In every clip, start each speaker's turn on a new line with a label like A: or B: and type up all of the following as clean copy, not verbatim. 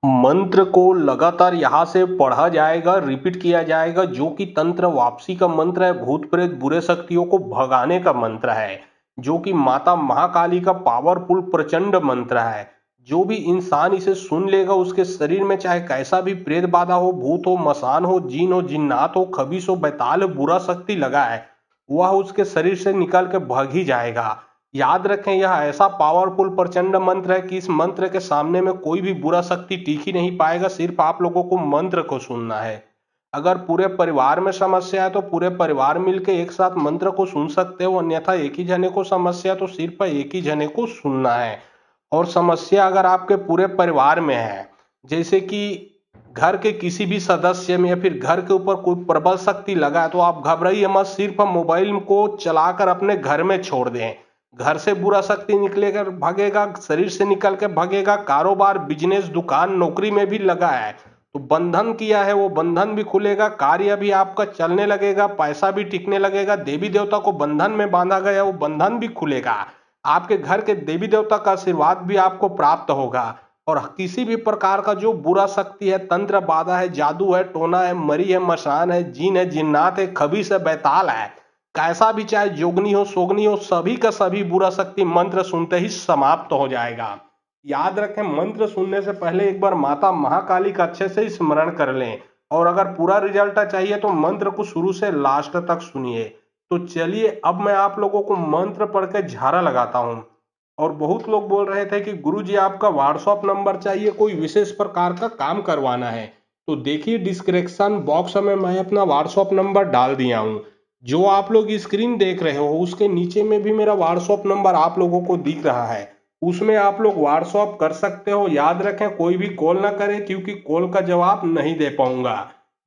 A: मंत्र को लगातार यहाँ से पढ़ा जाएगा, रिपीट किया जाएगा, जो कि तंत्र वापसी का मंत्र है, भूत प्रेत बुरे शक्तियों को भगाने का मंत्र है, जो कि माता महाकाली का पावरफुल प्रचंड मंत्र है। जो भी इंसान इसे सुन लेगा उसके शरीर में चाहे कैसा भी प्रेत बाधा हो, भूत हो, मसान हो, जीन हो, जिन्नात हो, खबीस हो, बैताल हो, बुरा शक्ति लगा है, वह उसके शरीर से निकल के भाग ही जाएगा। याद रखें, यह ऐसा पावरफुल प्रचंड मंत्र है कि इस मंत्र के सामने में कोई भी बुरा शक्ति टिक ही नहीं पाएगा। सिर्फ आप लोगों को मंत्र को सुनना है। अगर पूरे परिवार में समस्या है तो पूरे परिवार मिलकर एक साथ मंत्र को सुन सकते हो, अन्यथा एक ही जने को समस्या है तो सिर्फ एक ही जने को सुनना है। और समस्या अगर आपके पूरे परिवार में है, जैसे कि घर के किसी भी सदस्य में या फिर घर के ऊपर कोई प्रबल शक्ति लगा है, तो आप घबराइए मत, सिर्फ मोबाइल को चलाकर अपने घर में छोड़ दें। घर से बुरा शक्ति निकलेगा, भागेगा, शरीर से निकल के भागेगा। कारोबार, बिजनेस, दुकान, नौकरी में भी लगा है तो बंधन किया है, वो बंधन भी खुलेगा, कार्य भी आपका चलने लगेगा, पैसा भी टिकने लगेगा। देवी देवता को बंधन में बांधा गया, वो बंधन भी खुलेगा। आपके घर के देवी देवता का आशीर्वाद भी आपको प्राप्त होगा। और किसी भी प्रकार का जो बुरा शक्ति है, तंत्र बाधा है, जादू है, टोना है, मरी है, मशान है, जीन है, जिन्नात है, खबीस है, बैताल है, कैसा भी चाहे जोगनी हो, सोगनी हो, सभी का सभी बुरा शक्ति मंत्र सुनते ही समाप्त हो जाएगा। याद रखें, मंत्र सुनने से पहले एक बार माता महाकाली का अच्छे से स्मरण कर लें। और अगर पूरा रिजल्ट चाहिए तो मंत्र को शुरू से लास्ट तक सुनिए। तो चलिए, अब मैं आप लोगों को मंत्र पढ़ के झाड़ा लगाता हूं। और बहुत लोग बोल रहे थे कि गुरुजी आपका व्हाट्सएप नंबर चाहिए, कोई विशेष प्रकार का काम करवाना है। तो देखिए, डिस्क्रिप्शन बॉक्स में मैं अपना व्हाट्सएप नंबर डाल दिया हूं। जो आप लोग स्क्रीन देख रहे हो उसके नीचे में भी मेरा व्हाट्सएप नंबर आप लोगों को दिख रहा है, उसमें आप लोग व्हाट्सएप कर सकते हो। याद रखें, कोई भी कॉल ना करें, क्योंकि कॉल का जवाब नहीं दे पाऊंगा।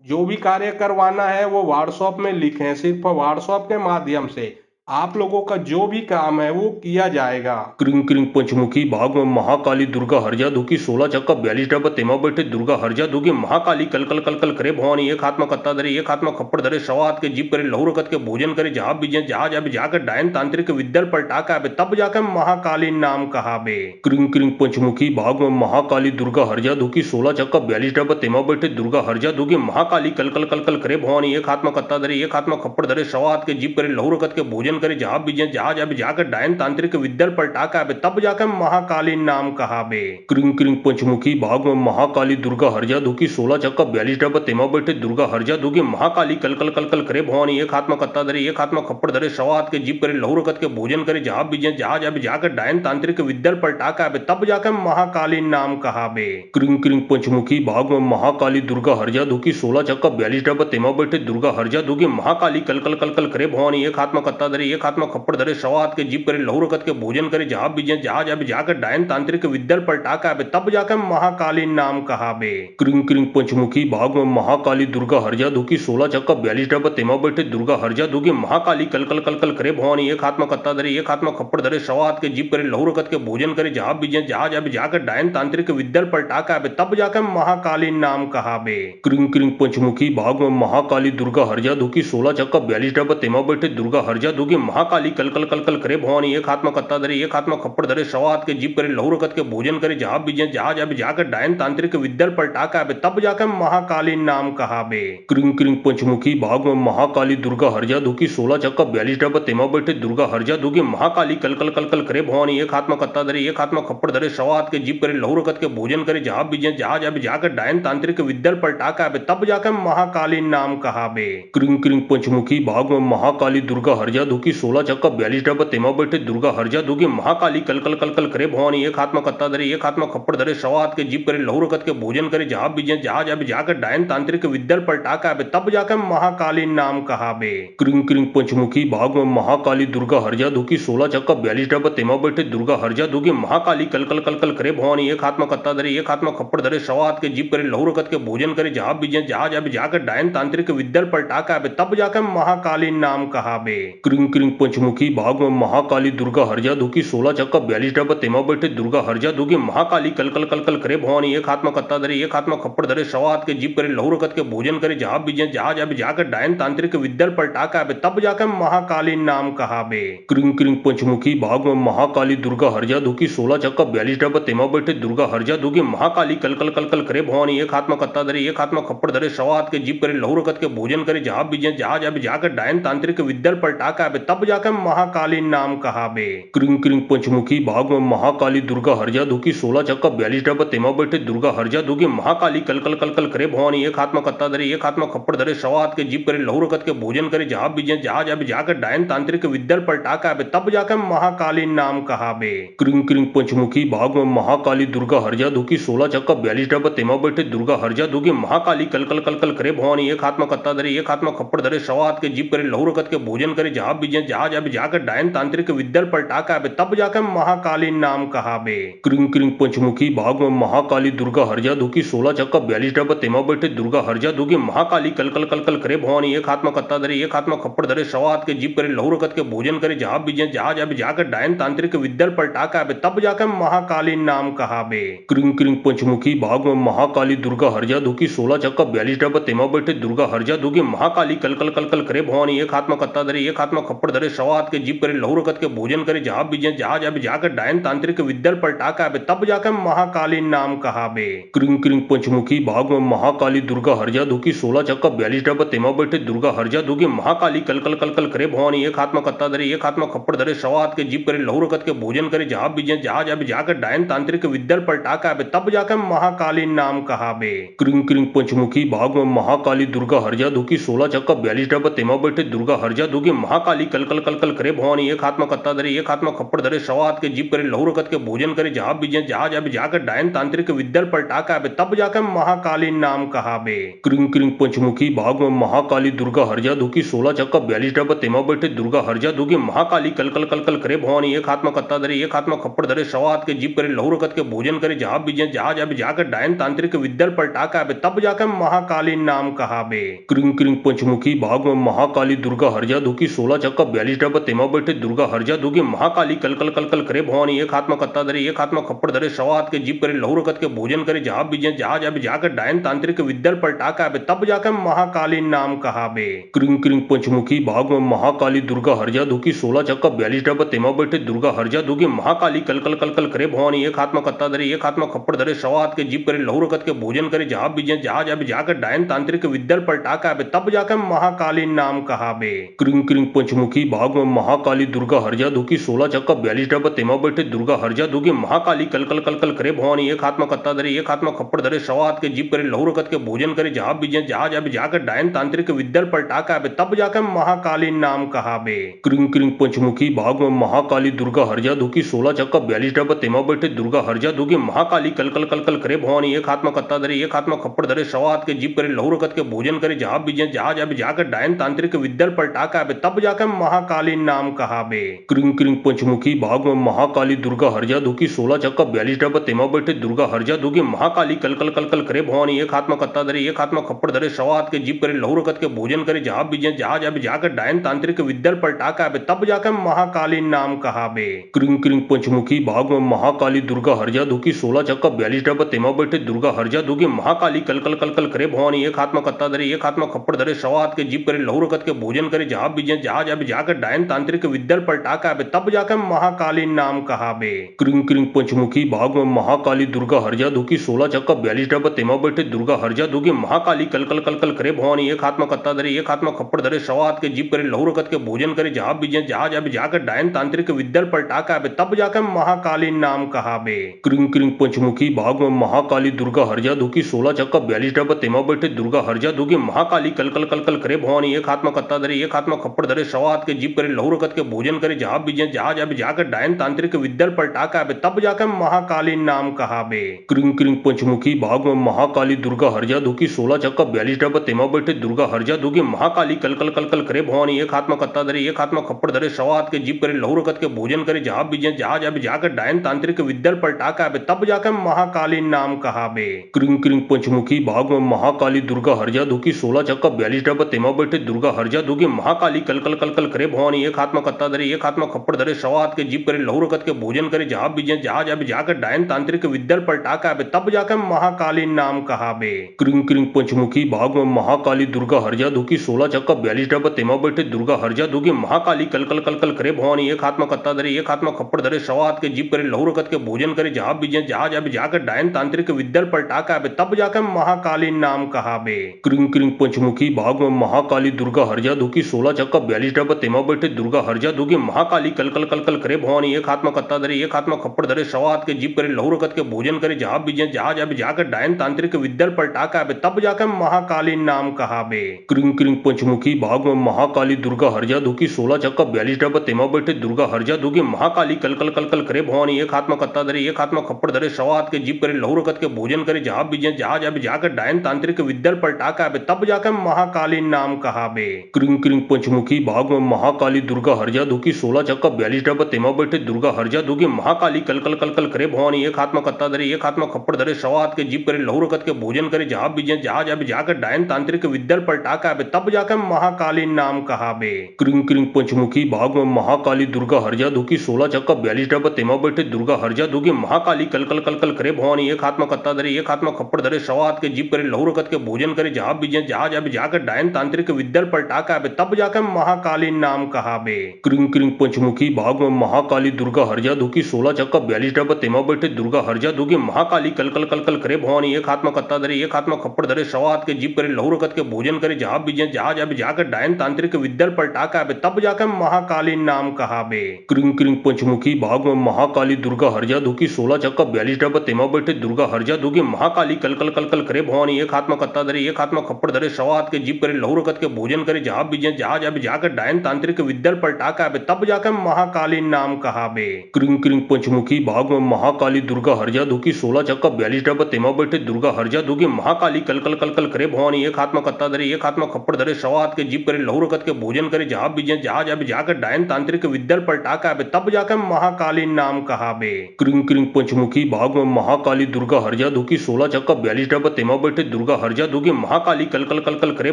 A: जो भी कार्य करवाना है वो व्हाट्सएप में लिखें, सिर्फ व्हाट्सएप के माध्यम से आप लोगों का जो भी काम है वो किया जाएगा। क्रिंग क्रिंग पंचमुखी भाग में महाकाली दुर्गा हर जा दुखी 16 चक्का 42 डब्बा तेमा बैठे दुर्गा हर जा दुखी महाकाली कल कल कल कल करे भवानी एक हाथ में कत्ता धरे एक हाथ में खप्पड़ धरे सवा हाथ के जीप करे लहू रखत के भोजन करे जहां बीजे जहां जा जाकर डायन तांत्रिक विद्यल पलटा के आबे तब जाकर महाकाली नाम कहाबे। क्रिंग क्रिंग पंचमुखी भाग में महाकाली दुर्गा हर जा दुखी 16 चक्का 42 डब्बा तेमा बैठे दुर्गा हर जा दुखी महाकाली कल कल कल कल करे भवानी एक हाथ में कत्ता धरे एक हाथ में खप्पड़ धरे सवा हाथ के जीप करे लहू रखत के भोजन करे जहां बीजे जहां जा जाकर डायन तांत्रिक विद्यल पलटा के आबे तब जाकर महाकाली नाम कहाबे। क्रिंग क्रिंग पंचमुखी भाग में महाकाली दुर्गा हर जा दुखी 16 चक्का 42 डब्बा तेमा बैठे दुर्गा हर जा दुखी महाकाली कल कल कल कल करे भवानी एक हाथ में कत्ता धरे एक हाथ में खप्पड़ धरे सवा हाथ के जीप करे लहू रखत के भोजन करे जहां बीजे जहां जा जाकर डायन तांत्रिक विद्यल पलटा के आबे तब जाकर महाकाली नाम कहाबे। क्रिंग क्रिंग पंचमुखी भाग में महाकाली दुर्गा हर जा दुखी 16 चक्का 42 डब्बा तेमा बैठे दुर्गा हर जा दुखी महाकाली कल कल कल कल करे भवानी एक हाथ में कत्ता धरे एक हाथ में खप्पड़ धरे सवा हाथ के जीप करे लहू रखत के भोजन करे जहां बीजे जहां जा जाकर डायन तांत्रिक विद्यल पलटा के आबे तब जाकर महाकाली नाम कहाबे। क्रिंग क्रिंग पंचमुखी भाग में महाकाली दुर्गा हर जा दुखी 16 चक्का 42 डब्बा तेमा बैठे दुर्गा हर जा दुखी महाकाली कल कल कल कल करे भवानी एक हाथ में कत्ता धरे एक हाथ में खप्पड़ धरे सवा हाथ के जीप करे लहू रखत के भोजन करे जहां बीजे जहां जा जाकर डायन तांत्रिक विद्यल पलटा के आबे तब जाकर महाकाली नाम कहाबे। क्रिंग क्रिंग पंचमुखी भाग में महाकाली दुर्गा हर जा दुखी 16 चक्का 42 डब्बा तेमा बैठे दुर्गा हर जा दुखी महाकाली कल कल कल कल करे भवानी एक हाथ में कत्ता धरे एक हाथ में खप्पड़ धरे सवा हाथ के जीप करे लहू रखत के भोजन करे जहां बीजे जहां जा जाकर डायन तांत्रिक विद्यल पलटा के आबे तब जाकर महाकाली नाम कहाबे। क्रिंग क्रिंग पंचमुखी भाग में महाकाली दुर्गा हर जा दुखी 16 चक्का 42 डब्बा तेमा बैठे दुर्गा हर जा दुखी महाकाली कल कल कल कल करे भवानी एक हाथ में कत्ता धरे एक हाथ में खप्पड़ धरे सवा हाथ के जीप करे लहू रखत के भोजन करे जहां बीजे जहां जा जाकर डायन तांत्रिक विद्यल पलटा के आबे तब जाकर महाकाली नाम कहाबे। क्रिंग क्रिंग पंचमुखी भाग में महाकाली दुर्गा हर जा दुखी 16 चक्का 42 डब्बा तेमा बैठे दुर्गा हर जा दुखी महाकाली कल कल कल कल करे भवानी एक हाथ में कत्ता धरे एक हाथ में खप्पड़ धरे सवा हाथ के जीप करे लहू रखत के भोजन करे जहां बीजे जहां जा जाकर डायन तांत्रिक विद्यल पलटा के आबे तब जाकर महाकाली नाम कहाबे। क्रिंग क्रिंग पंचमुखी भाग में महाकाली दुर्गा हर जा दुखी 16 चक्का 42 डब्बा तेमा बैठे दुर्गा हर जा दुखी महाकाली कल कल कल कल करे भवानी एक हाथ में कत्ता धरे एक हाथ में खप्पड़ धरे सवा हाथ के जीप करे लहू रखत के भोजन करे जहां बीजे जहां जा जाकर डायन तांत्रिक विद्यल पलटा के आबे तब जाकर महाकाली नाम कहाबे। क्रिंग क्रिंग पंचमुखी बाग में महाकाली दुर्गा हरजा दुखी 16 चक्का 42 डब्बा तेमा बैठे दुर्गा हरजा दुगी महाकाली कल कल कल कल करे भवानी एक हाथ में कत्ता धरे एक हाथ में खप्पड़ धरे सवा हाथ के जीप करे लहू रकत के भोजन करे जहां बीजे जहां जाबे जाकर डायन तांत्रिक विद्यल पलटा के आबे तब जाकर महाकाली नाम कहाबे। क्रिंग क्रिंग पंचमुखी बाग में महाकाली दुर्गा हरजा दुखी 16 चक्का 42 डब्बा तेमा बैठे दुर्गा हरजा दुगी महाकाली कल कल कल कल करे भवानी एक हाथ में कत्ता धरे एक हाथ में खप्पड़ धरे सवा हाथ के जीप करे लहू रकत के भोजन करे जहां बीजे जहां जाबे जाकर डायन तांत्रिक विद्यल पलटा के आबे तब जाकर महाकाली नाम कहाबे। क्रिंग क्रिंग पंचमुखी बाग में महाकाली दुर्गा हरजा दुखी 16 चक्का 42 डब्बा तेमा बैठे दुर्गा हरजा दुगी महाकाली कल कल कल कल करे भवानी एक हाथ में कत्ता धरे एक हाथ में खप्पड़ धरे सवा हाथ के जीप करे लहू रकत के भोजन करे जहां बीजे जहां जाबे जाकर डायन तांत्रिक विद्यल पलटा के आबे तब जाकर महाकाली नाम कहाबे। क्रिंग क्रिंग पंचमुखी बाग में महाकाली दुर्गा हरजा दुखी 16 चक्का 42 डब्बा तेमा बैठे दुर्गा हरजा दुगी महाकाली कल कल कल कल करे भवानी एक हाथ में कत्ता धरे एक हाथ में खप्पड़ धरे सवा हाथ के जीप करे लहू रकत के भोजन करे जहां बीजे जहां जाबे जाकर डायन तांत्रिक विद्यल पलटा के आबे तब जाकर महाकाली नाम कहाबे। क्रिंग क्रिंग पंचमुखी बाग में महाकाली दुर्गा हरजा दुखी 16 चक्का 42 डब्बा तेमा बैठे दुर्गा हरजा दुगी महाकाली कल कल कल कल करे भवानी एक हाथ में कत्ता धरे एक हाथ में खप्पड़ धरे सवा हाथ के जीप करे लहू रकत के भोजन करे जहां बीजे जहां जाबे जाकर डायन तांत्रिक विद्यल पलटा के आबे तब जाकर महाकाली नाम कहाबे। क्रिंग क्रिंग पंचमुखी बाग में महाकाली दुर्गा हरजा दुखी 16 चक्का 42 डब्बा तेमा बैठे दुर्गा हरजा दुगी महाकाली कल कल कल कल करे भवानी एक हाथ में कत्ता धरे एक हाथ में खप्पड़ धरे सवा हाथ के जीप करे लहू रकत के भोजन करे जहां बीजे जहां जाबे जाकर डायन तांत्रिक विद्यल पलटा के आबे तब जाकर महाकाली नाम कहाबे। क्रिंग क्रिंग पंचमुखी बाग में महाकाली दुर्गा हरजा दुखी 16 चक्का 42 डब्बा तेमा बैठे दुर्गा हरजा दुगी महाकाली कल कल कल कल करे भवानी एक हाथ में कत्ता धरे एक हाथ में खप्पड़ धरे सवा हाथ के जीप करे लहू रकत के भोजन करे जहां बीजे जहां जाबे जाकर डायन तांत्रिक विद्यल पलटा के आबे तब जाकर महाकाली नाम कहाबे। क्रिंग क्रिंग पंचमुखी बाग में महाकाली दुर्गा हरजा दुखी 16 चक्का 42 डब्बा तेमा बैठे दुर्गा हरजा दुगी महाकाली कल कल कल कल करे भवानी एक हाथ में कत्ता धरे एक हाथ में खप्पड़ धरे सवा हाथ के जीप करे लहू रकत के भोजन करे जहां बीजे जहां जाबे जाकर डायन तांत्रिक विद्यल पलटा के आबे तब जाकर महाकाली नाम कहाबे। क्रिंग क्रिंग पंचमुखी बाग में महाकाली दुर्गा हरजा दुखी 16 चक्का 42 डब्बा तेमा बैठे दुर्गा हरजा दुगी महाकाली कल कल कल कल करे भवानी एक हाथ में कत्ता धरे एक हाथ में खप्पड़ धरे सवा हाथ के जीप करे लहू रकत के भोजन करे जहां बीजे जहां जाबे जाकर डायन तांत्रिक विद्यल पलटा के आबे तब जाकर महाकाली नाम कहाबे। क्रिंग क्रिंग पंचमुखी बाग में महाकाली दुर्गा हरजा दुखी 16 चक्का 42 डब्बा तेमा बैठे दुर्गा हरजा दुगी महाकाली कल कल कल कल करे भवानी एक हाथ में कत्ता धरे एक हाथ में खप्पड़ धरे सवा हाथ के जीप करे लहू रकत के भोजन करे जहां बीजे जहां जाबे जाकर डायन तांत्रिक विद्यल पलटा के आबे तब जाकर महाकाली नाम कहाबे। क्रिंग क्रिंग पंचमुखी बाग में महाकाली दुर्गा हरजा दुखी 16 चक्का 42 डब्बा तेमा बैठे दुर्गा हरजा दुगी महाकाली कल कल कल कल करे भवानी एक हाथ में कत्ता धरे एक हाथ में खप्पड़ धरे सवा हाथ के जीप करे लहू रकत के भोजन करे जहां बीजे जहां जाबे जाकर डायन तांत्रिक विद्यल पलटा के आबे तब जाकर महाकाली नाम कहाबे। क्रिंग क्रिंग पंचमुखी बाग में महाकाली दुर्गा हरजा दुखी 16 चक्का 42 डब्बा तेमा बैठे दुर्गा हरजा दुगी महाकाली कल कल कल कल करे भवानी एक हाथ में कत्ता धरे एक हाथ में खप्पड़ धरे सवा हाथ के जीप करे लहू रकत के भोजन करे जहां बीजे जहां जाबे जाकर डायन तांत्रिक विद्यल पलटा के आबे तब जाकर महाकाली नाम कहाबे। क्रिंग क्रिंग पंचमुखी बाग में महाकाली दुर्गा हरजा दुखी 16 चक्का 42 डब्बा तेमा बैठे दुर्गा हरजा दुगी महाकाली कल कल कल कल करे भवानी एक हाथ में कत्ता धरे एक हाथ में खप्पड़ धरे सवा हाथ के जीप करे लहू रकत के भोजन करे जहां बीजे जहां जाबे जाकर डायन तांत्रिक विद्यल पलटा के आबे तब जाकर महाकाली नाम कहाबे। क्रिंग क्रिंग पंचमुखी बाग में महाकाली दुर्गा हरजा दुखी 16 चक्का 42 डब्बा तेमा बैठे दुर्गा हरजा दुगी महाकाली कल कल कल कल करे भवानी एक हाथ में कत्ता धरे एक हाथ में खप्पड़ धरे सवा हाथ के जीप करे लहू रकत के भोजन करे जहां बीजे जहां जाबे जाकर डायन तांत्रिक विद्यल पलटा के आबे तब जाकर महाकाली नाम कहाबे। क्रिंग क्रिंग पंचमुखी बाग में महाकाली दुर्गा हरजा दुखी 16 चक्का 42 डब्बा तेमा बैठे दुर्गा हरजा दुगी महाकाली कल कल कल कल करे भवानी एक हाथ में कत्ता धरे एक हाथ में खप्पड़ धरे सवा हाथ के जीप करे लहू रकत के भोजन करे जहां बीजे जहां जाबे जाकर डायन तांत्रिक विद्यल पलटा के आबे तब जाकर महाकाली नाम कहाबे। क्रिंग क्रिंग पंचमुखी बाग में महाकाली दुर्गा हरजा दुखी 16 चक्का 42 डब्बा तेमा बैठे दुर्गा हरजा दुगी महाकाली कल कल कल कल करे भवानी एक हाथ में कत्ता धरे एक हाथ में खप्पड़ धरे सवा हाथ के जीप करे लहू रकत के भोजन करे जहां बीजे जहां जाबे जाकर डायन तांत्रिक विद्यल पलटा के आबे तब जाकर महाकाली नाम कहाबे। क्रिंग क्रिंग पंचमुखी बाग में महाकाली दुर्गा हरजा दुखी 16 चक्का 42 डब्बा तेमा बैठे दुर्गा हरजा दुगी महाकाली कल कल कल कल करे भवानी एक हाथ में कत्ता धरे एक हाथ में खप्पड़ धरे सवा हाथ के जीप करे लहू रकत के भोजन करे जहां बीजे जहां जाबे जाकर डायन तांत्रिक विद्यल पलटा के आबे तब जाकर महाकाली नाम कहाबे। क्रिंग क्रिंग पंचमुखी बाग में महाकाली दुर्गा हरजा दुखी 16 चक्का 42 डब्बा तेमा बैठे दुर्गा हरजा दुगी महाकाली कल कल कल कल करे भवानी एक हाथ में कत्ता धरे एक हाथ में खप्पड़ धरे सवा हाथ के जीप करे लहू रकत के भोजन करे जहां बीजे जहां जाबे जाकर डायन तांत्रिक विद्यल पलटा के आबे तब जाकर महाकाली नाम कहाबे। क्रिंग क्रिंग पंचमुखी बाग में महाकाली दुर्गा हरजा दुखी 16 चक्का 42 डब्बा तेमा बैठे दुर्गा हरजा दुगी महाकाली कल कल कल कल करे भवानी एक हाथ में कत्ता धरे एक हाथ में खप्पड़ धरे सवात के जीप करे लहू रकत के भोजन करे जहां बीजे जहाज अब जाकर डायन तांत्रिक विद्यल पलटा के आबे तब जाकर महाकाली नाम कहाबे। क्रिंग क्रिंग पंचमुखी भाग में महाकाली दुर्गा हरजा दुखी 16 चक्का 42 डब्बा तेमा बैठे दुर्गा हरजा दुखी महाकाली कल कल कल कल करे भवानी एक हाथ में कत्ता धरे एक हाथ में खप्पड़ धरे सवात के जीप करे लहू रकत के भोजन करे जहां बीजे जहाज अब जाकर डायन तांत्रिक विद्यल पलटा के आबे तब जाकर महाकाली नाम कहाबे। क्रिंग क्रिंग पंचमुखी भाग में महाकाली दुर्गा हरजा दुखी 16 चक्का 42 डब्बा तेमा बैठे दुर्गा हरजा दुखी महाकाली कल कल कल कल करे भवानी एक हाथ में कत्ता धरे एक हाथ में खप्पड़ धरे सवात के जीप करे लहू रकत के भोजन करे जहां बीजे जहाज अब जाकर डायन तांत्रिक विद्यल पलटा के आबे तब जाकर महाकाली नाम कहाबे। क्रिंग क्रिंग पंचमुखी भाग में महाकाली दुर्गा हरजा दुखी 16 चक्का 42 डब्बा तेमा बैठे दुर्गा हरजा दुखी महाकाली कल कल कल कल करे भवानी एक हाथ में कत्ता धरे एक हाथ में खप्पड़ धरे सवात के जीप करे लहू रकत के भोजन करे जहां बीजे जहाज अब जाकर डायन तांत्रिक विद्यल पलटा के आबे तब जाकर महाकाली नाम कहाबे। क्रिंग क्रिंग पंचमुखी भाग में महाकाली दुर्गा हरजा दुखी 16 चक्का 42 डब्बा तेमा बैठे दुर्गा हरजा दुखी महाकाली कल कल कल कल करे भवानी एक हाथ में कत्ता धरे एक हाथ में खप्पड़ धरे सवात के जीप करे लहू रकत के भोजन करे जहां बीजे जहाज अब जाकर डायन तांत्रिक विद्यल पलटा के आबे तब जाकर महाकाली नाम कहाबे। क्रिंग क्रिंग पंचमुखी भाग में महाकाली दुर्गा हरजा दुखी 16 चक्का 42 डब्बा तेमा बैठे दुर्गा हरजा दुखी महाकाली कल कल कल कल करे भवानी एक हाथ में कत्ता धरे एक हाथ में खप्पड़ धरे सवात के जीप करे लहू रकत के भोजन करे जहां बीजे जहाज अब जाकर डायन तांत्रिक विद्यल पलटा के आबे तब जाकर महाकाली नाम कहाबे। क्रिंग क्रिंग पंचमुखी भाग में महाकाली दुर्गा हरजा दुखी 16 चक्का 42 डब्बा तेमा बैठे दुर्गा हरजा दुखी महाकाली कल कल कल कल करे भवानी एक हाथ में कत्ता धरे एक हाथ में खप्पड़ धरे सवात के जीप करे लहू रकत के भोजन करे जहां बीजे जहाज अब जाकर डायन तांत्रिक विद्यल पलटा के आबे तब जाकर महाकाली नाम कहाबे। क्रिंग क्रिंग पंचमुखी भाग में महाकाली दुर्गा हरजा दुखी 16 चक्का 42 डब्बा तेमा बैठे दुर्गा हरजा दुखी महाकाली कल कल कल कल करे भवानी एक हाथ में कत्ता धरे एक हाथ में खप्पड़ धरे सवात के जीप करे लहू रकत के भोजन करे जहां बीजे जहाज अब जाकर डायन तांत्रिक विद्यल पलटा के आबे तब जाकर महाकाली नाम कहाबे। क्रिंग क्रिंग पंचमुखी भाग में महाकाली दुर्गा हरजा दुखी 16 चक्का 42 डब्बा तेमा बैठे दुर्गा हरजा दुखी महाकाली कल कल कल कल करे भवानी एक हाथ में कत्ता धरे एक हाथ में खप्पड़ धरे सवात के जीप करे लहू रकत के भोजन करे जहां बीजे जहाज अब जाकर डायन तांत्रिक विद्यल पलटा के आबे तब जाकर महाकाली नाम कहाबे। क्रिंग क्रिंग पंचमुखी भाग में महाकाली दुर्गा हरजा दुखी 16 चक्का 42 डब्बा तेमा बैठे दुर्गा हरजा दुखी महाकाली कल कल कल कल करे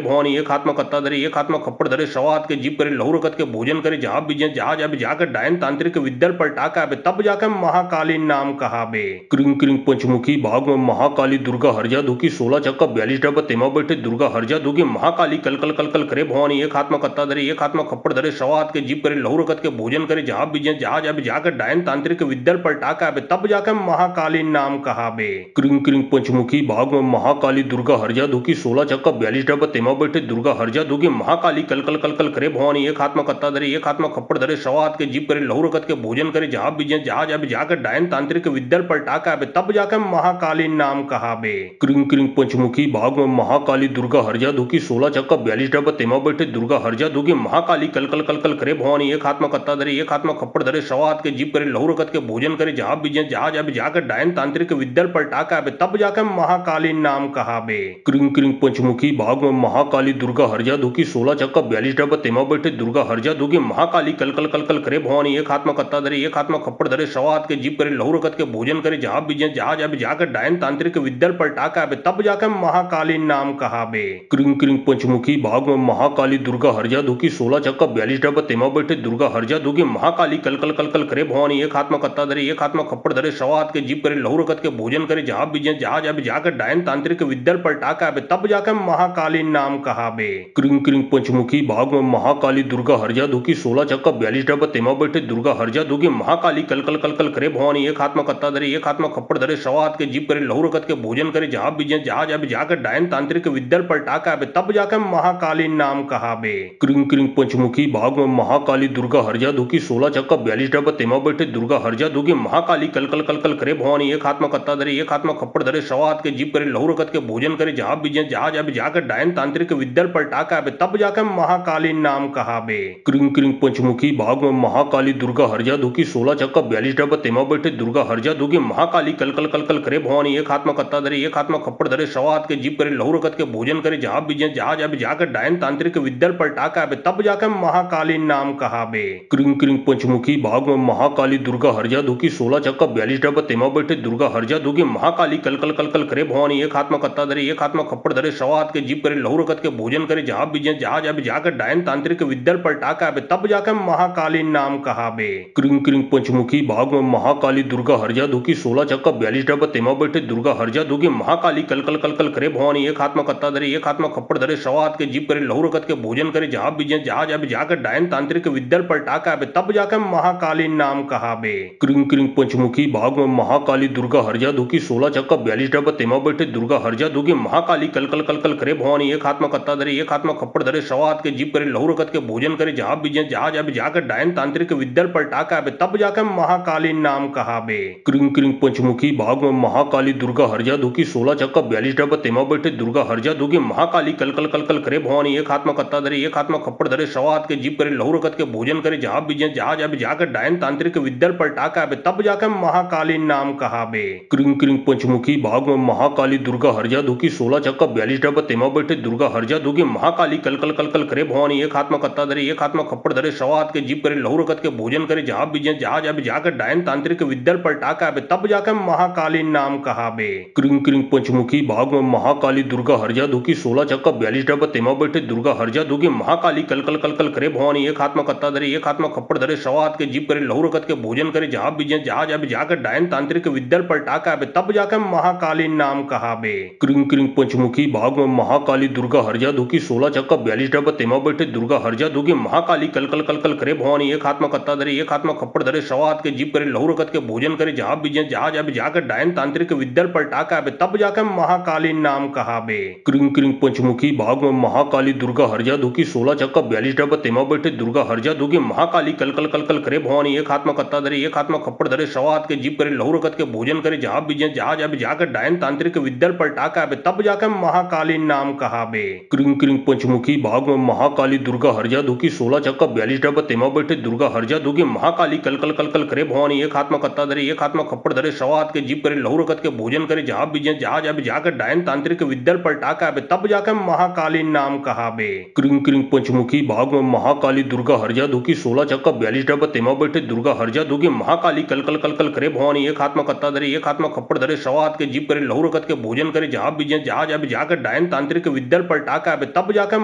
A: भवानी एक हाथ में कत्ता धरे एक हाथ में खप्पड़ धरे सवात के जीप करे लहू रकत के भोजन करे जहां बीजे जहाज अब जाकर डायन तांत्रिक विद्यल पलटा के आबे तब जाकर महाकाली नाम कहाबे। क्रिंग क्रिंग पंचमुखी भाग में महाकाली दुर्गा हरजा दुखी 16 चक्का 42 डब्बा तेमा बैठे दुर्गा हरजा दुखी महाकाली कल कल कल कल करे भवानी एक हाथ में कत्ता धरे एक हाथ में खप्पड़ धरे सवात के जीप करे लहू रकत के भोजन करे जहां बीजे जहाज अब जाकर डायन तांत्रिक विद्यल पलटा के आबे तब जाकर महाकाली नाम कहाबे। क्रिंग क्रिंग पंचमुखी भाग में महाकाली दुर्गा हरजा दुखी 16 चक्का 42 डब्बा तेमा बैठे दुर्गा हरजा दुखी महाकाली कल कल कल कल करे भवानी एक हाथ में कत्ता धरे एक हाथ में खप्पड़ धरे सवात के जीप करे लहू रकत के भोजन करे जहां बीजे जहाज अब जाकर डायन तांत्रिक विद्यल पलटा के आबे तब जाकर महाकाली नाम कहाबे। क्रिंग क्रिंग पंचमुखी भाग में महाकाली दुर्गा हरजा दुखी 16 चक्का 42 डब्बा तेमा बैठे दुर्गा हरजा दुखी महाकाली कल कल कल कल करे भवानी एक हाथ में कत्ता धरे एक हाथ में खप्पड़ धरे सवात के जीप करे लहू रकत के भोजन करे जहां बीजे जहाज अब जाकर डायन तांत्रिक विद्यल पलटा के आबे तब जाकर महाकाली नाम कहाबे। क्रिंग क्रिंग पंचमुखी भाग में महाकाली दुर्गा हरजा दुखी 16 चक्का 42 डब्बा तेमा बैठे दुर्गा हरजा दुखी महाकाली कल कल कल कल करे भवानी एक हाथ में कत्ता धरे एक हाथ में खप्पड़ धरे सवात के जीप करे लहू रकत के भोजन करे जहां बीजे जहाज अब जाकर डायन तांत्रिक विद्यल पलटा के आबे तब जाकर महाकाली नाम कहाबे। क्रिंग क्रिंग पंचमुखी भाग में महाकाली दुर्गा हरजा दुखी 16 चक्का 42 डब्बा तेमा बैठे दुर्गा हरजा दुखी महाकाली कल कल कल कल करे भवानी एक हाथ में कत्ता धरे एक हाथ में खप्पड़ धरे सवात के जीप करे लहू रकत के भोजन करे जहां बीजे जहाज अब जाकर डायन तांत्रिक विद्यल पलटा के आबे तब जाकर महाकाली नाम कहाबे। क्रिंग क्रिंग पंचमुखी भाग में महाकाली दुर्गा हरजा दुखी 16 चक्का 42 डब्बा तेमा बैठे दुर्गा हरजा दुखी महाकाली कल कल कल कल करे भवानी एक हाथ में कत्ता धरे एक हाथ में खप्पड़ धरे सवात के जीप करे लहू रकत के भोजन करे जहां बीजे जहाज अब जाकर डायन तांत्रिक विद्यल पलटा के आबे तब जाकर महाकाली नाम कहाबे। क्रिंग क्रिंग पंचमुखी भाग में महाकाली दुर्गा हरजा दुखी 16 चक्का 42 डब्बा तेमा बैठे दुर्गा हरजा दुखी महाकाली कल कल कल कल करे भवानी एक हाथ में कत्ता धरे एक हाथ में खप्पड़ धरे सवात के जीप करे लहू रकत के भोजन करे जहां बीजे जहाज अब जाकर डायन तांत्रिक विद्यल पलटा के आबे तब जाकर महाकाली नाम कहाबे। क्रिंग क्रिंग पंचमुखी भाग में महाकाली दुर्गा हरजा दुखी 16 चक्का 42 डब्बा तेमा बैठे दुर्गा हरजा दुखी महाकाली कल कल कल कल करे भवानी एक हाथ में कत्ता धरे एक हाथ में खप्पड़ धरे सवात के जीप करे लहू रकत के भोजन करे जहां बीजे जहाज अब जाकर डायन तांत्रिक विद्यल पलटा के आबे तब जाकर महाकाली नाम कहाबे। क्रिंग क्रिंग पंचमुखी भाग में महाकाली दुर्गा हरजा दुखी 16 चक्का 42 डब्बा तेमा बैठे दुर्गा हरजा दुखी महाकाली कल कल कल कल करे भवानी एक हाथ में कत्ता धरे एक हाथ में खप्पड़ धरे सवात के जीप करे लहू रकत के भोजन करे जहां बीजे जहाज अब जाकर डायन तांत्रिक विद्यल पलटा के आबे तब जाके महाकालीन नाम कहाबे। क्रिंग क्रिंग पंचमुखी भाग में महाकाली दुर्गा हरजा दुखी 16 चक्का 42 डब्बा तेमा बैठे दुर्गा हरजा दुखी महाकाली कल कल कल कल करे भवानी एक हाथ में कत्ता धरे एक हाथ में खप्पड़ धरे सवा हाथ के जीप करे लहू रकत के भोजन करे जहां बीजे जहां जाबे जाकर डायन तांत्रिक विद्यल पलटा के आबे तब जाकर महाकालीन नाम कहाबे। क्रिंग क्रिंग पंचमुखी भाग में महाकाली दुर्गा हरजा दुखी 16 चक्का 42 डब्बा तेमा बैठे दुर्गा हरजा दुखी महाकाली कल कल कल कल करे भवानी एक हाथ में कत्ता धरे एक हाथ में खप्पड़ धरे सवा हाथ के जीप करे लहू रकत के भोजन करे जहां बीजे जहां जाबे जाकर डायन तांत्रिक विद्यल पलटा के आबे तब जाकर महाकालीन नाम कहाबे। क्रिंग क्रिंग पंचमुखी भाग में महाकाली दुर्गा हरजा दुखी 16 चक्का 42 डब्बा तेमा बैठे दुर्गा हरजा दुखी महाकाली कल कल कल कल करे भवानी एक हाथ में कत्ता धरे एक हाथ में खप्पड़ धरे सवा हाथ के जीप करे लहू रकत के भोजन करे जहां बीजे जहां जाबे जाकर डायन तांत्रिक विद्यल पलटा के आबे तब जाकर महाकालीन नाम कहाबे। क्रिंग क्रिंग पंचमुखी भाग में महाकाली दुर्गा हरजा दुखी 16 चक्का 42 डब्बा तेमा बैठे दुर्गा हरजा दुखी महाकाली कल कल कल कल करे भवानी एक हाथ में कत्ता धरे एक हाथ में खप्पड़ धरे सवा हाथ के जीप करे लहू रकत के भोजन करे जहां बीजे जहां जाबे जाकर डायन तांत्रिक विद्यल पलटा के आबे तब जाकर महाकालीन नाम कहाबे। क्रिंग क्रिंग पंचमुखी भाग में महाकाली दुर्गा हरजा दुखी 16 चक्का 42 डब्बा तेमा बैठे दुर्गा हरजा दुखी महाकाली कल कल कल कल करे भवानी एक हाथ में कत्ता धरे एक हाथ में खप्पड़ धरे सवा हाथ के जीप करे लहू रकत के भोजन करे जहां बीजे जहां जाबे जाकर डायन तांत्रिक विद्यल पलटा के आबे तब जाकर महाकालीन नाम कहाबे। क्रिंग क्रिंग पंचमुखी भाग में महाकाली दुर्गा हरजा दुखी 16 चक्का 42 डब्बा तेमा बैठे दुर्गा हरजा दुखी महाकाली कल कल कल कल करे भवानी एक हाथ में कत्ता धरे एक हाथ में खप्पड़ धरे सवा हाथ के जीप करे लहू रकत के भोजन करे जहां बीजे जहां जाबे जाकर डायन तांत्रिक विद्यल पलटा के आबे तब जाकर महाकालीन नाम कहाबे। क्रिंग क्रिंग पंचमुखी भाग में महाकाली दुर्गा हरजा दुखी 16 चक्का 42 डब्बा तेमा बैठे दुर्गा हरजा दुखी महाकाली कल कल कल कल करे भवानी एक हाथ में कत्ता धरे एक हाथ में खप्पड़ धरे सवा हाथ के जीप करे लहू रकत के भोजन करे जहां बीजे जहां जाबे जाकर डायन तांत्रिक विद्यल पलटा के आबे तब जाकर महाकालीन नाम कहाबे। क्रिंग क्रिंग पंचमुखी भाग में महाकाली दुर्गा हरजा दुखी 16 चक्का 42 डब्बा तेमा बैठे दुर्गा हरजा दुखी महाकाली कल कल कल कल करे भवानी एक हाथ में कत्ता धरे एक हाथ में खप्पड़ धरे सवा हाथ के जीप करे लहू रकत के भोजन करे जहां बीजे जहां जाबे जाकर डायन तांत्रिक विद्यल पलटा के आबे तब जाकर महाकालीन नाम कहाबे। क्रिंग क्रिंग पंचमुखी भाग में महाकाली दुर्गा हरजा दुखी 16 चक्का 42 डब्बा तेमा बैठे दुर्गा हरजा दुखी महाकाली कल कल कल कल करे भवानी एक हाथ में कत्ता धरे एक हाथ में खप्पड़ धरे सवा हाथ के जीप करे लहू रकत के भोजन करे जहां बीजे जहां जाबे जाकर डायन तांत्रिक विद्यल पलटा के आबे तब जाकर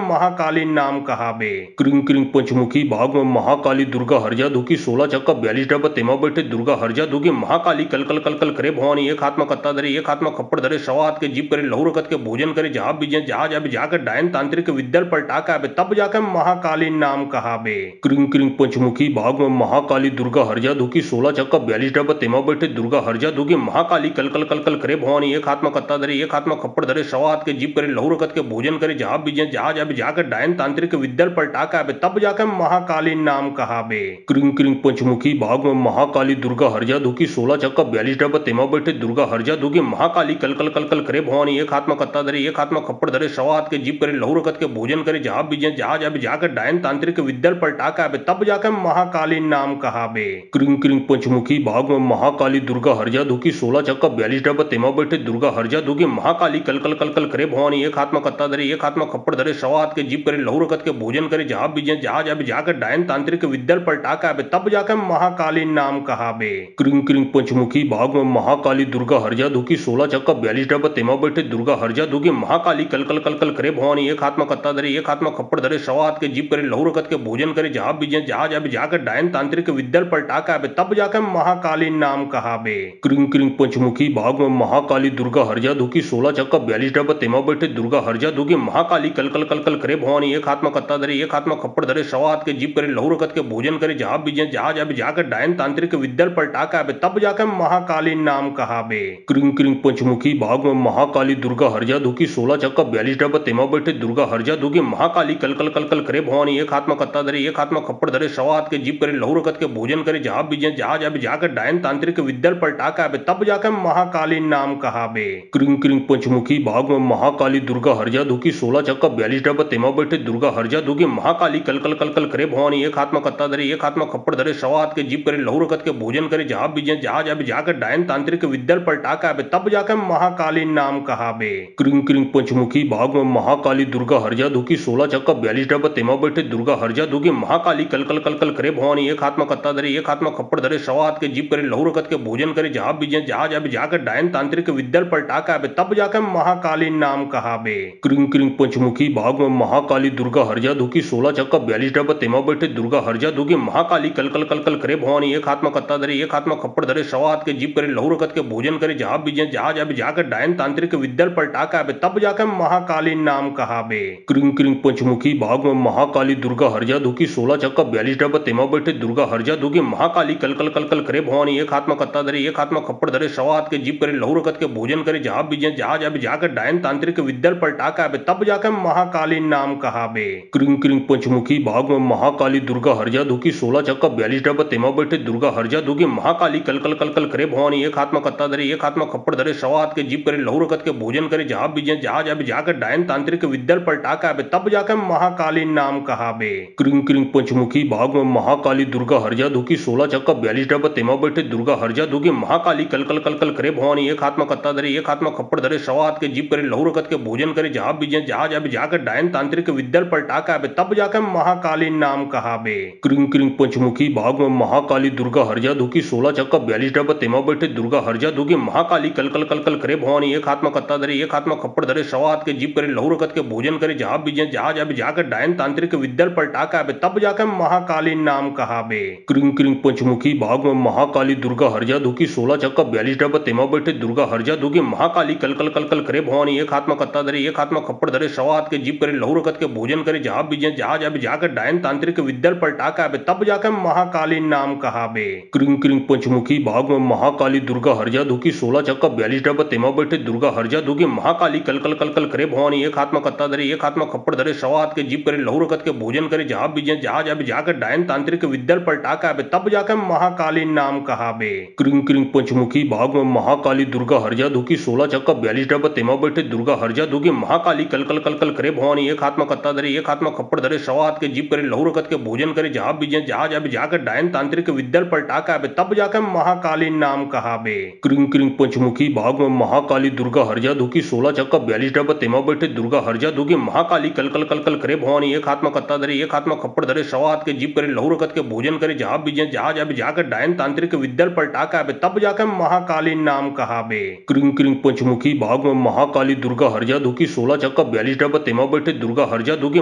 A: महाकालीन नाम कहाबे। क्रिंग क्रिंग पंचमुखी भाग में महाकाली दुर्गा हरजा दुखी 16 चक्का 42 डब्बा तेमा बैठे दुर्गा हरजा दुखी महाकाली कल कल कल कल करे भवानी एक हाथ में कत्ता धरे एक हाथ में खप्पड़ धरे सवा हाथ के जीप करे लहू रकत के भोजन करे जहां बीजे जहां जाबे जाकर डायन तांत्रिक विद्यल पलटा के आबे तब जाकर महाकालीन नाम कहाबे। क्रिंग क्रिंग पंचमुखी भाग में महाकाली दुर्गा हरजा दुखी 16 चक्का 42 डब्बा तेमा बैठे दुर्गा हरजा दुखी महाकाली कल कल कल कल करे भवानी एक हाथ में कत्ता धरे एक हाथ में खप्पड़ धरे सवा हाथ के जीप करे लहू रकत के भोजन करे जहां बीजे जहां जाबे जाकर डायन तांत्रिक विद्यल पलटा के आबे तब जाकर महाकालीन नाम कहाबे। क्रिंग क्रिंग पंचमुखी भाग में महाकाली दुर्गा हरजा दुखी 16 चक्का 42 डब्बा तेमा बैठे दुर्गा हरजा दुखी महाकाली कल कल कल कल करे भवानी एक हाथ में कत्ता धरे एक हाथ में खप्पड़ धरे सवा हाथ के जीप करे लहू रकत के भोजन करे जहां बीजे जहां जाबे जाकर डायन तांत्रिक विद्यल पलटा के आबे तब जाकर महाकालीन नाम कहाबे। क्रिंग क्रिंग पंचमुखी भाग में महाकाली दुर्गा हरजा दुखी 16 चक्का 42 डब्बा तेमा बैठे दुर्गा हरजा दुखी महाकाली कल कल कल कल करे भवानी एक हाथ में कत्ता धरे एक हाथ में खप्पड़ धरे सवा हाथ के जीप करे लहू रकत के भोजन करे जहां बीजे जहां जाबे जाकर डायन तांत्रिक विद्यल पलटा के आबे तब जाकर महाकालीन नाम कहाबे। क्रिंग क्रिंग पंचमुखी भाग में महाकाली दुर्गा हरजा दुखी 16 चक्का 42 डब्बा तेमा बैठे दुर्गा हरजा दुखी महाकाली कल कल कल कल करे भवानी एक हाथ में कत्ता धरे एक हाथ में खप्पड़ धरे सवा हाथ के जीप करे लहू रकत के भोजन करे जहां बीजे जहां जाबे जाकर डायन तांत्रिक विद्यल पलटा के आबे तब जाकर महाकालीन नाम कहाबे। क्रिंग क्रिंग पंचमुखी भाग में महाकाली दुर्गा हरजा दुखी 16 चक्का 42 डब्बा तेमा बैठे दुर्गा हरजा दुखी महाकाली कल कल कल कल करे भवानी एक हाथ में कत्ता धरे एक हाथ में खप्पड़ धरे सवा हाथ के जीप करे लहू रकत के भोजन करे जहां बीजे जहां जाबे जाकर डायन तांत्रिक विद्यल पलटा के आबे तब जाकर महाकालीन नाम कहाबे। क्रिंग क्रिंग पंचमुखी भाग में महाकाली दुर्गा हरजा दुखी 16 चक्का 42 डब्बा तेमा बैठे दुर्गा हरजा दुखी महाकाली कल कल कल कल करे भवानी एक हाथ में कत्ता धरे एक हाथ में खप्पड़ धरे सवा हाथ के जीप करे लहू रकत के भोजन करे जहां बीजे जहां जाबे जाकर डायन तांत्रिक विद्यल पलटा के आबे तब जाकर महाकालीन नाम कहाबे। क्रिंग क्रिंग पंचमुखी भाग में महाकाली दुर्गा हरजा दुखी 16 चक्का 42 डब्बा तेमा बैठे दुर्गा हरजा दुखी महाकाली कल कल कल कल करे भवानी एक हाथ में कत्ता धरे एक हाथ में खप्पड़ धरे सवा हाथ के जीप करे लहू रकत के भोजन करे जहां बीजे जहां जाबे जाकर डायन तांत्रिक विद्यल पलटा के आबे तब जाकर महाकालीन नाम कहाबे। क्रिंग क्रिंग पंचमुखी भाग में महाकाली दुर्गा हरजा दुखी 16 चक्का 42 डब्बा तेमा बैठे दुर्गा हरजा दुखी महाकाली कल कल कल कल करे भवानी एक हाथ में कत्ता धरे एक हाथ में खप्पड़ धरे सवा हाथ के जीप करे लहू रकत के भोजन करे जहां बीजे जहां जाबे जाकर डायन तांत्रिक विद्यल पलटा के आबे तब जाकर महाकालीन नाम कहाबे। क्रिंग क्रिंग पंचमुखी भाग में महाकाली दुर्गा हरजा दुखी 16 16 चक्का 42 डब्बा तेमा बैठे दुर्गा हरजा दुगी महाकाली कल कल कल कल करे भवानी एक हाथ में कत्ता धरे एक हाथ में खप्पड़ धरे सवा हाथ के जीप करे लहू रकत के भोजन करे जहाँ बीजे जहाँ जाबे जाकर डायन तांत्रिक विद्यल पलटा के आबे तब जाकर महाकाली नाम कहाबे। क्रिंग क्रिंग पंचमुखी भाग में महाकाली दुर्गा हरजा दुगी 16 चक्का 42 डब्बा तेमा बैठे दुर्गा हरजा दुगी महाकाली कल कल कल कल करे भवानी एक हाथ में कत्ता धरे एक हाथ में खप्पड़ धरे सवा हाथ के जीप करे लहू रकत के भोजन करे जहाँ बीजे जहाँ जाबे जाकर डायन तांत्रिक विद्यल पलटा के आबे तब जाकर महाकाली नाम कहाबे। क्रिंग क्रिंग पंचमुखी भाग में महाकाली दुर्गा हरजा दुगी 16 चक्का 42 डब्बा तेमा बैठे दुर्गा हरजा दुगी महाकाली कल कल कल कल करे भवानी एक हाथ में कत्ता धरे एक हाथ में खप्पड़ धरे सवा हाथ के जीप करे लहू रकत के भोजन करे जहाँ बीजे जहाँ जाबे जाकर डायन तांत्रिक विद्यल पलटा के आबे तब जाकर महाकाली नाम कहाबे। क्रिंग क्रिंग पंचमुखी भाग में महाकाली दुर्गा हरजा दुगी 16 चक्का 42 डब्बा तेमा बैठे दुर्गा हरजा दुगी महाकाली कल कल कल कल करे भवानी एक हाथ में कत्ता धरे एक हाथ में खप्पड़ धरे सवा हाथ के जीप करे लहू रकत के भोजन करे जहाँ बीजे जहाँ जाबे जाकर डायन तांत्रिक विद्यल पलटा के आबे तब जाकर महाकाली नाम कहाबे। क्रिंग क्रिंग पंचमुखी भाग में महाकाली दुर्गा हरजा दुगी 16 चक्का 42 डब्बा तेमा बैठे दुर्गा हरजा दुगी महाकाली कल कल कल कल करे भवानी एक हाथ में कत्ता धरे एक हाथ में खप्पड़ धरे सवा हाथ के जीप करे लहू रकत के भोजन करे जहाँ बीजे जहाँ जाबे जाकर डायन तांत्रिक विद्यल पलटा के आबे तब जाकर महाकाली नाम कहाबे। क्रिंग क्रिंग पंचमुखी भाग में महाकाली दुर्गा हरजा दुगी 16 चक्का 42 डब्बा तेमा बैठे दुर्गा हरजा दुगी महाकाली कल कल कल कल करे भवानी एक हाथ में कत्ता धरे एक हाथ में खप्पड़ धरे सवा हाथ के जीप करे लहू रकत के भोजन करे जहाँ बीजे जहाँ जाबे जाकर डायन तांत्रिक विद्यल पलटा के आबे तब जाकर महाकाली नाम कहाबे। क्रिंग क्रिंग पंचमुखी भाग में महाकाली दुर्गा हरजा दुगी 16 चक्का 42 डब्बा तेमा बैठे दुर्गा हरजा दुगी महाकाली कल कल कल कल करे भवानी एक हाथ में कत्ता धरे एक हाथ में खप्पड़ धरे सवा हाथ के जीप करे लहू रकत के भोजन करे जहाँ बीजे जहाँ जाबे जाकर डायन तांत्रिक विद्यल पलटा के आबे तब जाकर महाकाली नाम कहाबे। क्रिंग क्रिंग पंचमुखी भाग में महाकाली दुर्गा हरजा दुगी 16 चक्का 42 डब्बा तेमा बैठे दुर्गा हरजा दुगी महाकाली कल कल कल कल करे भवानी एक हाथ में कत्ता धरे एक हाथ में खप्पड़ धरे सवा हाथ के जीप करे लहू रकत के भोजन करे जहाँ बीजे जहाँ जाबे जाकर डायन तांत्रिक विद्यल पलटा के आबे तब जाकर महाकाली नाम कहाबे। क्रिंग क्रिंग पंचमुखी भाग में महाकाली दुर्गा हरजा दुगी 16 चक्का 42 डब्बा तेमा बैठे दुर्गा हरजा दुगी महाकाली कल कल कल कल करे भवानी एक हाथ में कत्ता धरे एक हाथ में खप्पड़ धरे सवा हाथ के जीप करे लहू रकत के भोजन करे जहाँ बीजे जहाँ जाबे जाकर डायन तांत्रिक विद्यल पलटा के आबे तब जाकर महाकाली नाम कहाबे। क्रिंग क्रिंग पंचमुखी भाग में महाकाली दुर्गा हरजा दुगी 16 चक्का 42 डब्बा तेमा बैठे दुर्गा हरजा दुगी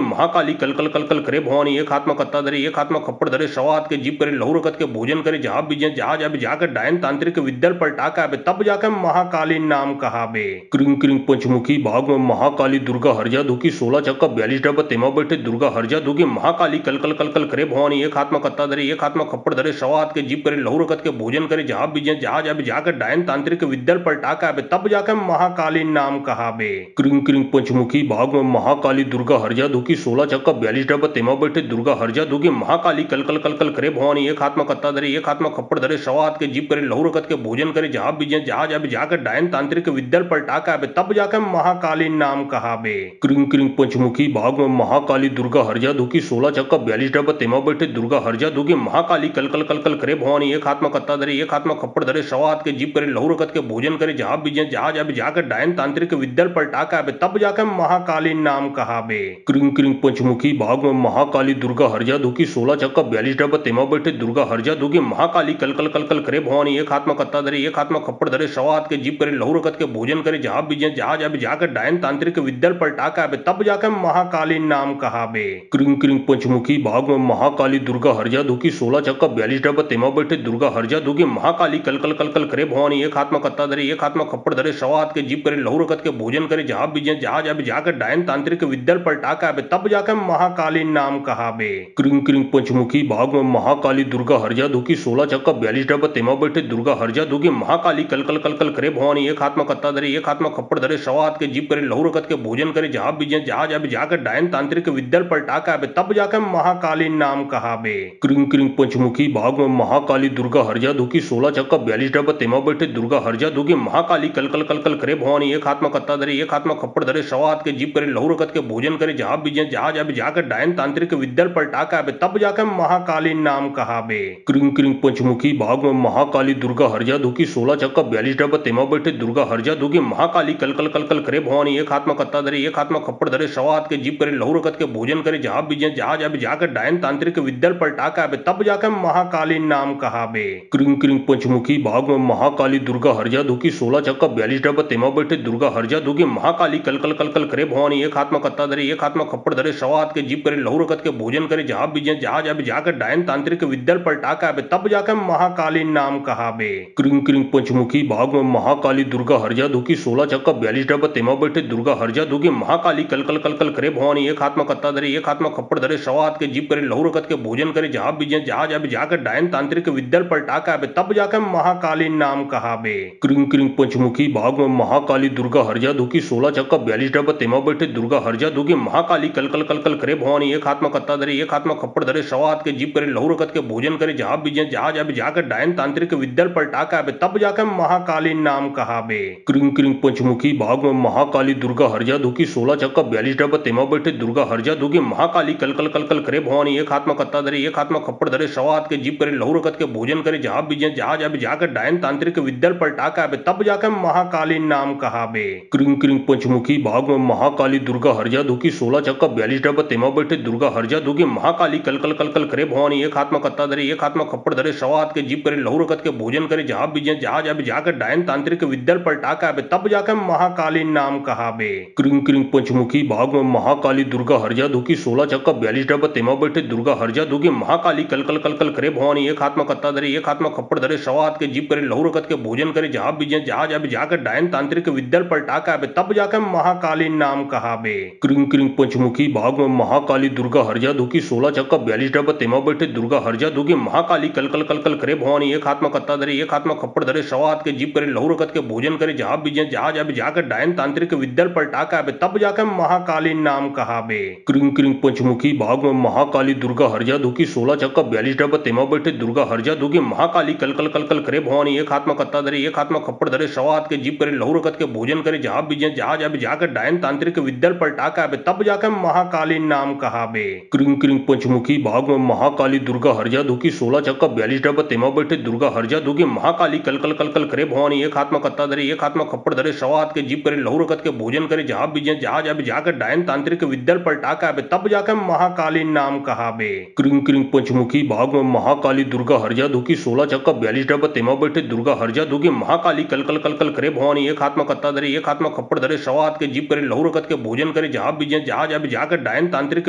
A: महाकाली कल कल कल कल करे भवानी एक हाथ में कत्ता धरे एक हाथ में खप्पड़ धरे सवा हाथ के जीप करे लहू रकत के भोजन करे जहाँ बीजे जहाँ जाबे जाकर डायन तांत्रिक विद्यल पलटा के आबे तब जाकर महाकाली नाम कहाबे। क्रिंग क्रिंग पंचमुखी भाग में महाकाली दुर्गा हरजा दुगी 16 चक्का 42 डब्बा तेमा बैठे दुर्गा हरजा दुगी महाकाली कल कल कल कल करे भवानी एक हाथ में कत्ता धरे एक हाथ में खप्पड़ धरे सवा हाथ के जीप करे लहू रकत के भोजन करे जहाँ बीजे जहाँ जाबे जाकर डायन तांत्रिक विद्यल पलटा के आबे तब जाकर महाकाली नाम कहाबे। क्रिंग क्रिंग पंचमुखी भाग में महाकाली दुर्गा हरजा दुगी 16 चक्का 42 डब्बा तेमा बैठे दुर्गा हरजा दुगी महाकाली कल कल कल कल करे भवानी एक हाथ में कत्ता धरे एक हाथ में खप्पड़ धरे सवा हाथ के जीप करे लहू रकत के भोजन करे जहाँ बीजे जहाँ जाबे जाकर डायन तांत्रिक विद्यल पलटा के आबे तब जाकर महाकाली नाम कहाबे। क्रिंग क्रिंग पंचमुखी भाग में महाकाली दुर्गा हरजा दुगी 16 चक्का 42 डब्बा तेमा बैठे दुर्गा हरजा दुगी महाकाली कल कल कल कल करे भवानी एक हाथ में कत्ता धरे एक हाथ में खप्पड़ धरे सवा हाथ के जीप करे लहू रकत के भोजन करे जहाँ बीजे जहाँ जाबे जाकर डायन तांत्रिक विद्यल पलटा के आबे तब जाकर महाकाली नाम कहाबे। क्रिंग क्रिंग पंचमुखी भाग में महाकाली दुर्गा हरजा दुगी 16 चक्का 42 डब्बा तेमा बैठे दुर्गा हरजा दुगी महाकाली कल कल कल कल करे भवानी एक हाथ में कत्ता धरे एक हाथ में खप्पड़ धरे सवा हाथ के जीप करे लहू रकत के भोजन करे जहाँ बीजे जहाँ जाबे जाकर डायन तांत्रिक विद्यल पलटा के आबे तब जाकर महाकाली नाम कहाबे। क्रिंग क्रिंग पंचमुखी भाग में महाकाली दुर्गा हरजा दुगी 16 चक्का 42 डब्बा तेमा बैठे दुर्गा हरजा दुगी महाकाली कल कल कल कल करे भवानी एक हाथ में कत्ता धरे एक हाथ में खप्पड़ धरे सवा हाथ के जीप करे लहू रकत के भोजन करे जहाँ बीजे जहाँ जाबे जाकर डायन तांत्रिक विद्यल पलटा के आबे तब जाकर महाकाली नाम कहाबे। क्रिंग क्रिंग पंचमुखी भाग में महाकाली दुर्गा हरजा दुगी 16 चक्का 42 डब्बा तेमा बैठे दुर्गा हरजा दुगी महाकाली कल कल कल कल करे भवानी एक हाथ में कत्ता धरे एक हाथ में खप्पड़ धरे सवा हाथ के जीप करे लहू रकत के भोजन करे जहाँ बीजे जहाँ जाबे जाकर डायन तांत्रिक विद्यल पलटा के आबे तब जाकर महाकाली नाम कहाबे। क्रिंग क्रिंग पंचमुखी भाग में महाकाली दुर्गा हरजा दुगी 16 चक्का 42 डब्बा तेमा बैठे दुर्गा हरजा दुगी महाकाली कल कल कल कल करे भवानी एक हाथ में कत्ता धरे एक हाथ में खप्पड़ धरे सवा हाथ के जीप करे लहू रकत के भोजन करे जहाँ बीजे जहाँ जाबे जाकर डायन तांत्रिक विद्यल पलटा के आबे तब जाकर महाकाली नाम कहाबे। क्रिंग क्रिंग पंचमुखी भाग में महाकाली दुर्गा हरजा दुगी 16 चक्का 42 डब्बा तेमा बैठे दुर्गा हरजा दुगी महाकाली कल कल कल कल करे भवानी एक हाथ में कत्ता धरे एक हाथ में खप्पड़ धरे सवा हाथ के जीप करे लहू रकत के भोजन करे जहाँ बीजे जहाँ जाबे जाकर डायन तांत्रिक विद्यल पलटा के आबे तब जाकर महाकाली नाम कहाबे। क्रिंग क्रिंग पंचमुखी भाग में महाकाली दुर्गा हरजा दुगी 16 चक्का 42 डब्बा तेमा बैठे दुर्गा हरजा दुगी महाकाली कल कल कल कल करे भवानी एक हाथ में कत्ता धरे एक हाथ में खप्पड़ धरे सवा हाथ के के जीप करे लहू रकत के भोजन करे जहाँ बीजे जहाँ जाबे जाकर डायन तांत्रिक विद्यल पलटाका आबे तब जाकर महाकाली नाम कहाबे। क्रिंग क्रिंग पंचमुखी भाग में महाकाली दुर्गा हरजा धुकी 16 चक्का 42 डब्बा तेमा बैठे दुर्गा हरजा धुकी महाकाली कल कल कल कल करे भवानी एक हाथ में कत्ता धरे एक हाथ में खप्पड़ धरे सवा हाथ के जीप करे लहू रकत के भोजन करे जहाँ बीजे जहाँ जाबे जाकर डायन तांत्रिक विद्यल पलटाका आबे तब जाकर महाकाली नाम कहाबे। क्रिंग क्रिंग पंचमुखी भाग में महाकाली दुर्गा हरजा धुकी 16 चक्का 42 डब्बा तेमा बैठे दुर्गा हरजा धुकी महाकाली कल कल कल कल करे भवानी एक हाथ में कत्ता धरे एक हाथ में खप्पड़ धरे सवा हाथ के जीप करे लहू रकत के भोजन करे जहाँ बीजे जहाँ जाबे जाकर डायन तांत्रिक विद्यल पलटाका आबे तब जाकर महाकाली नाम कहाबे। क्रिंग क्रिंग पंचमुखी भाग में महाकाली दुर्गा हरजा धुकी 16 चक्का 42 डब्बा तेमा बैठे दुर्गा हरजा धुकी महाकाली कल कल कल कल करे भवानी एक हाथ में कत्ता धरे एक हाथ में खप्पड़ धरे सवा हाथ के जीप करे लहू रकत के भोजन करे जहाँ बीजे जहाँ जाबे जाकर डायन तांत्रिक विद्यल पलटाका आबे तब जाकर महाकाली नाम कहाबे। क्रिंग क्रिंग पंचमुखी भाग में महाकाली दुर्गा हरजा धुकी 16 चक्का 42 डब्बा तेमा बैठे दुर्गा हरजा धुकी महाकाली कल कल कल कल करे भवानी एक हाथ में कत्ता धरे एक हाथ में खप्पड़ धरे सवा हाथ के जीप करे लहू रकत के भोजन करे जहाँ बीजे जहाँ जाबे जाकर डायन तांत्रिक विद्यल पलटाका आबे तब जाकर महाकाली नाम कहाबे। क्रिंग क्रिंग पंचमुखी भाग में महाकाली दुर्गा हरजा धुकी 16 चक्का 42 डब्बा तेमा बैठे दुर्गा हरजा धुकी महाकाली कल कल कल कल करे भवानी एक हाथ में कत्ता धरे एक हाथ में खप्पड़ धरे सवा हाथ के जीप करे लहू रकत के भोजन करे जहाँ बीजे जहाँ जाबे जाकर डायन तांत्रिक विद्यल पलटाका आबे तब जाकर महाकाली नाम कहाबे। क्रिंग क्रिंग पंचमुखी भाग में महाकाली दुर्गा हरजा धुकी 16 चक्का 42 डब्बा तेमा बैठे दुर्गा हरजा धुकी महाकाली कल कल कल कल करे भवानी एक हाथ में कत्ता धरे एक हाथ में खप्पड़ धरे सवा हाथ के जीप करे लहू रकत के भोजन करे जहाँ बीजे जहाँ जाबे जाकर डायन तांत्रिक विद्यल पलटाका आबे तब जाकर महाकाली नाम कहाबे। क्रिंग क्रिंग पंचमुखी भाग में महाकाली दुर्गा हरजा धुकी 16 चक्का 42 डब्बा तेमा बैठे दुर्गा हरजा धुकी महाकाली कल कल कल कल करे भवानी एक हाथ में कत्ता धरे एक हाथ में खप्पड़ धरे सवा हाथ के जीप करे लहू रकत के भोजन करे जहाँ बीजे जहाँ जाबे जाकर डायन तांत्रिक विद्यल पलटाका आबे तब जाकर महाकाली नाम कहाबे। क्रिंग क्रिंग पंचमुखी भाग में महाकाली दुर्गा हरजा धुकी 16 चक्का 42 डब्बा तेमा बैठे दुर्गा हरजा धुकी महाकाली कल कल कल कल करे भवानी एक हाथ में कत्ता धरे एक हाथ में खप्पड़ धरे सवा हाथ के जीप करे लहू रकत के भोजन करे जहाँ बीजे जहाँ जाबे जाकर डायन तांत्रिक विद्यल पलटाका आबे तब जाकर महाकाली नाम कहाबे। क्रिंग क्रिंग पंचमुखी भाग में महाकाली दुर्गा हरजा धुकी 16 चक्का 42 डब्बा तेमा बैठे दुर्गा हरजा धुकी महाकाली कल कल कल कल करे भवानी एक हाथ में कत्ता धरे एक हाथ में खप्पड़ धरे सवा हाथ के जीप करे लहू रकत के भोजन करे जहाँ बीजे जहाँ जाबे जाकर डायन तांत्रिक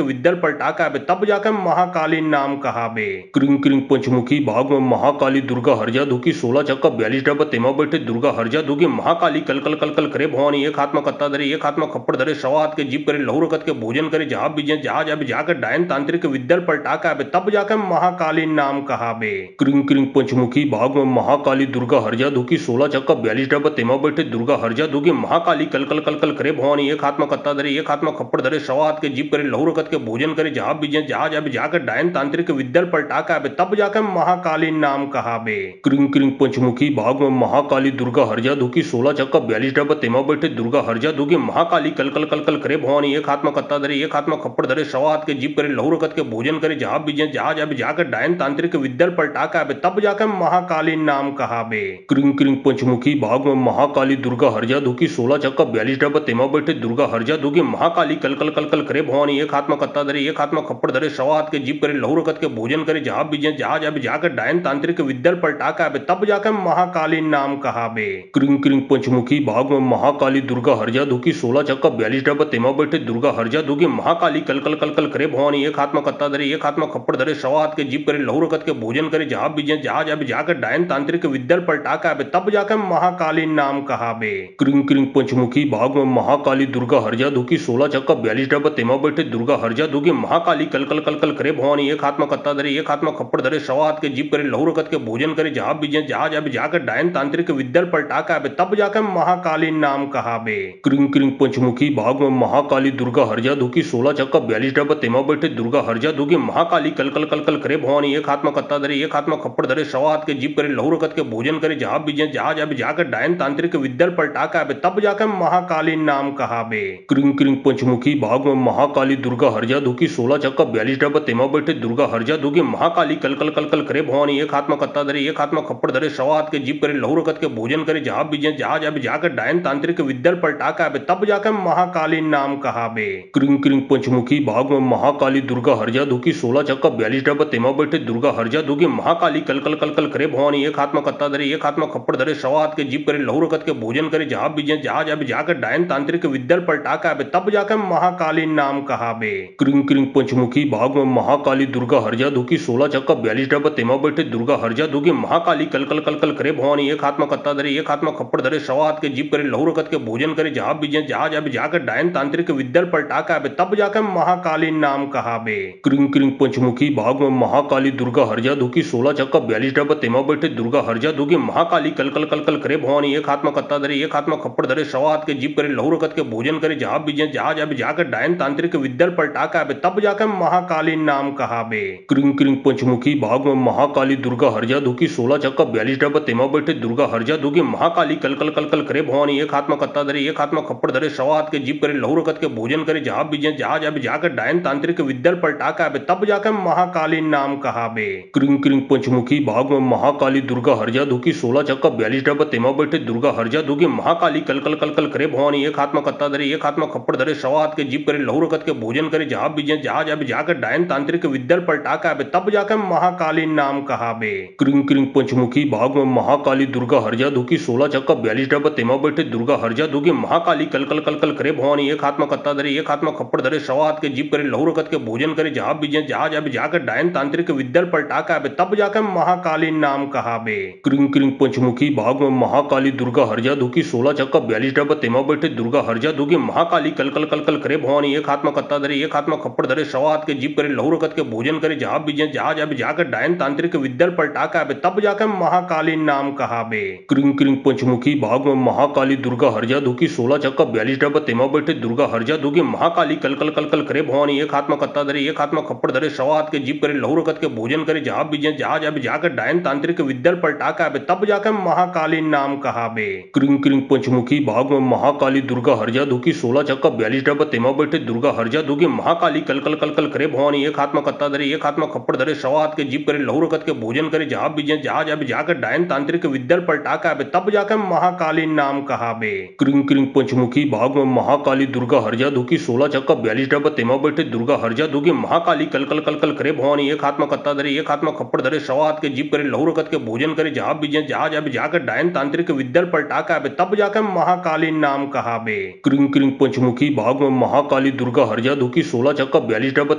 A: विद्यल पलटाका आबे तब जाकर महाकाली नाम कहाबे। क्रिंग क्रिंग पंचमुखी भाग में महाकाली दुर्गा हरजा धुकी 16 चक्का 42 डब्बा तेमा बैठे दुर्गा हरजा धुकी महाकाली कल कल कल कल करे भवानी एक हाथ में कत्ता धरे एक हाथ में खप्पड़ धरे सवा हाथ के जीप करे लहू रकत के भोजन करे जहाँ बीजे जहाँ जाबे जाकर डायन तांत्रिक विद्यल पलटाका आबे तब जाकर महाकाली नाम कहाबे। क्रिंग क्रिंग पंचमुखी भाग में महाकाली दुर्गा हरजा धुकी 16 चक्का 42 डब्बा तेमा बैठे दुर्गा हरजा धुकी महाकाली कल कल कल कल करे भवानी एक हाथ में कत्ता धरे एक हाथ में खप्पड़ धरे सवा हाथ के जीप करे लहू रकत के भोजन करे जहाँ बीजे जहाँ जाबे जाकर डायन तांत्रिक विद्यल पलटाका आबे तब जाकर महाकाली नाम कहाबे। क्रिंग क्रिंग पंचमुखी भाग में महाकाली दुर्गा हरजा धुकी 16 चक्का 42 डब्बा तेमा बैठे दुर्गा हरजा धुकी महाकाली कल कल कल कल करे भवानी एक हाथ में कत्ता धरे एक हाथ में खप्पड़ धरे सवा हाथ के जीप करे लहू रकत के भोजन करे जहाँ बीजे जहाँ जाबे जाकर डायन तांत्रिक विद्यल पलटाका आबे तब जाकर महाकाली नाम कहाबे। क्रिंग क्रिंग पंचमुखी भाग में महाकाली दुर्गा हरजा धुकी 16 चक्का 42 डब्बा तेमा बैठे दुर्गा हरजा धुकी महाकाली कल कल कल कल करे भवानी एक हाथ में कत्ता धरे एक हाथ में खप्पड़ धरे सवा हाथ के जीप करे लहू रकत के भोजन करे जहाँ बीजे जहाँ जाबे जाकर डायन तांत्रिक विद्यल पलटाका आबे तब जाकर महाकाली नाम कहाबे। क्रिंग क्रिंग पंचमुखी भाग में महाकाली दुर्गा हरजा धुकी 16 चक्का 42 डब्बा तेमा बैठे दुर्गा हरजा धुकी महाकाली कल कल कल कल करे भवानी एक हाथ में कत्ता धरे एक हाथ में खप्पड़ धरे सवा हाथ के जीप करे लहू रकत के भोजन करे जहाँ बीजे जहाँ जाबे जाकर डायन तांत्रिक विद्यल पलटाका आबे तब जाकर महाकाली नाम कहाबे। क्रिंग क्रिंग पंचमुखी भाग में महाकाली दुर्गा हरजा धुकी 16 चक्का 42 डब्बा तेमा बैठे दुर्गा हरजा धुकी महाकाली कल कल कल कल करे भवानी एक हाथ में कत्ता धरे एक हाथ में खप्पड़ धरे सवा हाथ के जीप करे लहू रकत के भोजन करे जहाँ बीजे जहाँ जाबे जाकर डायन तांत्रिक विद्यल पलटाका आबे तब जाकर महाकाली नाम कहाबे। क्रिंग क्रिंग पंचमुखी भाग में महाकाली दुर्गा हरजा धुकी 16 चक्का 42 डब्बा तेमा बैठे दुर्गा हरजा धुकी महाकाली कल कल कल कल करे भवानी एक हाथ में कत्ता धरे एक हाथ में खप्पड़ धरे सवा हाथ के जीप करे लहू रकत के भोजन करे जहाँ बीजे जहाँ जाबे जाकर डायन तांत्रिक विद्यल पलटाका आबे तब जाकर महाकाली नाम कहाबे। क्रिंग क्रिंग पंचमुखी भाग में महाकाली दुर्गा हरजा धुकी 16 चक्का 42 डब्बा तेमा बैठे दुर्गा हरजा धुकी महाकाली कल कल कल कल करे भवानी एक हाथ में कत्ता धरे एक हाथ में खप्पड़ धरे सवा हाथ के जीप करे लहू रकत के भोजन करे जहाँ बीजे जहाँ जाबे जाकर डायन तांत्रिक विद्यल पलटाका आबे तब जाकर महाकाली नाम कहाबे। क्रिंग क्रिंग पंचमुखी भाग में महाकाली दुर्गा हरजा धुकी 16 चक्का 42 डब्बा तेमा बैठे दुर्गा हरजा धुकी महाकाली कल कल कल कल करे भवानी एक हाथ में कत्ता धरे एक हाथ में खप्पड़ धरे सवा हाथ के जीप करे लहू रकत के भोजन करे जहाँ बीजे जहाँ जाबे जाकर डायन तांत्रिक विद्यल पलटाका आबे तब जाकर महाकाली नाम कहाबे। कहावे। क्रिंग क्रिंग पंचमुखी बाग में महाकाली दुर्गा हरजा दुखी 16 चक्का 42 डब्बा तेमा बैठे दुर्गा हरजा दुखी महाकाली कल कल कल कल करे भवानी एक हाथ में कत्ता धरे एक हाथ में खप्पड़ धरे सवा हाथ के जीप करे लहू रकत के भोजन करे जहां बीजे जहां जाबे जाकर डायन तांत्रिक विद्यल पलटा के आबे तब जाकर महाकाली नाम कहावे। क्रिंग क्रिंग पंचमुखी बाग में महाकाली दुर्गा हरजा दुखी 16 चक्का 42 डब्बा तेमा बैठे दुर्गा हरजा दुखी महाकाली कल कल कल कल करे भवानी एक हाथ में कत्ता धरे एक हाथ में खप्पड़ धरे सवा हाथ के जीप करे लहू रकत के भोजन करे जहां बीजे जहां जाबे जाकर डायन तांत्रिक विद्यल पलटा के आबे तब जाकर महाकाली नाम कहावे। क्रिंग क्रिंग पंचमुखी बाग में महाकाली दुर्गा हरजा दुखी 16 चक्का 42 डब्बा तेमा बैठे दुर्गा हरजा दुखी महाकाली कल कल कल कल करे भवानी एक हाथ में कत्ता धरे एक हाथ में खप्पड़ धरे सवा हाथ के जीप करे लहू रकत के भोजन करे जहां बीजे जहां जाबे जाकर डायन तांत्रिक विद्यल पलटा के आबे तब जाकर महाकाली नाम कहावे। क्रिंग क्रिंग पंचमुखी बाग में महाकाली दुर्गा हरजा दुखी 16 चक्का 42 डब्बा तेमा बैठे दुर्गा हरजा दुखी महाकाली कल कल कल कल करे भवानी एक हाथ में कत्ता धरे एक हाथ में खप्पड़ धरे सवा हाथ के जीप करे लहू रकत के भोजन करे जहां बीजे जहां जाबे जाकर डायन तांत्रिक विद्यल पलटा के आबे तब जाकर महाकाली नाम कहावे। क्रिंग क्रिंग पंचमुखी बाग में महाकाली दुर्गा हरजा दुखी 16 चक्का 42 डब्बा तेमा बैठे दुर्गा हरजा दुखी महाकाली कल कल कल कल करे भवानी एक हाथ में कत्ता धरे एक हाथ में खप्पड़ धरे सवा हाथ के जीप करे लहू रकत के भोजन करे जहां बीजे जहां जाबे जाकर डायन तांत्रिक विद्यल पलटा के आबे तब जाकर महाकाली नाम कहावे। क्रिंग क्रिंग पंचमुखी बाग में महाकाली दुर्गा हरजा दुखी 16 चक्का 42 डब्बा तेमा बैठे दुर्गा हरजा दुखी महाकाली कल कल कल कल करे भवानी एक हाथ में कत्ता धरे एक हाथ में खप्पड़ धरे सवा हाथ के जीप करे लहू रकत के भोजन करे जहां बीजे जहां जाबे जाकर डायन तांत्रिक विद्यल पलटा के आबे तब जाकर महाकाली नाम कहावे। क्रिंग क्रिंग पंचमुखी बाग में महाकाली दुर्गा हरजा दुखी 16 चक्का 42 डब्बा तेमा बैठे दुर्गा हरजा दुखी महाकाली कल कल कल कल करे भवानी एक हाथ में कत्ता धरे एक हाथ में खप्पड़ धरे सवा हाथ के जीप करे लहू रकत के भोजन करे जहां बीजे जहां जाबे जाकर डायन तांत्रिक विद्यल पलटा के आबे तब जाकर महाकाली नाम कहावे। क्रिंग क्रिंग पंचमुखी बाग में महाकाली दुर्गा हरजा दुखी 16 चक्का 42 डब्बा तेमा बैठे दुर्गा हरजा दुखी महाकाली कल कल कल कल करे भवानी एक हाथ में कत्ता धरे एक हाथ में खप्पड़ धरे सवा हाथ के जीप करे लहू रकत के भोजन करे जहां बीजे जहां जाबे जाकर डायन तांत्रिक विद्यल पलटा के आबे तब जाकर महाकाली नाम कहावे। क्रिंग क्रिंग पंचमुखी बाग में महाकाली दुर्गा हरजा दुखी 16 चक्का 42 डब्बा तेमा बैठे दुर्गा हरजा दुखी महाकाली कल कल कल कल करे भवानी एक हाथ में कत्ता धरे एक हाथ में खप्पड़ धरे सवा हाथ के जीप करे लहू रकत के भोजन करे जहां बीजे जहां जाबे जाकर डायन तांत्रिक विद्यल पलटा के आबे तब जाकर महाकाली नाम कहावे। क्रिंग क्रिंग पंचमुखी बाग में महाकाली दुर्गा हरजा दुखी 16 चक्का 42 डब्बा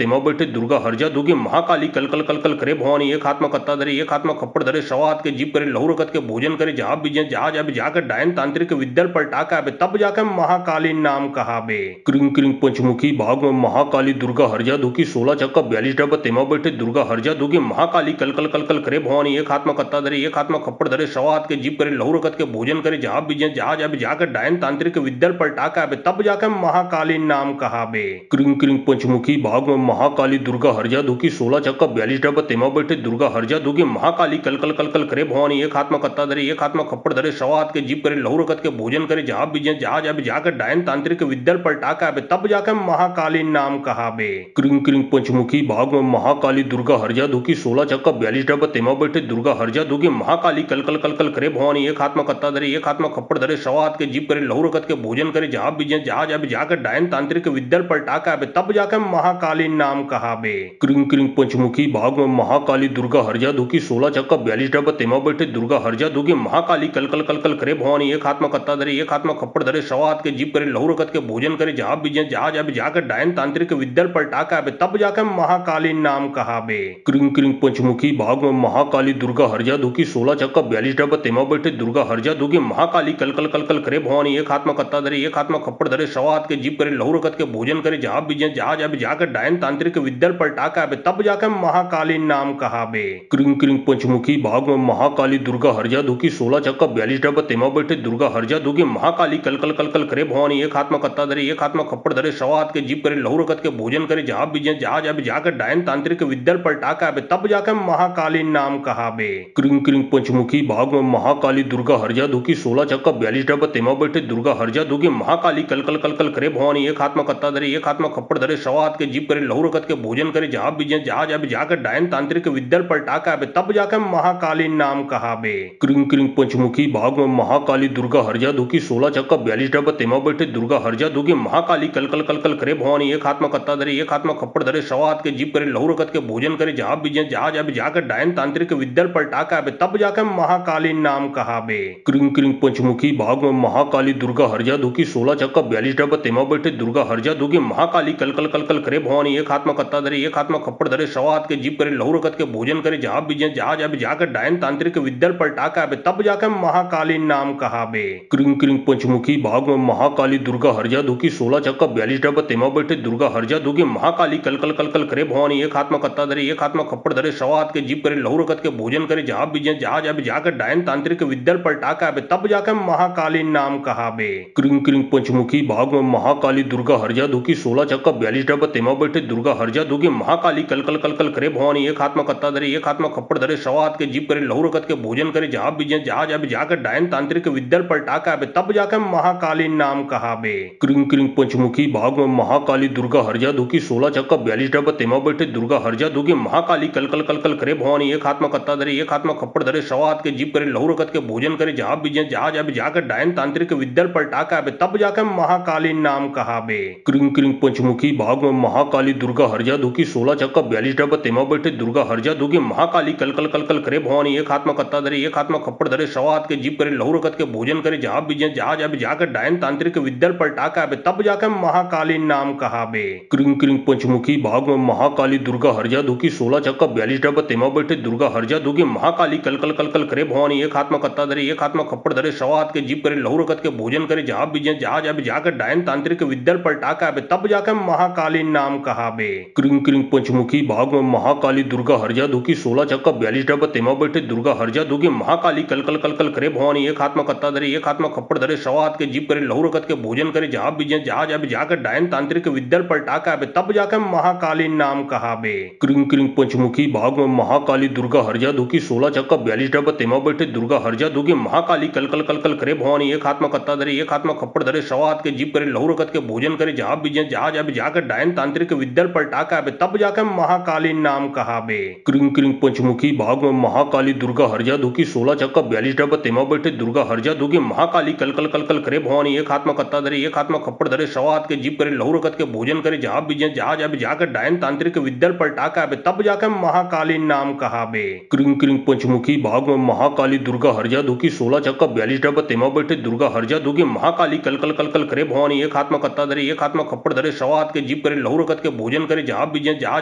A: तेमा बैठे दुर्गा हरजा दुखी महाकाली कल कल कल कल करे भवानी एक हाथ में कत्ता धरे एक हाथ में खप्पड़ धरे सवा हाथ के जीप करे लहू रकत के भोजन करे जहां बीजे जहां जाबे जाकर डायन तांत्रिक विद्यल पलटा के आबे तब जाकर महाकाली नाम कहावे। क्रिंग क्रिंग पंचमुखी बाग में महाकाली दुर्गा हरजा दुखी 16 चक्का 42 डब्बा तेमा बैठे दुर्गा हरजा दुखी महाकाली कल कल कल कल करे भवानी एक हाथ में कत्ता धरे एक हाथ में खप्पड़ धरे सवा हाथ के जीप करे लहू रकत के भोजन करे जहां बीजे जहां जाबे जाकर डायन तांत्रिक विद्यल पलटा के आबे तब जाकर महाकाली नाम कहावे। क्रिंग क्रिंग पंचमुखी बाग में महाकाली दुर्गा हरजा दुखी 16 चक्का 42 डब्बा तेमा बैठे दुर्गा हरजा दुखी महाकाली कल कल कल कल करे भवानी एक हाथ में कत्ता धरे एक हाथ में खप्पड़ धरे सवा हाथ के जीप करे लहू रकत के भोजन करे जहां बीजे जहां जाबे जाकर डायन तांत्रिक विद्यल पलटा के आबे तब जाकर महाकाली नाम कहावे। क्रिंग क्रिंग पंचमुखी बाग में महाकाली दुर्गा हरजा दुखी 16 चक्का 42 डब्बा तेमा बैठे दुर्गा हरजा दुखी महाकाली कल कल कल कल करे भवानी एक हाथ में कत्ता धरे एक हाथ में खप्पड़ धरे सवा हाथ के जीप करे लहू रकत के भोजन करे जहां बीजे जहां जाबे जाकर डायन तांत्रिक विद्यल पलटा के आबे तब जाकर महाकाली नाम कहावे। क्रिंग क्रिंग पंचमुखी बाग में महाकाली दुर्गा हरजा दुखी 16 चक्का 42 डब्बा तेमा बैठे दुर्गा हरजा दुखी महाकाली कल कल कल कल करे भवानी एक हाथ में कत्ता धरे एक हाथ में खप्पड़ धरे सवा हाथ के जीप करे लहू रकत के भोजन करे जहां बीजे जहां जाबे जाकर डायन तांत्रिक विद्यल पलटा के आबे तब जाकर महाकाली नाम कहावे। क्रिंग क्रिंग पंचमुखी बाग में महाकाली दुर्गा हरजा दुखी 16 चक्का 42 डब्बा तेमा बैठे दुर्गा हरजा दुखी महाकाली कल कल कल कल करे भवानी एक हाथ में कत्ता धरे एक हाथ में खप्पड़ धरे सवा हाथ के जीप करे लहू रकत के भोजन करे जहां बीजे जहां जाबे जाकर डायन तांत्रिक विद्यल पलटा के आबे तब जाकर महाकाली नाम कहावे। क्रिंग क्रिंग पंचमुखी बाग में महाकाली दुर्गा हरजा दुखी 16 चक्का 42 डब्बा तेमा बैठे दुर्गा हरजा दुखी महाकाली कल कल कल कल करे भवानी एक हाथ में कत्ता धरे एक हाथ में खप्पड़ धरे सवा हाथ के जीप करे लहू रकत के भोजन करे जहां बीजे जहां जाबे जाकर डायन तांत्रिक विद्यल पलटा के आबे तब जाकर महाकाली नाम कहावे। क्रिंग क्रिंग पंचमुखी बाग में महाकाली दुर्गा हरजा दुखी 16 चक्का 42 डब्बा तेमा बैठे दुर्गा हरजा दुखी महाकाली कल कल कल कल करे भवानी एक हाथ में कत्ता धरे एक हाथ में खप्पड़ धरे सवा हाथ के जीप करे लहू रकत के भोजन करे जहां बीजे जहां जाबे जाकर डायन तांत्रिक विद्यल पलटा के आबे तब जाकर महाकाली नाम कहावे। क्रिंग क्रिंग पंचमुखी बाग में महाकाली दुर्गा हरजा दुखी 16 चक्का 42 डब्बा तेमा बैठे दुर्गा हरजा दुखी महाकाली कल कल कल कल करे भवानी एक हाथ में कत्ता धरे एक हाथ में खप्पड़ धरे सवा हाथ के जीप करे लहू रकत के भोजन करे जहां बीजे जहां जाबे जाकर डायन तांत्रिक विद्यल पलटा के आबे तब जाकर महाकाली नाम कहावे। क्रिंग क्रिंग पंचमुखी बाग में महाकाली दुर्गा हरजा दुखी 16 चक्का 42 डब्बा तेमा बैठे दुर्गा हरजा दुखी महाकाली महाकाली कल कल कल कल करे भवानी एक हाथ में कत्ता धरे एक हाथ में खप्पड़ धरे सवा हाथ के जीप करे लहू रकत के भोजन करे जहाँ बीजे जहाँ जाबे जाकर डायन तांत्रिक विद्यल पलटा के आबे तब जाके महाकाली नाम कहाबे। क्रिंग क्रिंग पंचमुखी भाग में महाकाली दुर्गा हरजा दुखी 16 चक्का 42 डब्बा तेमा बैठे दुर्गा हरजा दुखी महाकाली कल कल कल कल करे भवानी एक हाथ में कत्ता धरे एक हाथ में खप्पड़ धरे सवा हाथ के जीप करे लहू रकत के भोजन करे जहाँ बीजे जहाँ जाबे जाकर डायन तांत्रिक विद्यल पलटा के आबे तब जाके महाकाली नाम कहाबे। क्रिंग क्रिंग पंचमुखी भाग में महाकाली दुर्गा हरजा दुखी 16 चक्का 42 डब्बा तेमा बैठे दुर्गा हरजा दुखी महाकाली कल कल कल कल करे भवानी एक हाथ में कत्ता धरे एक हाथ में खप्पड़ धरे सवा हाथ के जीप करे लहू रकत के भोजन करे जहाँ बीजे जहाँ जाबे जाकर डायन तांत्रिक विद्यल पलटा के आबे तब जाके महाकाली नाम कहाबे। क्रिंग क्रिंग पंचमुखी भाग में महाकाली दुर्गा हरजा दुखी 16 चक्का 42 डब्बा तेमा बैठे दुर्गा हरजा दुखी महाकाली कल कल कल कल करे भवानी एक हाथ में कत्ता धरे एक हाथ में खप्पड़ धरे सवा हाथ के जीप करे लहू रकत के भोजन करे जहाँ बीजे जहाँ जाबे जाकर डायन तांत्रिक विद्यल पलटा के आबे तब जाके महाकाली नाम कहाबे। क्रिंग क्रिंग पंचमुखी भाग में महाकाली दुर्गा हरजा दुखी 16 चक्का 42 डब्बा तेमा बैठे दुर्गा हरजा दुखी महाकाली कल कल कल कल करे भवानी एक हाथ में कत्ता धरे एक हाथ में खप्पड़ धरे सवा हाथ के जीप करे लहू रकत के भोजन करे जहाँ बीजे जहाँ जाबे जाकर डायन तांत्रिक विद्यल पलटा के आबे तब जाके महाकाली नाम कहाबे। क्रिंग क्रिंग पंचमुखी भाग में महाकाली दुर्गा हरजा दुखी 16 चक्का 42 डब्बा तेमा बैठे दुर्गा हरजा दुखी महाकाली कल कल कल कल करे भवानी एक हाथ में कत्ता धरे एक हाथ में खप्पड़ धरे सवा हाथ के जीप करे लहू रकत के भोजन करे जहाँ बीजे जहाँ जाबे जाकर डायन तांत्रिक विद्यल पलटा के आबे तब जाके महाकाली नाम कहाबे। क्रिंग क्रिंग पंचमुखी भाग में महाकाली दुर्गा हरजा दुखी 16 चक्का 42 डब्बा तेमा बैठे दुर्गा हरजा दुखी महाकाली कल कल कल कल करे भवानी एक हाथ में कत्ता धरे एक हाथ में खप्पड़ धरे सवा हाथ के जीप करे लहू रकत के भोजन करे जहाँ बीजे जहाँ जाबे जाकर डायन तांत्रिक विद्यल पलटा के आबे तब जाके महाकाली नाम कहाबे। क्रिंग क्रिंग पंचमुखी भाग में महाकाली दुर्गा हरजा दुखी 16 चक्का 42 डब्बा तेमा बैठे दुर्गा हरजा दुखी महाकाली कल कल कल कल करे भवानी एक हाथ में कत्ता धरे एक हाथ में खप्पड़ धरे सवा हाथ के जीप करे लहू रकत के भोजन करे जहाँ बीजे जहाँ जाबे जाकर डायन तांत्रिक विद्यल पलटा के आबे तब जाके महाकाली नाम कहाबे। क्रिंग क्रिंग पंचमुखी भाग में महाकाली दुर्गा हरजा दुखी 16 चक्का 42 डब्बा तेमा बैठे दुर्गा हरजा दुखी महाकाली कल कल कल कल करे भवानी एक हाथ में कत्ता धरे एक हाथ में खप्पड़ धरे सवा हाथ के जीप करे लहू रकत के भोजन करे जहाँ बीजे जहाँ जाबे जाकर डायन तांत्रिक विद्यल पलटा के आबे तब जाके महाकाली नाम कहाबे। क्रिंग क्रिंग पंचमुखी भाग में महाकाली दुर्गा हरजा दुखी 16 चक्का 42 डब्बा तेमा बैठे दुर्गा हरजा दुखी महाकाली कल कल कल कल करे भवानी एक हाथ में कत्ता धरे एक हाथ में खप्पड़ धरे सवा हाथ के जीप करे लहू रकत के भोजन करे जहाँ बीजे जहाँ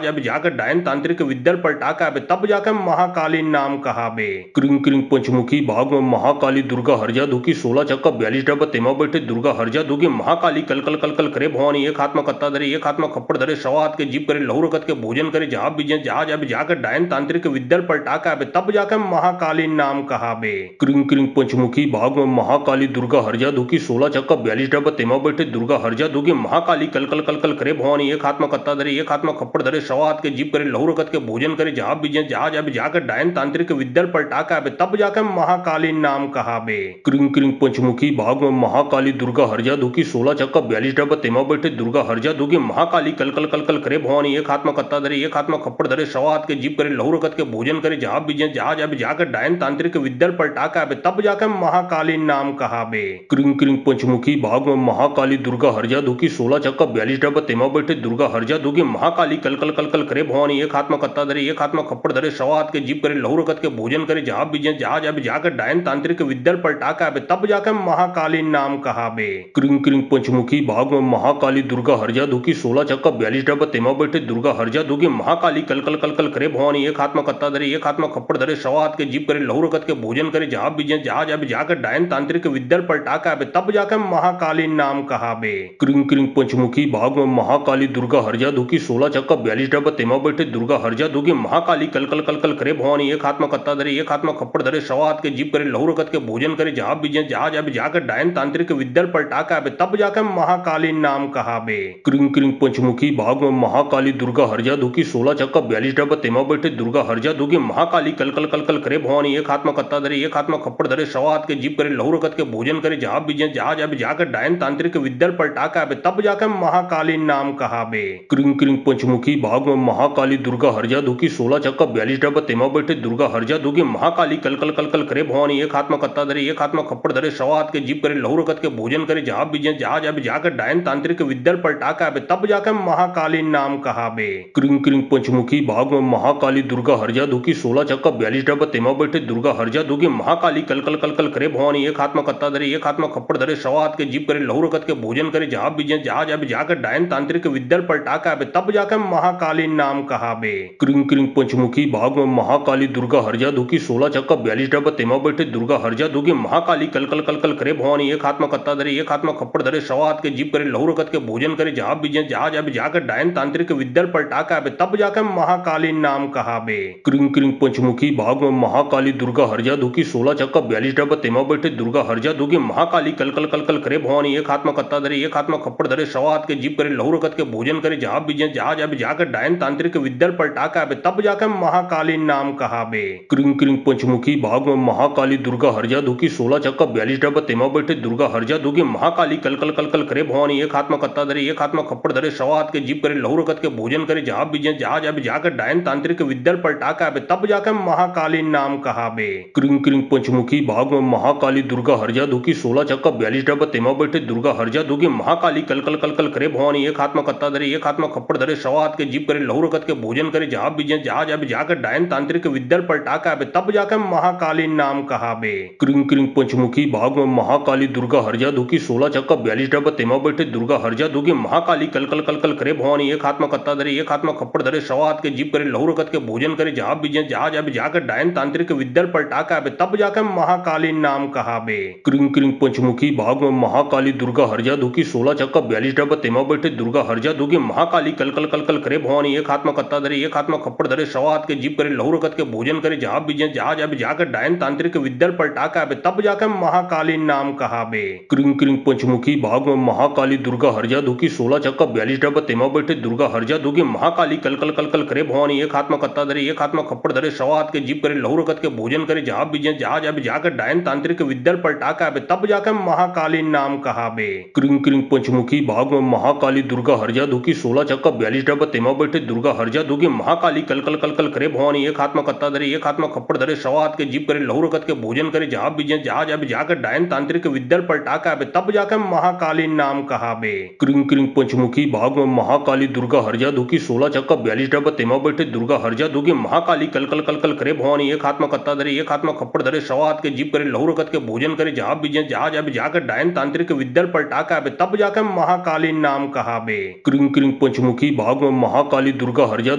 A: जाबे जाकर डायन तांत्रिक विद्यल पलटा के आबे तब जाके महाकाली नाम कहाबे। क्रिंग क्रिंग पंचमुखी भाग में महाकाली दुर्गा हरजा दुखी 16 चक्का 42 डब्बा तेमा बैठे दुर्गा हरजा दुखी महाकाली कल कल कल कल करे भवानी एक हाथ में कत्ता धरे एक हाथ में खप्पड़ धरे सवा हाथ के जीप करे लहू रकत के भोजन करे जहाँ बीजे जहाँ जाबे जाकर डायन तांत्रिक विद्यल पलटा के आबे तब जाके महाकाली नाम कहाबे। क्रिंग क्रिंग पंचमुखी भाग में महाकाली दुर्गा हरजा दुखी 16 चक्का 42 डब्बा तेमा बैठे दुर्गा हरजा दुखी महाकाली कल कल कल कल करे भवानी एक हाथ में कत्ता धरे एक हाथ में खप्पड़ धरे सवा हाथ के जीप करे लहू रकत के भोजन करे जहाँ बीजे जहाँ जाबे जाकर डायन तांत्रिक विद्यल पलटा के आबे तब जाके महाकाली नाम कहाबे। क्रिंग क्रिंग पंचमुखी भाग में महाकाली दुर्गा हरजा दुखी 16 चक्का 42 डब्बा तेमा बैठे दुर्गा हरजा दुखी महाकाली कल कल कल कल करे भवानी एक हाथ में कत्ता धरे एक हाथ में खप्पड़ धरे सवा हाथ के जीप करे लहू रकत के भोजन करे जहाँ बीजे जहाँ जाबे जाकर डायन तांत्रिक विद्यल पलटा के आबे तब जाके महाकाली नाम कहाबे। क्रिंग क्रिंग पंचमुखी भाग में महाकाली दुर्गा हरजा दुखी 16 चक्का 42 डब्बा तेमा बैठे दुर्गा हरजा दुखी महाकाली कल कल कल कल करे भवानी एक हाथ में कत्ता धरे एक हाथ में खप्पड़ धरे सवा हाथ के जीप करे लहू रकत के भोजन करे जहाँ बीजे जहाँ जाबे जाकर डायन तांत्रिक विद्यल पलटा के आबे तब जाके महाकाली नाम कहाबे। क्रिंग क्रिंग पंचमुखी भाग में महाकाली दुर्गा हरजा दुखी 16 चक्का 42 डब्बा तेमा बैठे दुर्गा हरजा दुखी महाकाली कल कल कल कल करे भवानी एक हाथ में कत्ता धरे एक हाथ में खप्पड़ धरे सवा हाथ के जीप करे लहू रकत के भोजन करे जहाँ बीजे जहाँ जाबे जाकर डायन तांत्रिक विद्यल पलटा के आबे तब जाके महाकाली नाम कहाबे। क्रिंग क्रिंग पंचमुखी भाग में महाकाली दुर्गा हरजा दुखी 16 चक्का 42 डब्बा तेमा बैठे दुर्गा हरजा दुखी महाकाली कल कल कल कल करे भवानी एक हाथ में कत्ता धरे एक हाथ में खप्पड़ धरे सवा हाथ के जीप करे लहू रकत के भोजन करे जहाँ बीजे जहाँ जाबे जाकर डायन तांत्रिक विद्यल पलटा के आबे तब जाके महाकाली नाम कहाबे। क्रिंग क्रिंग पंचमुखी भाग में महाकाली दुर्गा हरजा दुखी 16 चक्का 42 डब्बा तेमा बैठे दुर्गा हरजा दुखी महाकाली कल कल कल कल करे भवानी एक हाथ में कत्ता धरे एक हाथ में खप्पड़ धरे सवा हाथ के जीप करे लहू रकत के भोजन करे जहाँ बीजे जहाँ जाबे जाकर डायन तांत्रिक विद्यल पलटा के आबे तब जाके महाकाली नाम कहाबे। क्रिंग क्रिंग पंचमुखी भाग में महाकाली दुर्गा हरजा दुखी 16 चक्का 42 डब्बा तेमा बैठे दुर्गा हरजा दुखी महाकाली कल कल कल कल करे भवानी एक हाथ में कत्ता धरे एक हाथ में खप्पड़ धरे सवा हाथ के जीप करे लहू रकत के भोजन करे जहाँ बीजे जहाँ जाबे जाकर डायन तांत्रिक विद्यल पलटा के आबे तब जाके महाकाली नाम कहाबे। क्रिंग क्रिंग पंचमुखी भाग में महाकाली दुर्गा हरजा दुखी 16 चक्का 42 डब्बा तेमा बैठे दुर्गा हरजा दुखी महाकाली कल कल कल कल करे भवानी एक हाथ में कत्ता धरे एक हाथ में खप्पड़ धरे सवा हाथ के जीप करे लहू रकत के भोजन करे जहाँ बीजे जहाँ जाबे जाकर डायन डायन तांत्रिक विद्यल पलटाका बे तब जाके महाकालीन नाम कहा बे। क्रिंग क्रिंग पंचमुखी भाग में महाकाली दुर्गा हरजा दुखी 16 चक्का 42 डब्बा तेमा बैठे दुर्गा हरजा दुखी महाकाली कल कल कल कल करे भवानी एक हाथ में कत्ता धरे एक हाथ में खप्पड़ धरे सवा हाथ के जीप करे लहू रकत के भोजन करे जहां बीजे जहां जब जाकर डायन तांत्रिक विद्यल पलटाका बे तब जाकर महाकालीन नाम कहा बे। क्रिंग क्रिंग पंचमुखी भाग में महाकाली दुर्गा हरजा दुखी 16 चक्का 42 डब्बा तेमा बैठे दुर्गा हरजा दुखी महाकाली कल कल कल कल करे भवानी एक हाथ में कत्ता धरे एक हाथ में खप्पड़ धरे सवा हाथ के जीप करे लहू रकत के भोजन करे जहां बीजे जहां जब जाकर डायन तांत्रिक विद्यल पलटाका बे तब जाकर महाकालीन नाम कहा बे। क्रिंग क्रिंग पंचमुखी भाग में महाकाली दुर्गा हरजा दुखी 16 चक्का 42 डब्बा तेमा बैठे दुर्गा हरजा दुखी महाकाली कल कल कल कल करे भवानी एक हाथ में कत्ता धरे एक हाथ में खप्पड़ धरे सवा हाथ के जीप करे लहू रकत के भोजन करे जहां बीजे जहां जब जाकर डायन तांत्रिक विद्यल पलटाका बे तब जाकर महाकालीन नाम कहा बे। क्रिंग क्रिंग पंचमुखी भाग में महाकाली दुर्गा हरजा दुखी 16 चक्का 42 डब्बा तेमा बैठे दुर्गा हरजा दुखी महाकाली कल कल कल कल करे भवानी एक हाथ में कत्ता धरे एक हाथ में खप्पड़ धरे सवा हाथ के जीप करे लहू रकत के भोजन करे जहां बीजे जहां जब जाकर डायन तांत्रिक विद्यल पलटाका बे तब जाकर महाकालीन नाम कहा बे। क्रिंग क्रिंग पंचमुखी भाग में महाकाली दुर्गा हरजा दुखी 16 चक्का 42 डब्बा तेमा बैठे दुर्गा हरजा दुखी महाकाली कल कल कल कल करे भवानी एक हाथ में कत्ता धरे एक हाथ में खप्पड़ धरे सवा हाथ के जीप करे लहू रकत के भोजन करे जहां बीजे जहां जब जाकर डायन तांत्रिक विद्यल पलटाका बे तब जाकर महाकालीन नाम कहा बे। क्रिंग क्रिंग पंचमुखी भाग में महाकाली दुर्गा हरजा दुखी 16 चक्का 42 डब्बा तेमा बैठे दुर्गा हरजा दुखी महाकाली कल कल कल कल करे भवानी एक हाथ में कत्ता धरे एक हाथ में खप्पड़ धरे सवा हाथ के जीप करे लहू रकत के भोजन करे जहां बीजे जहां जब जाकर डायन तांत्रिक विद्यल पलटाका बे तब जाकर महाकालीन नाम कहा बे। क्रिंग क्रिंग पंचमुखी भाग में महाकाली दुर्गा हरजा दुखी 16 चक्का 42 डब्बा तेमा बैठे दुर्गा हरजा दुखी महाकाली कल कल कल कल करे भवानी एक हाथ में कत्ता धरे एक हाथ में खप्पड़ धरे सवा हाथ के जीप करे लहू रकत के भोजन करे जहां बीजे जहां जब जाकर डायन तांत्रिक विद्यल पलटाका बे तब जाकर महाकालीन नाम कहा बे। क्रिंग क्रिंग पंचमुखी भाग में महाकाली दुर्गा हरजा दुखी 16 चक्का 42 डब्बा तेमा बैठे दुर्गा हरजा दुखी महाकाली कल कल कल कल करे भवानी एक हाथ में कत्ता धरे एक हाथ में खप्पड़ धरे सवा हाथ के जीप करे लहू रकत के भोजन करे जहां बीजे जहां जब जाकर डायन तांत्रिक विद्यल पलटाका बे तब जाकर महाकालीन नाम कहा बे। क्रिंग क्रिंग पंचमुखी भाग में महाकाली दुर्गा हरजा दुखी 16 चक्का 42 डब्बा तेमा बैठे दुर्गा हरजा दुखी महाकाली कल कल कल कल करे भवानी एक हाथ में कत्ता धरे एक हाथ में खप्पड़ धरे सवा हाथ के जीप करे लहू रकत के भोजन करे जहां बीजे जहां जब जाकर डायन तांत्रिक विद्यल पलटाका बे तब जाकर महाकालीन नाम कहा बे। क्रिंग क्रिंग पंचमुखी भाग में महाकाली दुर्गा हरजा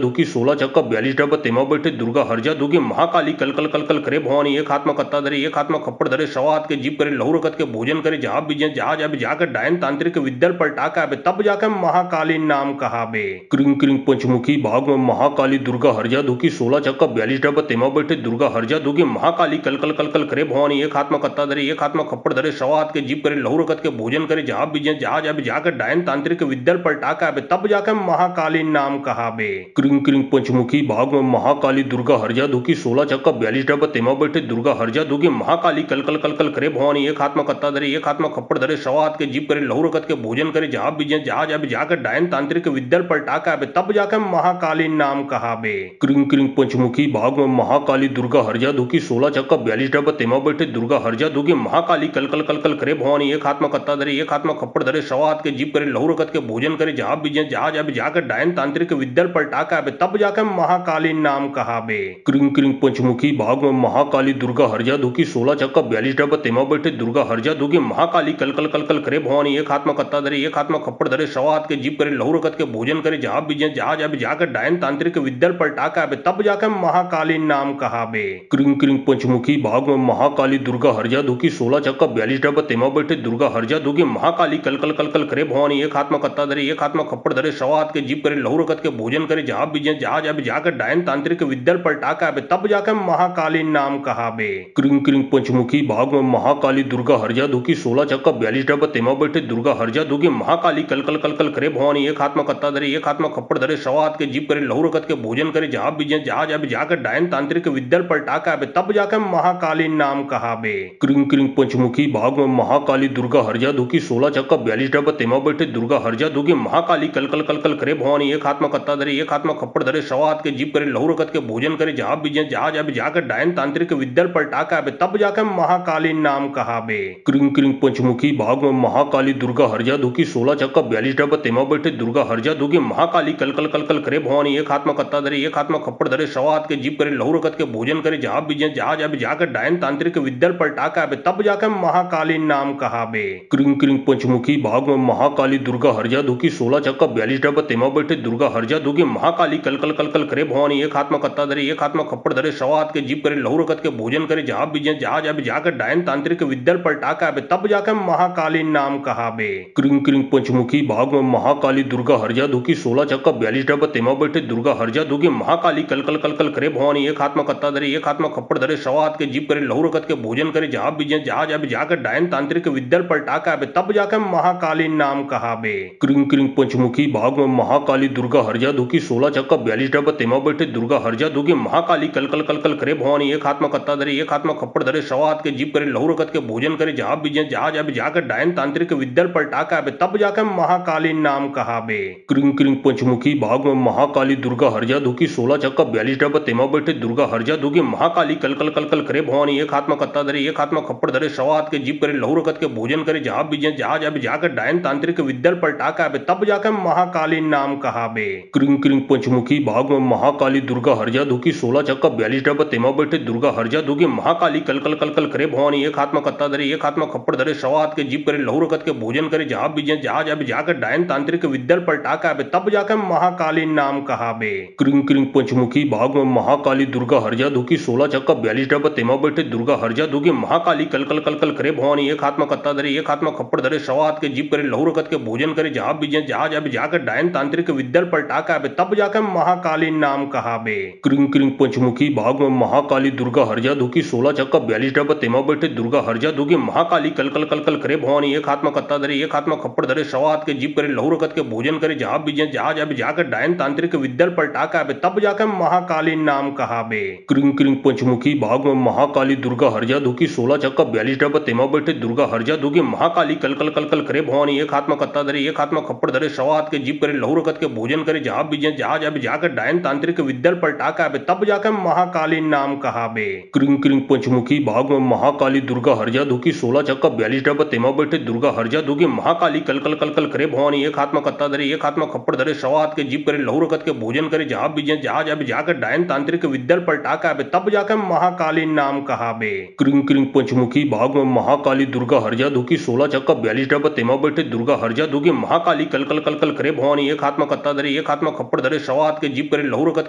A: दुखी 16 चक्का 42 डब्बा तेमा बैठे दुर्गा हरजा दुखी महाकाली कल कल कल कल करे भवानी एक हाथ में कत्ता धरे एक हाथ में खप्पड़ धरे सवा हाथ के जीप करे लहू रकत के भोजन करे जहां बीजे जहां जब जाकर डायन तांत्रिक विद्यल पलटाका बे तब जाकर महाकालीन नाम कहा बे। क्रिंग क्रिंग पंचमुखी भाग में महाकाली दुर्गा हरजा दुखी 16 चक्का 42 डब्बा तेमा बैठे दुर्गा हरजा दुखी महाकाली कल कल कल कल करे भवानी एक हाथ में कत्ता धरे एक हाथ में खप्पड़ धरे सवा हाथ के जीप करे लहू रकत के भोजन करे जहां बीजे जहां जब जाकर डायन तांत्रिक विद्यल पलटाका बे तब जाकर महाकालीन नाम कहा बे। क्रिंग क्रिंग पंचमुखी भाग में महाकाली दुर्गा हरजा दुखी 16 चक्का 42 डब्बा तेमा बैठे दुर्गा हरजा दुखी महाकाली कल कल कल कल करे भवानी एक हाथ में कत्ता धरे एक हाथ में खप्पड़ धरे सवा हाथ के जीप करे लहू रकत के भोजन करे जहां बीजे जहां जब जाकर डायन तांत्रिक विद्यल पलटाका बे तब जाकर महाकालीन नाम कहा बे। क्रिंग क्रिंग पंचमुखी भाग में महाकाली दुर्गा हरजा दुखी 16 चक्का 42 डब्बा तेमा बैठे दुर्गा हरजा दुखी महाकाली कल कल कल कल करे भवानी एक हाथ में कत्ता धरे एक हाथ में खप्पड़ धरे सवा हाथ के जीप करे लहू रकत के भोजन करे जहां बीजे जहां जब जाकर डायन तांत्रिक विद्यल पलटाका बे तब जाकर महाकालीन नाम कहा बे। क्रिंग क्रिंग पंचमुखी भाग में महाकाली दुर्गा हरजा दुखी 16 चक्का 42 डब्बा तेमा बैठे दुर्गा हरजा दुखी महाकाली कल कल कल कल करे भवानी एक हाथ में कत्ता धरे एक हाथ में खप्पड़ धरे सवा हाथ के जीप करे लहू रकत के भोजन करे जहां बीजे जहां जब जाकर डायन तांत्रिक विद्यल पलटाका बे तब जाकर महाकालीन नाम कहा बे। क्रिंग क्रिंग पंचमुखी भाग में महाकाली दुर्गा हरजा दुखी 16 चक्का 42 डब्बा तेमा बैठे दुर्गा हरजा दुखी महाकाली कल कल कल कल करे भवानी एक हाथ में कत्ता धरे एक हाथ में खप्पड़ धरे सवा हाथ के जीप करे लहू रकत के भोजन करे जहां बीजे जहां जब जाकर डायन तांत्रिक विद्यल पलटाका बे तब जाकर महाकालीन नाम कहा बे। क्रिंग क्रिंग पंचमुखी भाग में महाकाली दुर्गा हरजा दुखी 16 चक्का 42 डब्बा तेमा बैठे दुर्गा हरजा दुखी महाकाली कल कल कल कल करे भवानी एक हाथ में कत्ता धरे एक हाथ में खप्पड़ धरे सवा हाथ के जीप करे लहू रकत के भोजन करे जहां बीजे जहां जब जाकर डायन तांत्रिक विद्यल पलटाका बे तब जाकर महाकालीन नाम कहा बे। क्रिंग क्रिंग पंचमुखी भाग में महाकाली दुर्गा हरजा दुखी 16 चक्का 42 डब्बा तेमा बैठे दुर्गा हरजा दुखी महाकाली कल कल कल कल करे भवानी एक हाथ में कत्ता धरे एक हाथ में खप्पड़ धरे सवा हाथ के जीप करे लहू रकत के भोजन करे जहां बीजे जहां जब जाकर डायन तांत्रिक विद्यल पलटाका बे तब जाकर महाकालीन नाम कहा बे। क्रिंग क्रिंग पंचमुखी भाग में महाकाली दुर्गा हरजा दुखी 16 चक्का 42 डब्बा तेमा बैठे दुर्गा हरजा दुखी महाकाली कल कल कल कल करे भवानी एक हाथ में कत्ता धरे एक हाथ में खप्पड़ धरे सवा हाथ के जीप करे लहू रकत के भोजन करे जहां बीजे जहां जब जाकर डायन तांत्रिक विद्यल पलटाका बे तब जाकर महाकालीन नाम कहा बे। क्रिंग क्रिंग पंचमुखी भाग में महाकाली दुर्गा हरजा हरजा दुखी 16 चक्का 42 डब्बा तेमा बैठे दुर्गा हरजा दुगी महाकाली कल कल कल कल करे भवानी एक हाथ में कत्ता धरे एक हाथ में खप्पड़ धरे सवा हाथ के जीप करे लहू रकत के भोजन करे जहाँ बीजे जहाँ जाबे जाकर डायन तांत्रिक विद्यल पलटा के आबे तब जाकर महाकाली नाम कहाबे। क्रिंग क्रिंग पंचमुखी भाग में महाकाली दुर्गा हरजा दुखी 16 चक्का 42 डब्बा तेमा बैठे दुर्गा हरजा दुगी महाकाली कल कल कल कल करे भवानी एक हाथ में कत्ता धरे एक हाथ में खप्पड़ धरे सवा हाथ के जीप करे लहू रकत के भोजन करे जहाँ बीजे जहाँ जाबे जाकर डायन तांत्रिक विद्यल पलटा के आबे तब जाकर महाकाली नाम कहाबे। क्रिंग क्रिंग पंचमुखी भाग में महाकाली दुर्गा हरजा दुखी 16 चक्का 42 डब्बा तेमा बैठे दुर्गा हरजा दुगी महाकाली कल कल कल कल करे भवानी एक हाथ में कत्ता धरे एक हाथ में खप्पड़ धरे सवा हाथ के जीप करे लहू रकत के भोजन करे जहाँ बीजे जहाँ जाबे जाकर डायन तांत्रिक विद्यल पलटा के आबे तब जाकर महाकाली नाम कहाबे। क्रिंग क्रिंग पंचमुखी भाग में महाकाली दुर्गा हरजा दुखी 16 चक्का 42 डब्बा तेमा बैठे दुर्गा हरजा दुगी महाकाली कल कल कल कल करे भवानी एक हाथ में कत्ता धरे एक हाथ में खप्पड़ धरे सवा हाथ के जीप करे लहू रकत के भोजन करे जहाँ बीजे जहाँ जाबे जाकर डायन तांत्रिक विद्यल पलटा के आबे तब जाकर महाकाली नाम कहाबे। क्रिंग क्रिंग पंचमुखी भाग में महाकाली दुर्गा हरजा दुखी 16 चक्का 42 डब्बा तेमा बैठे दुर्गा हरजा दुगी महाकाली कल कल कल कल करे भवानी एक हाथ में कत्ता धरे एक हाथ में खप्पड़ धरे सवा हाथ के जीप करे लहू रकत के भोजन करे जहाँ बीजे जहाँ जाबे जाकर डायन तांत्रिक विद्यल पलटा के आबे तब जाकर महाकाली नाम कहाबे। क्रिंग क्रिंग पंचमुखी भाग में महाकाली दुर्गा हरजा दुखी 16 चक्का 42 डब्बा तेमा बैठे दुर्गा हरजा दुगी महाकाली कल कल कल कल करे भवानी एक हाथ में कत्ता धरे एक हाथ में खप्पड़ धरे सवा हाथ के जीप करे लहू रकत के भोजन करे जहाँ बीजे जहाँ जाबे जाकर डायन तांत्रिक विद्यल पलटा के आबे तब जाकर महाकाली नाम कहाबे। क्रिंग क्रिंग पंचमुखी भाग में महाकाली दुर्गा हरजा दुखी 16 चक्का 42 डब्बा तेमा बैठे दुर्गा हरजा दुगी महाकाली कल कल कल कल करे भवानी एक हाथ में कत्ता धरे एक हाथ में खप्पड़ धरे सवा हाथ के जीप करे लहू रकत के भोजन करे जहाँ बीजे जहाँ जाबे जाकर डायन तांत्रिक विद्यल पलटा के आबे तब जाकर महाकाली नाम कहाबे। क्रिंग क्रिंग पंचमुखी भाग में महाकाली दुर्गा हरजा दुखी 16 चक्का 42 डब्बा तेमा बैठे दुर्गा हरजा दुगी महाकाली कल कल कल कल करे भवानी एक हाथ में कत्ता धरे एक हाथ में खप्पड़ धरे सवा हाथ के जीप करे लहू रकत के भोजन करे जहाँ बीजे जहाँ जाबे जाकर डायन तांत्रिक विद्यल पलटा के आबे तब जाकर महाकाली नाम कहाबे। क्रिंग क्रिंग पंचमुखी भाग में महाकाली दुर्गा हरजा दुखी 16 चक्का 42 डब्बा तेमा बैठे दुर्गा हरजा दुगी महाकाली कल कल कल कल करे भवानी एक हाथ में कत्ता धरे एक हाथ में खप्पड़ धरे सवा हाथ के जीप करे लहू रकत के भोजन करे जहाँ बीजे जहाँ जाबे जाकर डायन तांत्रिक विद्यल पलटा के आबे तब जाकर महाकाली नाम कहाबे। क्रिंग क्रिंग पंचमुखी भाग में महाकाली दुर्गा हरजा दुखी 16 चक्का 42 डब्बा तेमा बैठे दुर्गा हरजा दुगी महाकाली कल कल कल कल करे भवानी एक हाथ में कत्ता धरे एक हाथ में खप्पड़ धरे सवा हाथ के जीप करे लहू रकत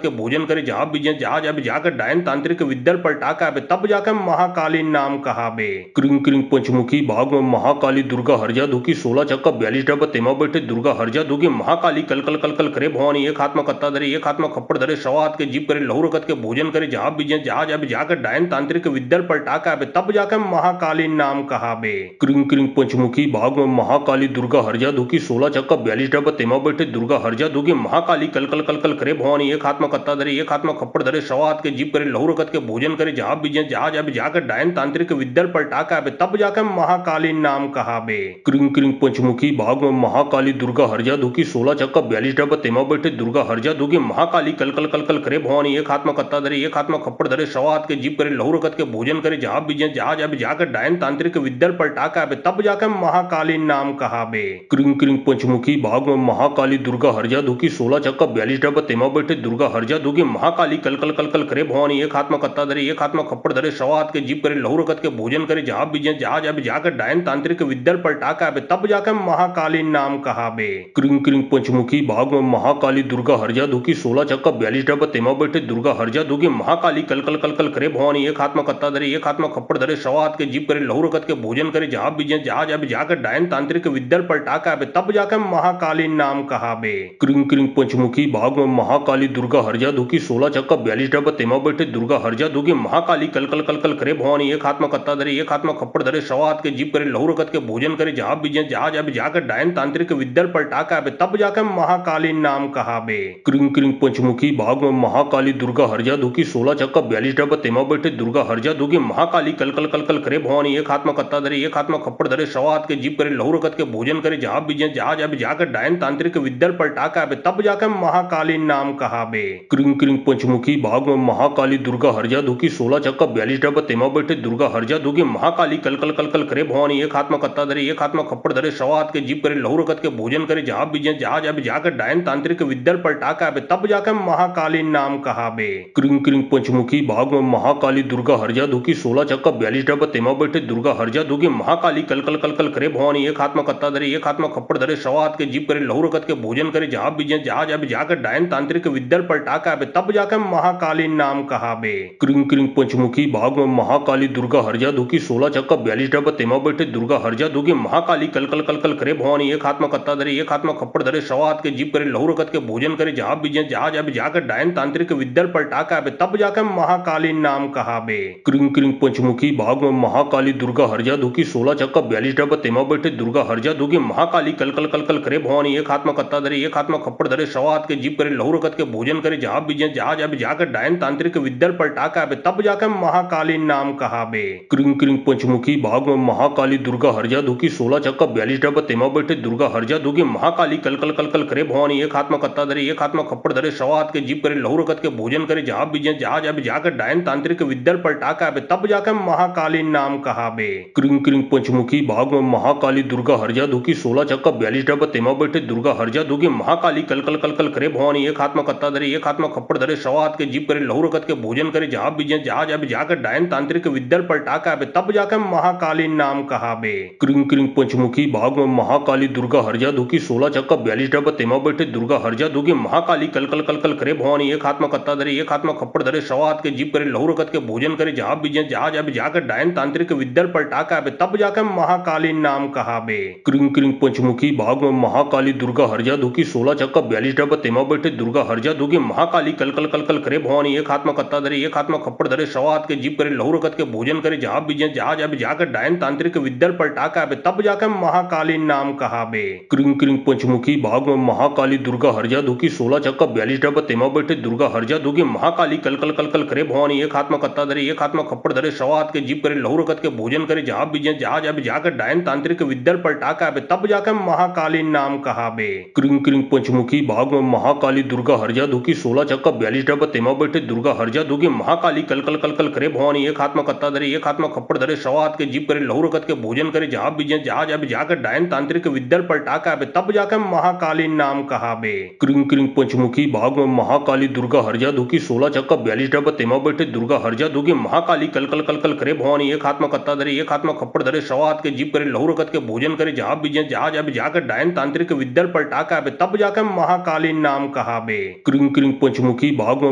A: के भोजन करे जहाँ बीजे जहाँ जाबे जाकर डायन तांत्रिक विद्यल पलटा के आबे तब जाकर महाकाली नाम कहाबे। क्रिंग क्रिंग पंचमुखी भाग में महाकाली दुर्गा हरजा दुखी 16 चक्का 42 डब्बा तेमा बैठे दुर्गा हरजा दुगी महाकाली कल कल कल कल करे भवानी एक हाथ में कत्ता धरे एक हाथ में खप्पड़ धरे सवा हाथ के जीप करे लहू रकत के भोजन करे जहाँ बीजे जहाँ जाबे जाकर डायन तांत्रिक विद्यल पलटा के आबे तब जाकर महाकाली नाम कहाबे। क्रिंग क्रिंग पंचमुखी भाग में महाकाली दुर्गा हरजा दुखी 16 चक्का 42 डब्बा तेमा बैठे दुर्गा हरजा दुगी महाकाली कल कल कल कल करे भवानी एक हाथ में कत्ता धरे एक हाथ में खप्पड़ धरे सवा हाथ के जीप करे लहू रकत के भोजन करे जहाँ बीजे जहाँ जाबे जाकर डायन तांत्रिक विद्यल पलटा के आबे तब जाकर महाकाली नाम कहाबे। क्रिंग क्रिंग पंचमुखी भाग में महाकाली दुर्गा हरजा दुखी 16 चक्का 42 डब्बा तेमा बैठे दुर्गा हरजा दुगी महाकाली कल कल कल कल करे भवानी एक हाथ में कत्ता धरे एक हाथ में खप्पड़ धरे सवा हाथ के जीप करे लहू रकत के भोजन करे जहाँ बीजे जहाँ जाबे जाकर डायन तांत्रिक विद्यल पलटा के आबे तब जाकर महाकाली नाम कहाबे। क्रिंग क्रिंग पंचमुखी भाग में महाकाली दुर्गा हरजा दुखी 16 चक्का 42 डब्बा तेमा बैठे दुर्गा हरजा दुगी महाकाली कल कल कल कल करे भवानी एक हाथ में कत्ता धरे एक हाथ में खप्पड़ धरे सवा हाथ के जीप करे लहू रकत के भोजन करे जहाँ बीजे जहाँ जाबे जाकर डायन तांत्रिक विद्यल पलटा के आबे तब जाकर महाकाली नाम कहाबे। क्रिंग क्रिंग पंचमुखी भाग में महाकाली दुर्गा हरजा दुखी 16 चक्का 42 डब्बा तेमा बैठे दुर्गा हरजा दुगी महाकाली कल कल कल कल करे भवानी एक हाथ में कत्ता धरे एक हाथ में खप्पड़ धरे सवा हाथ के जीप करे लहू रकत के भोजन करे जहाँ बीजे जहाँ जाबे जाकर डायन तांत्रिक विद्यल पलटा के आबे तब जाकर महाकाली नाम कहाबे। क्रिंग क्रिंग पंचमुखी भाग में महाकाली दुर्गा हरजा दुखी 16 चक्का 42 डब्बा तेमा बैठे दुर्गा हरजा दुगी महाकाली कल कल कल कल करे भवानी एक हाथ में कत्ता धरे एक हाथ में खप्पड़ धरे सवा हाथ के जीप करे लहू रकत के भोजन करे जहाँ बीजे जहाँ जाबे जाकर डायन तांत्रिक विद्यल पलटा के आबे तब जाकर महाकाली नाम कहाबे। क्रिंग क्रिंग पंचमुखी भाग में महाकाली दुर्गा हरजा दुखी 16 चक्का 42 डब्बा तेमा बैठे दुर्गा हरजा दुगी महाकाली कल कल कल कल करे भवानी एक हाथ में कत्ता धरे एक हाथ में खप्पड़ धरे सवा हाथ के जीप करे लहू रकत के भोजन करे जहाँ बीजे जहाँ जाबे जाकर डायन तांत्रिक विद्यल पलटा के आबे तब जाकर महाकाली नाम कहाबे। क्रिंग क्रिंग पंचमुखी भाग में महाकाली दुर्गा हरजा दुखी 16 चक्का 42 डब्बा तेमा बैठे दुर्गा हरजा दुगी महाकाली कल कल कल कल करे भवानी एक हाथ में कत्ता धरे एक हाथ में खप्पड़ धरे सवा हाथ के जीप करे लहू रकत के भोजन करे जहाँ बीजे जहाँ जाबे जाकर डायन तांत्रिक विद्यल पलटा के आबे तब जाकर महाकाली नाम कहाबे। क्रिंग क्रिंग पंचमुखी भाग में महाकाली दुर्गा हरजा दुखी 16 चक्का 42 डब्बा तेमा बैठे दुर्गा हरजा दुगी महाकाली कल कल कल कल करे भवानी एक हाथ में कत्ता धरे एक हाथ में खप्पड़ धरे धरे सवात के जीप करे लहू रकत के भोजन करे जहां बीजे जहाज अब जाकर डायन तांत्रिक विद्या पलटाका अब तब जाकर महाकालीन नाम कहाबे। क्रिंग क्रिंग पंचमुखी भाग में महाकाली दुर्गा हरजा दुखी 16 चक्का 42 डब्बा तेमा बैठे दुर्गा हरजा दुखी महाकाली कल कल कल कल करे भवानी एक हाथ में कत्ता धरे एक हाथ में खप्पड़ धरे सवा हाथ के जीप करे लहू रकत के भोजन करे जहां बीजे जहाज अब जाकर डायन तांत्रिक विद्या पलटाका अब तब जाकर महाकालीन नाम कहाबे। क्रिंग क्रिंग पंचमुखी भाग में महाकाली दुर्गा हरजा दुखी 16 चक्का 42 डब्बा तेमा बैठे दुर्गा हरजा दुखी महाकाली कल कल कल कल करे भवानी एक हाथ में कत्ता धरे एक हाथ में खप्पड़ धरे सवा हाथ के जीप करे लहू रकत के भोजन करे जहां बीजे जहाज अब जाकर डायन तांत्रिक विद्या पलटाका अब तब जाकर महाकालीन नाम कहाबे। क्रिंग क्रिंग पंचमुखी भाग में महाकाली दुर्गा हरजा दुखी 16 चक्का 42 डब्बा तेमा बैठे दुर्गा हरजा दुखी महाकाली कल कल कल कल करे भवानी एक हाथ में कत्ता धरे एक हाथ में खप्पड़ धरे सवा हाथ के जीप करे लहू रकत के भोजन करे जहां बीजे जहाज अब जाकर डायन तांत्रिक विद्या पलटाका अब तब जाकर महाकालीन नाम कहाबे। क्रिंग क्रिंग पंचमुखी भाग में महाकाली दुर्गा हरजा दुखी 16 चक्का 42 डब्बा तेमा बैठे दुर्गा हरजा दुखी महाकाली कल कल कल कल करे भवानी एक हाथ में कत्ता धरे एक हाथ में खप्पड़ धरे सवा हाथ के जीप करे लहू रकत के भोजन करे जहां बीजे जहाज अब जाकर डायन तांत्रिक विद्या पलटाका अब तब जाकर महाकालीन नाम कहाबे। क्रिंग क्रिंग पंचमुखी भाग में महाकाली दुर्गा हरजा दुखी 16 चक्का 42 डब्बा तेमा बैठे दुर्गा हरजा दुखी महाकाली कल कल कल कल करे भवानी एक हाथ में कत्ता धरे एक हाथ में खप्पड़ धरे सवा हाथ के जीप करे लहू रकत के भोजन करे जहां बीजे जहाज अब जाकर डायन तांत्रिक विद्या पलटाका अब तब जाकर महाकालीन नाम कहाबे। क्रिंग क्रिंग पंचमुखी भाग में महाकाली दुर्गा हरजा दुखी 16 चक्का 42 डब्बा तेमा बैठे दुर्गा हरजा दुखी महाकाली कल कल कल कल करे भवानी एक हाथ में कत्ता धरे एक हाथ में खप्पड़ धरे सवा हाथ के जीप करे लहू रकत के भोजन करे जहां बीजे जहाज अब जाकर डायन तांत्रिक विद्या पलटाका अब तब जाकर महाकालीन नाम कहाबे। क्रिंग क्रिंग पंचमुखी भाग में महाकाली दुर्गा हरजा दुखी 16 चक्का 42 डब्बा तेमा बैठे दुर्गा हरजा दुखी महाकाली कल कल कल कल करे भवानी एक हाथ में कत्ता धरे एक हाथ में खप्पड़ धरे सवा हाथ के जीप करे लहू रकत के भोजन करे जहां बीजे जहाज अब जाकर डायन तांत्रिक विद्या पलटाका अब तब जाकर महाकालीन नाम कहाबे। क्रिंग क्रिंग पंचमुखी भाग में महाकाली दुर्गा हरजा दुखी 16 चक्का 42 डब्बा तेमा बैठे दुर्गा हरजा दुखी महाकाली कल कल कल कल करे भवानी एक हाथ में कत्ता धरे एक हाथ में खप्पड़ धरे सवा हाथ के जीप करे लहू रकत के भोजन करे जहां बीजे जहाज अब जाकर डायन तांत्रिक विद्या पलटाका अब तब जाकर महाकालीन नाम कहाबे। क्रिंग क्रिंग पंचमुखी भाग में महाकाली दुर्गा हरजा दुखी 16 चक्का 42 डब्बा तेमा बैठे दुर्गा हरजा दुखी महाकाली कल कल कल कल करे भवानी एक हाथ में कत्ता धरे एक हाथ में खप्पड़ धरे सवा हाथ के जीप करे लहू रकत के भोजन करे जहां बीजे जहाज अब जाकर डायन तांत्रिक विद्या पलटाका अब तब जाकर महाकालीन नाम कहाबे। क्रिंग क्रिंग पंचमुखी भाग में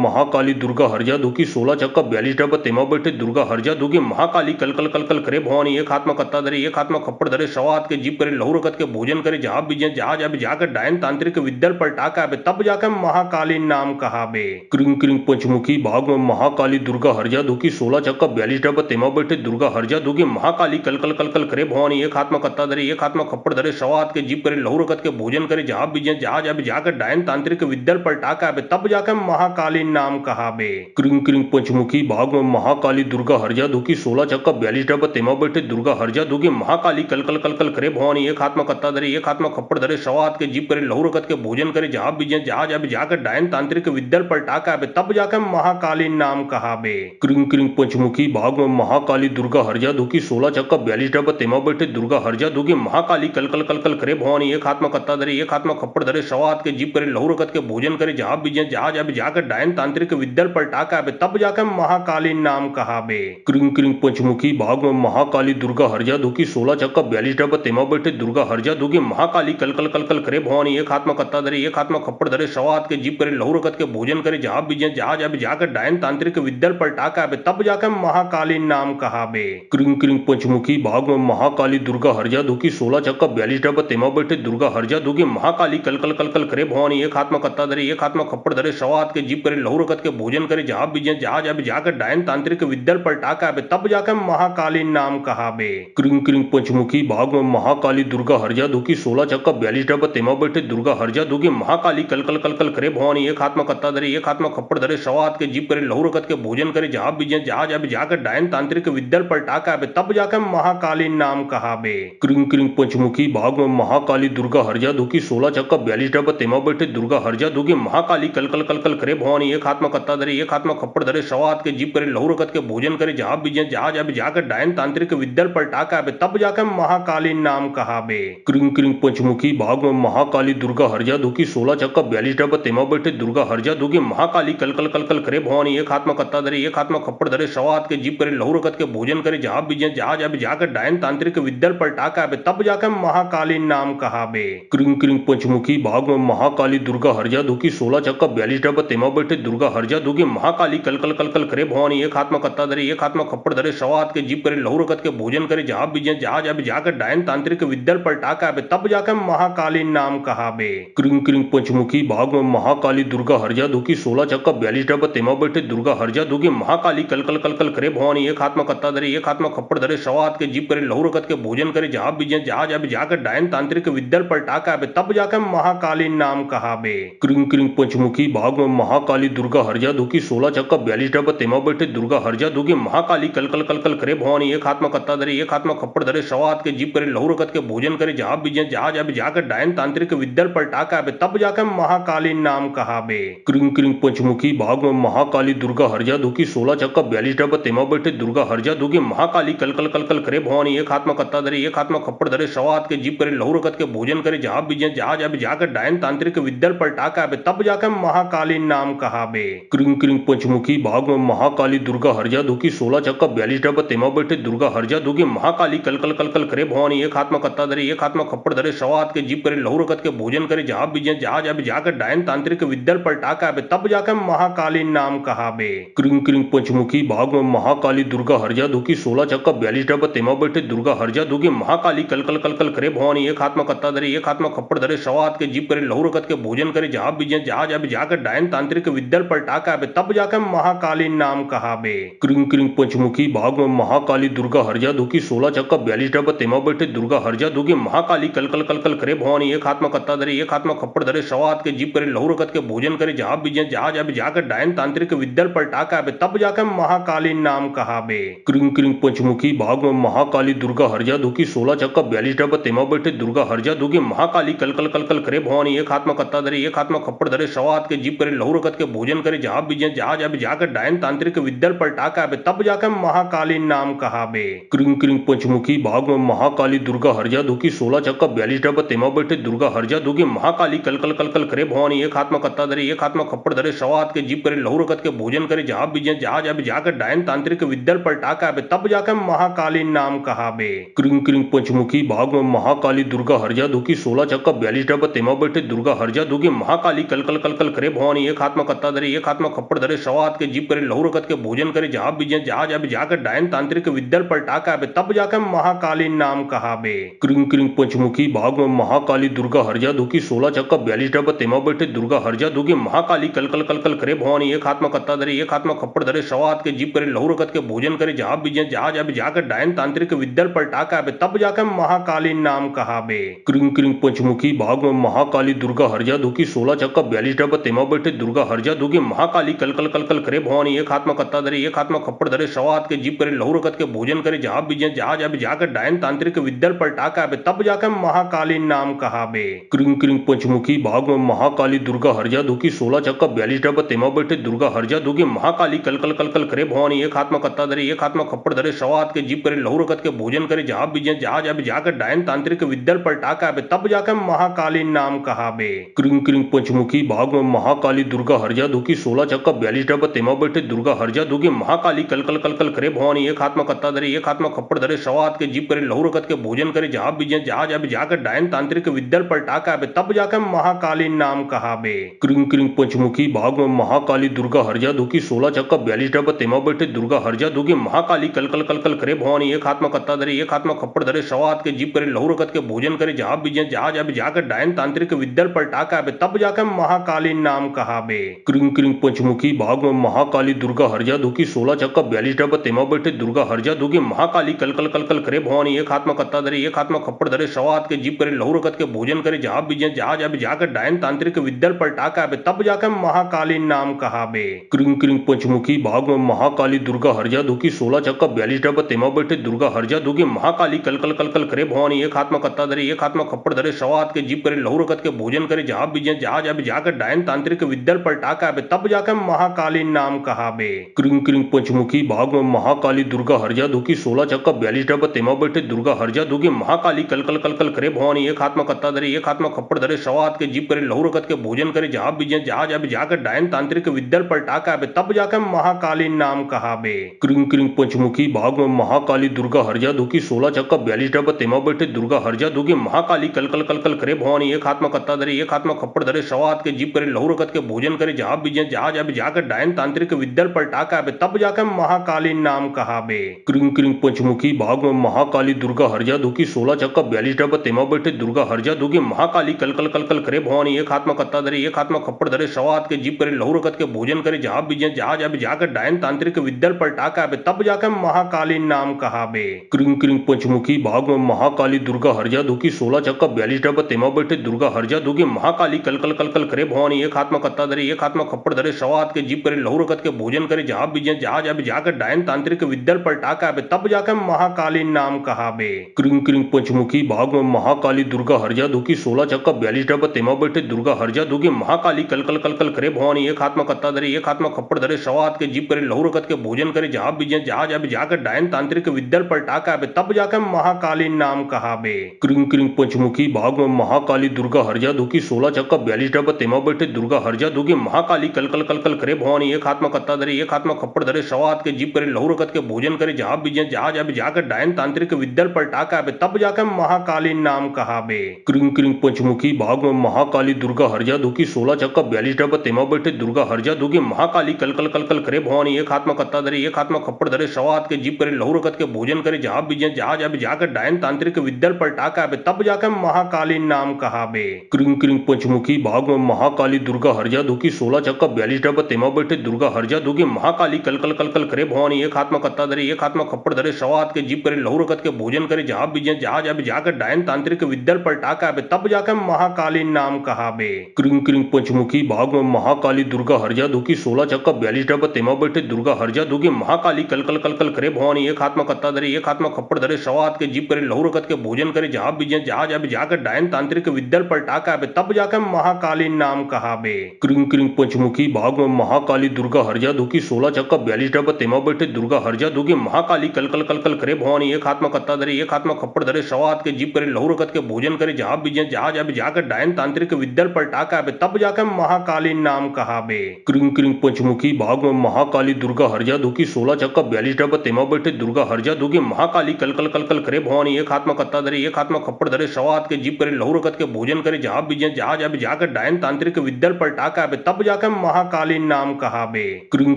A: महाकाली दुर्गा हरजा दुखी 16 चक्का 42 डब्बा तेमा बैठे दुर्गा हरजा दुखी महाकाली कल कल कल कल करे भवानी एक हाथ में कत्ता धरे एक हाथ में खप्पड़ धरे सवा हाथ के जीप करे लहू रकत के भोजन करे जहां बीजे जहाज अब जाकर डायन तांत्रिक विद्या पलटाका अब तब जाकर महाकालीन नाम कहाबे। क्रिंग क्रिंग पंचमुखी भाग में महाकाली दुर्गा हरजा दुखी 16 चक्का 42 डब्बा तेमा बैठे दुर्गा हरजा दुखी महाकाली कल कल कल कल करे भवानी एक हाथ में कत्ता धरे एक हाथ में खप्पड़ धरे सवा हाथ के जीप करे लहू रकत के भोजन करे जहां बीजे जहाज अब जाकर डायन तांत्रिक विद्या पलटाका अब तब जाकर महाकालीन नाम कहाबे। क्रिंग क्रिंग पंचमुखी भाग में महाकाली दुर्गा हरजा दुखी 16 चक्का 42 डब्बा तेमा बैठे दुर्गा हरजा दुखी महाकाली कल कल कल कल करे भवानी एक हाथ में कत्ता धरे एक हाथ में खप्पड़ धरे सवा हाथ के जीप करे लहू रकत के भोजन करे जहां बीजे जहाज अब जाकर डायन तांत्रिक विद्या पलटाका अब तब जाकर महाकालीन नाम कहाबे। क्रिंग क्रिंग पंचमुखी भाग में महाकाली दुर्गा हरजा दुखी 16 चक्का 42 डब्बा तेमा बैठे दुर्गा हरजा दुखी महाकाली कल कल कल कल करे भवानी एक हाथ में कत्ता धरे एक हाथ में खप्पड़ धरे सवा हाथ के जीप करे लहू रकत के भोजन करे जहां बीजे जहाज अब जाकर डायन तांत्रिक विद्या पलटाका अब तब जाकर महाकालीन नाम कहाबे। क्रिंग क्रिंग पंचमुखी भाग में महाकाली दुर्गा हरजा दुखी 16 चक्का 42 डब्बा तेमा बैठे दुर्गा हरजा दुखी महाकाली कल कल कल कल करे भवानी एक हाथ में कत्ता धरे एक हाथ में खप्पड़ धरे सवा हाथ के जीप करे लहू रकत के भोजन करे जहां बीजे जहाज अब जाकर डायन तांत्रिक विद्या पलटाका अब तब जाकर महाकालीन नाम कहाबे। क्रिंग क्रिंग पंचमुखी भाग में महाकाली दुर्गा हरजा दुखी 16 चक्का 42 डब्बा तेमा बैठे दुर्गा हरजा दुखी महाकाली कल कल कल कल करे भवानी एक हाथ में कत्ता धरे एक हाथ में खप्पड़ धरे सवा हाथ के जीप करे लहू रकत के भोजन करे जहां बीजे जहाज अब जाकर डायन तांत्रिक विद्या पलटाका अब तब जाकर महाकालीन नाम कहाबे। क्रिंग क्रिंग पंचमुखी भाग में महाकाली दुर्गा हरजा दुखी 16 चक्का 42 डब्बा तेमा बैठे दुर्गा हरजा दुखी महाकाली कल कल कल कल करे भवानी एक हाथ में कत्ता धरे एक हाथ में खप्पड़ धरे सवा हाथ के जीप करे लहू रकत के भोजन करे जहां बीजे जहाज अब जाकर डायन तांत्रिक विद्या पलटाका अब तब जाकर महाकालीन नाम कहाबे। क्रिंग क्रिंग पंचमुखी भाग में महाकाली दुर्गा हरजा दुखी 16 चक्का 42 डब्बा तेमा बैठे दुर्गा हरजा दुखी महाकाली कल कल कल कल करे भवानी एक हाथ में कत्ता धरे एक हाथ में खप्पड़ धरे सवा हाथ के जीप करे लहू रकत के भोजन करे जहां बीजे जहाज अब जाकर डायन तांत्रिक विद्या पलटाका अब तब जाकर महाकालीन नाम कहाबे। क्रिंग क्रिंग पंचमुखी भाग में महाकाली दुर्गा हरजा दुखी 16 चक्का 42 डब्बा तेमा बैठे दुर्गा हरजा दुखी महाकाली कल कल कल कल करे भवानी एक हाथ में कत्ता धरे एक हाथ में खप्पड़ धरे सवा हाथ के जीप करे लहू रकत के भोजन करे जहां बीजे जहाज अब जाकर डायन तांत्रिक विद्या पलटाका अब तब जाकर महाकालीन नाम नाम कहावे। क्रिंग क्रिंग पंचमुखी बाग में महाकाली दुर्गा हरजा दुखी 16 चक्का 42 डब्बा तेमा बैठे दुर्गा हरजा दुखी महाकाली कल कल कल कल करे भवानी एक हाथ में कत्ता धरे एक हाथ में खप्पड़ धरे सवा हाथ के जीप करे लहू रगत के भोजन करे जहां बीजे जहाज अब जाकर डायन तांत्रिक विद्या पलटा के आवे तब जाकर महाकाली नाम कहावे। क्रिंग क्रिंग पंचमुखी बाग में महाकाली दुर्गा हरजा दुखी 16 चक्का 42 डब्बा तेमा बैठे दुर्गा हरजा दुखी महाकाली कल कल कल कल करे भवानी एक हाथ में कत्ता धरे एक हाथ में खप्पड़ धरे सवा हाथ के जीप करे लहू रगत के भोजन करे जहां बीजे जहाज अब जाकर डायन तांत्रिक विद्या पलटा के आवे तब जाकर महाकाली नाम कहावे। क्रिंग क्रिंग पंचमुखी बाग में महाकाली दुर्गा हरजा दुखी 16 चक्का 42 डब्बा तेमा बैठे दुर्गा हरजा दुखी महाकाली कल कल कल कल करे भवानी एक हाथ में कत्ता धरे एक हाथ में खप्पड़ धरे सवा हाथ के जीप करे लहू रगत के भोजन करे जहां बीजे जहाज अब जाकर डायन तांत्रिक विद्या पलटा के आवे तब जाकर महाकाली नाम कहावे। क्रिंग क्रिंग पंचमुखी बाग में महाकाली दुर्गा हरजा दुखी 16 चक्का 42 डब्बा तेमा बैठे दुर्गा हरजा दुखी महाकाली कल कल कल कल करे भवानी एक हाथ में कत्ता धरे एक हाथ में खप्पड़ धरे सवा हाथ के जीप करे लहू रगत के भोजन करे जहां बीजे जहाज अब जाकर डायन तांत्रिक विद्या पलटा के आवे तब जाकर महाकाली नाम कहावे। क्रिंग क्रिंग पंचमुखी बाग में महाकाली दुर्गा हरजा दुखी 16 चक्का 42 डब्बा तेमा बैठे दुर्गा हरजा दुखी महाकाली कल कल कल कल करे भवानी एक हाथ में कत्ता धरे एक हाथ में खप्पड़ धरे सवा हाथ के जीप करे लहू रगत के भोजन करे जहां बीजे जहाज अब जाकर डायन तांत्रिक विद्या पलटा के आवे तब जाकर महाकाली नाम कहावे। क्रिंग क्रिंग पंचमुखी बाग में महाकाली दुर्गा हरजा दुखी 16 चक्का 42 डब्बा तेमा बैठे दुर्गा हरजा दुखी महाकाली कल कल कल कल करे भवानी एक हाथ में कत्ता धरे एक हाथ में खप्पड़ धरे सवा हाथ के जीप करे लहू रगत के भोजन करे जहां बीजे जहाज अब जाकर डायन तांत्रिक विद्या पलटा के आवे तब जाकर महाकाली नाम कहावे। क्रिंग क्रिंग पंचमुखी बाग में महाकाली दुर्गा हरजा दुखी 16 चक्का 42 डब्बा तेमा बैठे दुर्गा हरजा दुखी महाकाली कल कल कल कल करे भवानी एक हाथ में कत्ता धरे एक हाथ में खप्पड़ धरे सवा हाथ के जीप करे लहू रगत के भोजन करे जहां बीजे जहाज अब जाकर डायन तांत्रिक विद्या पलटा के आवे तब जाकर महाकाली नाम कहावे। क्रिंग क्रिंग पंचमुखी बाग में महाकाली दुर्गा हरजा दुखी 16 चक्का 42 डब्बा तेमा बैठे दुर्गा हरजा दुखी महाकाली कल कल कल कल करे भवानी एक हाथ में कत्ता धरे एक हाथ में खप्पड़ धरे सवा हाथ के जीप करे लहू रगत के भोजन करे जहां बीजे जहाज अब जाकर डायन तांत्रिक विद्या पलटा के आवे तब जाकर महाकाली नाम कहावे। क्रिंग क्रिंग पंचमुखी बाग में महाकाली दुर्गा हरजा दुखी 16 चक्का 42 डब्बा तेमा बैठे दुर्गा हरजा दुखी महाकाली कल कल कल कल करे भवानी एक हाथ में कत्ता धरे एक हाथ में खप्पड़ धरे सवा हाथ के जीप करे लहू रगत के भोजन करे जहां बीजे जहाज अब जाकर डायन तांत्रिक विद्या पलटा के आवे तब जाकर महाकाली नाम कहावे। क्रिंग क्रिंग पंचमुखी बाग में महाकाली दुर्गा हरजा दुखी 16 चक्का 42 डब्बा तेमा बैठे दुर्गा हरजा दुखी महाकाली कल कल कल कल करे भवानी एक हाथ में कत्ता धरे एक हाथ में खप्पड़ धरे सवा हाथ के जीप करे लहू रगत के भोजन करे जहां बीजे जहाज अब जाकर डायन तांत्रिक विद्या पलटा के आवे तब जाकर महाकाली नाम कहावे। क्रिंग क्रिंग पंचमुखी बाग में महाकाली दुर्गा हरजा दुखी 16 चक्का 42 डब्बा तेमा बैठे दुर्गा हरजा दुखी महाकाली कल कल कल कल करे भवानी एक हाथ में कत्ता धरे एक हाथ में खप्पड़ धरे सवा हाथ के जीप करे लहू रगत के भोजन करे जहां बीजे जहाज अब जाकर डायन तांत्रिक विद्या पलटा के आवे तब जाकर महाकाली नाम कहावे। क्रिंग क्रिंग पंचमुखी बाग में महाकाली दुर्गा हरजा दुखी 16 चक्का 42 डब्बा तेमा बैठे दुर्गा हरजा दुखी महाकाली कल कल कल कल करे भवानी एक हाथ में कत्ता धरे एक हाथ में खप्पड़ धरे सवा हाथ के जीप करे लहू रगत के भोजन करे जहां बीजे जहाज अब जाकर डायन तांत्रिक विद्या पलटा के आवे तब जाकर महाकाली नाम कहावे। क्रिंग क्रिंग पंचमुखी बाग में महाकाली दुर्गा हरजा दुखी 16 चक्का 42 डब्बा तेमा बैठे दुर्गा हरजा दुखी महाकाली कल कल कल कल करे भवानी एक हाथ में कत्ता धरे एक हाथ में खप्पड़ धरे सवा हाथ के जीप करे लहू रगत के भोजन करे जहां बीजे जहाज अब जाकर डायन तांत्रिक विद्या पलटा के आवे तब जाकर महाकाली नाम कहावे। क्रिंग क्रिंग पंचमुखी बाग में महाकाली दुर्गा हरजा दुखी 16 चक्का 42 डब्बा तेमा बैठे दुर्गा हरजा दुखी महाकाली कल कल कल कल करे भवानी एक हाथ में कत्ता धरे एक हाथ में खप्पड़ धरे सवा हाथ के जीप करे लहू रगत के भोजन करे जहां बीजे जहाज अब जाकर डायन तांत्रिक विद्या पलटा के आवे तब जाकर महाकाली नाम कहावे। क्रिंग क्रिंग पंचमुखी बाग में महाकाली दुर्गा हरजा दुखी 16 चक्का 42 डब्बा तेमा बैठे दुर्गा हरजा दुखी महाकाली कल कल कल कल करे भवानी एक हाथ में कत्ता धरे एक हाथ में खप्पड़ धरे सवा हाथ के जीप करे लहू रगत के भोजन करे जहां बीजे जहाज अब जाकर डायन तांत्रिक विद्या पलटा के आवे तब जाकर महाकाली नाम कहावे। क्रिंग क्रिंग पंचमुखी बाग में महाकाली दुर्गा हरजा दुखी 16 चक्का 42 डब्बा तेमा बैठे दुर्गा हरजा दुखी महाकाली कल कल कल कल करे भवानी एक हाथ में कत्ता धरे एक हाथ में खप्पड़ धरे सवा हाथ के जीप करे लहू रगत के भोजन करे जहां बीजे जहाज अब जाकर डायन तांत्रिक विद्या पलटा के आवे तब जाकर महाकाली नाम कहावे। क्रिंग क्रिंग पंचमुखी बाग में महाकाली दुर्गा हरजा दुखी 16 चक्का 42 डब्बा तेमा बैठे दुर्गा हरजा दुखी महाकाली कल कल कल कल करे भवानी एक हाथ में कत्ता धरे एक हाथ में खप्पड़ धरे सवा हाथ के जीप करे लहू रगत के भोजन करे जहां बीजे जहाज अब जाकर डायन तांत्रिक विद्या पलटा के आवे तब जाकर महाकाली नाम कहावे। क्रिंग क्रिंग पंचमुखी बाग में महाकाली दुर्गा हरजा दुखी 16 चक्का 42 डब्बा तेमा बैठे दुर्गा हरजा दुखी महाकाली कल कल कल कल करे भवानी एक हाथ में कत्ता धरे एक हाथ में खप्पड़ धरे सवा हाथ के जीप करे लहू रगत के भोजन करे जहां बीजे जहाज अब जाकर डायन तांत्रिक विद्या पलटा के आवे तब जाकर महाकाली नाम कहावे। क्रिंग क्रिंग पंचमुखी बाग में महाकाली दुर्गा हरजा दुखी 16 चक्का 42 डब्बा तेमा बैठे दुर्गा हरजा दुखी दुगी महाकाली कल कल कल कल करे भवानी एक हाथ में कत्ता धरे एक हाथ में खप्पड़ धरे सवा हाथ के जीप करे लहू रकत के भोजन करे जहां बीजे जहाज अब जाकर डायन तांत्रिक विद्यल पलटा के आबे तब जाकर महाकाली नाम कहाबे। क्रिंग क्रिंग पंचमुखी भाग में महाकाली दुर्गा हरजा दुखी 16 चक्का 42 डब्बा तेमा बैठे दुर्गा हरजा दुगी महाकाली कल कल कल कल करे भवानी एक हाथ में कत्ता धरे एक हाथ में खप्पड़ धरे सवा हाथ के जीप करे लहू रकत के भोजन करे जहां बीजे जहाज अब जाकर डायन तांत्रिक विद्यल पलटा के आबे तब जाकर महाकाली नाम कहाबे। क्रिंग क्रिंग पंचमुखी भाग में महाकाली दुर्गा हरजा दुखी 16 चक्का 42 डब्बा तेमा बैठे दुर्गा हरजा दुगी महाकाली कल कल कल कल करे भवानी एक हाथ में कत्ता धरे एक हाथ में खप्पड़ धरे सवा हाथ के जीप करे लहू रकत के भोजन करे जहां बीजे जहाज अब जाकर डायन तांत्रिक विद्यल पलटा के आबे तब जाकर महाकाली नाम कहाबे। क्रिंग क्रिंग पंचमुखी भाग में महाकाली दुर्गा हरजा दुखी 16 चक्का 42 डब्बा तेमा बैठे दुर्गा हरजा दुगी महाकाली कल कल कल कल करे भवानी एक हाथ में कत्ता धरे एक हाथ में खप्पड़ धरे सवा हाथ के जीप करे लहू रकत के भोजन करे जहां बीजे जहाज अब जाकर डायन तांत्रिक विद्यल पलटा के आबे तब जाकर महाकाली नाम कहाबे। क्रिंग क्रिंग पंचमुखी भाग में महाकाली दुर्गा हरजा दुखी 16 चक्का 42 डब्बा तेमा बैठे दुर्गा हरजा दुगी महाकाली कल कल कल कल करे भवानी एक हाथ में कत्ता धरे एक हाथ में खप्पड़ धरे सवा हाथ के जीप करे लहू रकत के भोजन करे जहां बीजे जहाज अब जाकर डायन तांत्रिक विद्यल पलटा के आबे तब जाकर महाकाली नाम कहाबे। क्रिंग क्रिंग पंचमुखी भाग में महाकाली दुर्गा हरजा दुखी 16 चक्का 42 डब्बा तेमा बैठे दुर्गा हरजा दुगी महाकाली कल कल कल कल करे भवानी एक हाथ में कत्ता धरे एक हाथ में खप्पड़ धरे सवा हाथ के जीप करे लहू रकत के भोजन करे जहां बीजे जहाज अब जाकर डायन तांत्रिक विद्यल पलटा के आबे तब जाकर महाकाली नाम कहाबे। क्रिंग क्रिंग पंचमुखी भाग में महाकाली दुर्गा हरजा दुखी 16 चक्का 42 डब्बा तेमा बैठे दुर्गा हरजा दुगी महाकाली कल कल कल कल करे भवानी एक हाथ में कत्ता धरे एक हाथ में खप्पड़ धरे सवा हाथ के जीप करे लहू रकत के भोजन करे जहां बीजे जहाज अब जाकर डायन तांत्रिक विद्यल पलटा के आबे तब जाकर महाकाली नाम कहाबे। क्रिंग क्रिंग पंचमुखी भाग में महाकाली दुर्गा हरजा दुखी 16 चक्का 42 डब्बा तेमा बैठे दुर्गा हरजा दुगी महाकाली कल कल कल कल करे भवानी एक हाथ में कत्ता धरे एक हाथ में खप्पड़ धरे सवा हाथ के जीप करे लहू रकत के भोजन करे जहां बीजे जहाज अब जाकर डायन तांत्रिक विद्यल पलटा के आबे तब जाकर महाकाली नाम कहाबे। क्रिंग क्रिंग पंचमुखी भाग में महाकाली दुर्गा हरजा दुखी 16 चक्का 42 डब्बा तेमा बैठे दुर्गा हरजा दुगी महाकाली कल कल कल कल करे भवानी एक हाथ में कत्ता धरे एक हाथ में खप्पड़ धरे सवा हाथ के जीप करे लहू रकत के भोजन करे जहां बीजे जहाज अब जाकर डायन तांत्रिक विद्यल पलटा के आबे तब जाकर महाकाली नाम कहाबे। क्रिंग क्रिंग पंचमुखी भाग में महाकाली दुर्गा हरजा दुखी 16 चक्का 42 डब्बा तेमा बैठे दुर्गा हरजा दुगी महाकाली कल कल कल कल करे भवानी एक हाथ में कत्ता धरे एक हाथ में खप्पड़ धरे सवा हाथ के जीप करे लहू रकत के भोजन करे जहां बीजे जहाज अब जाकर डायन तांत्रिक विद्यल पलटा के आबे तब जाकर महाकाली नाम कहाबे। क्रिंग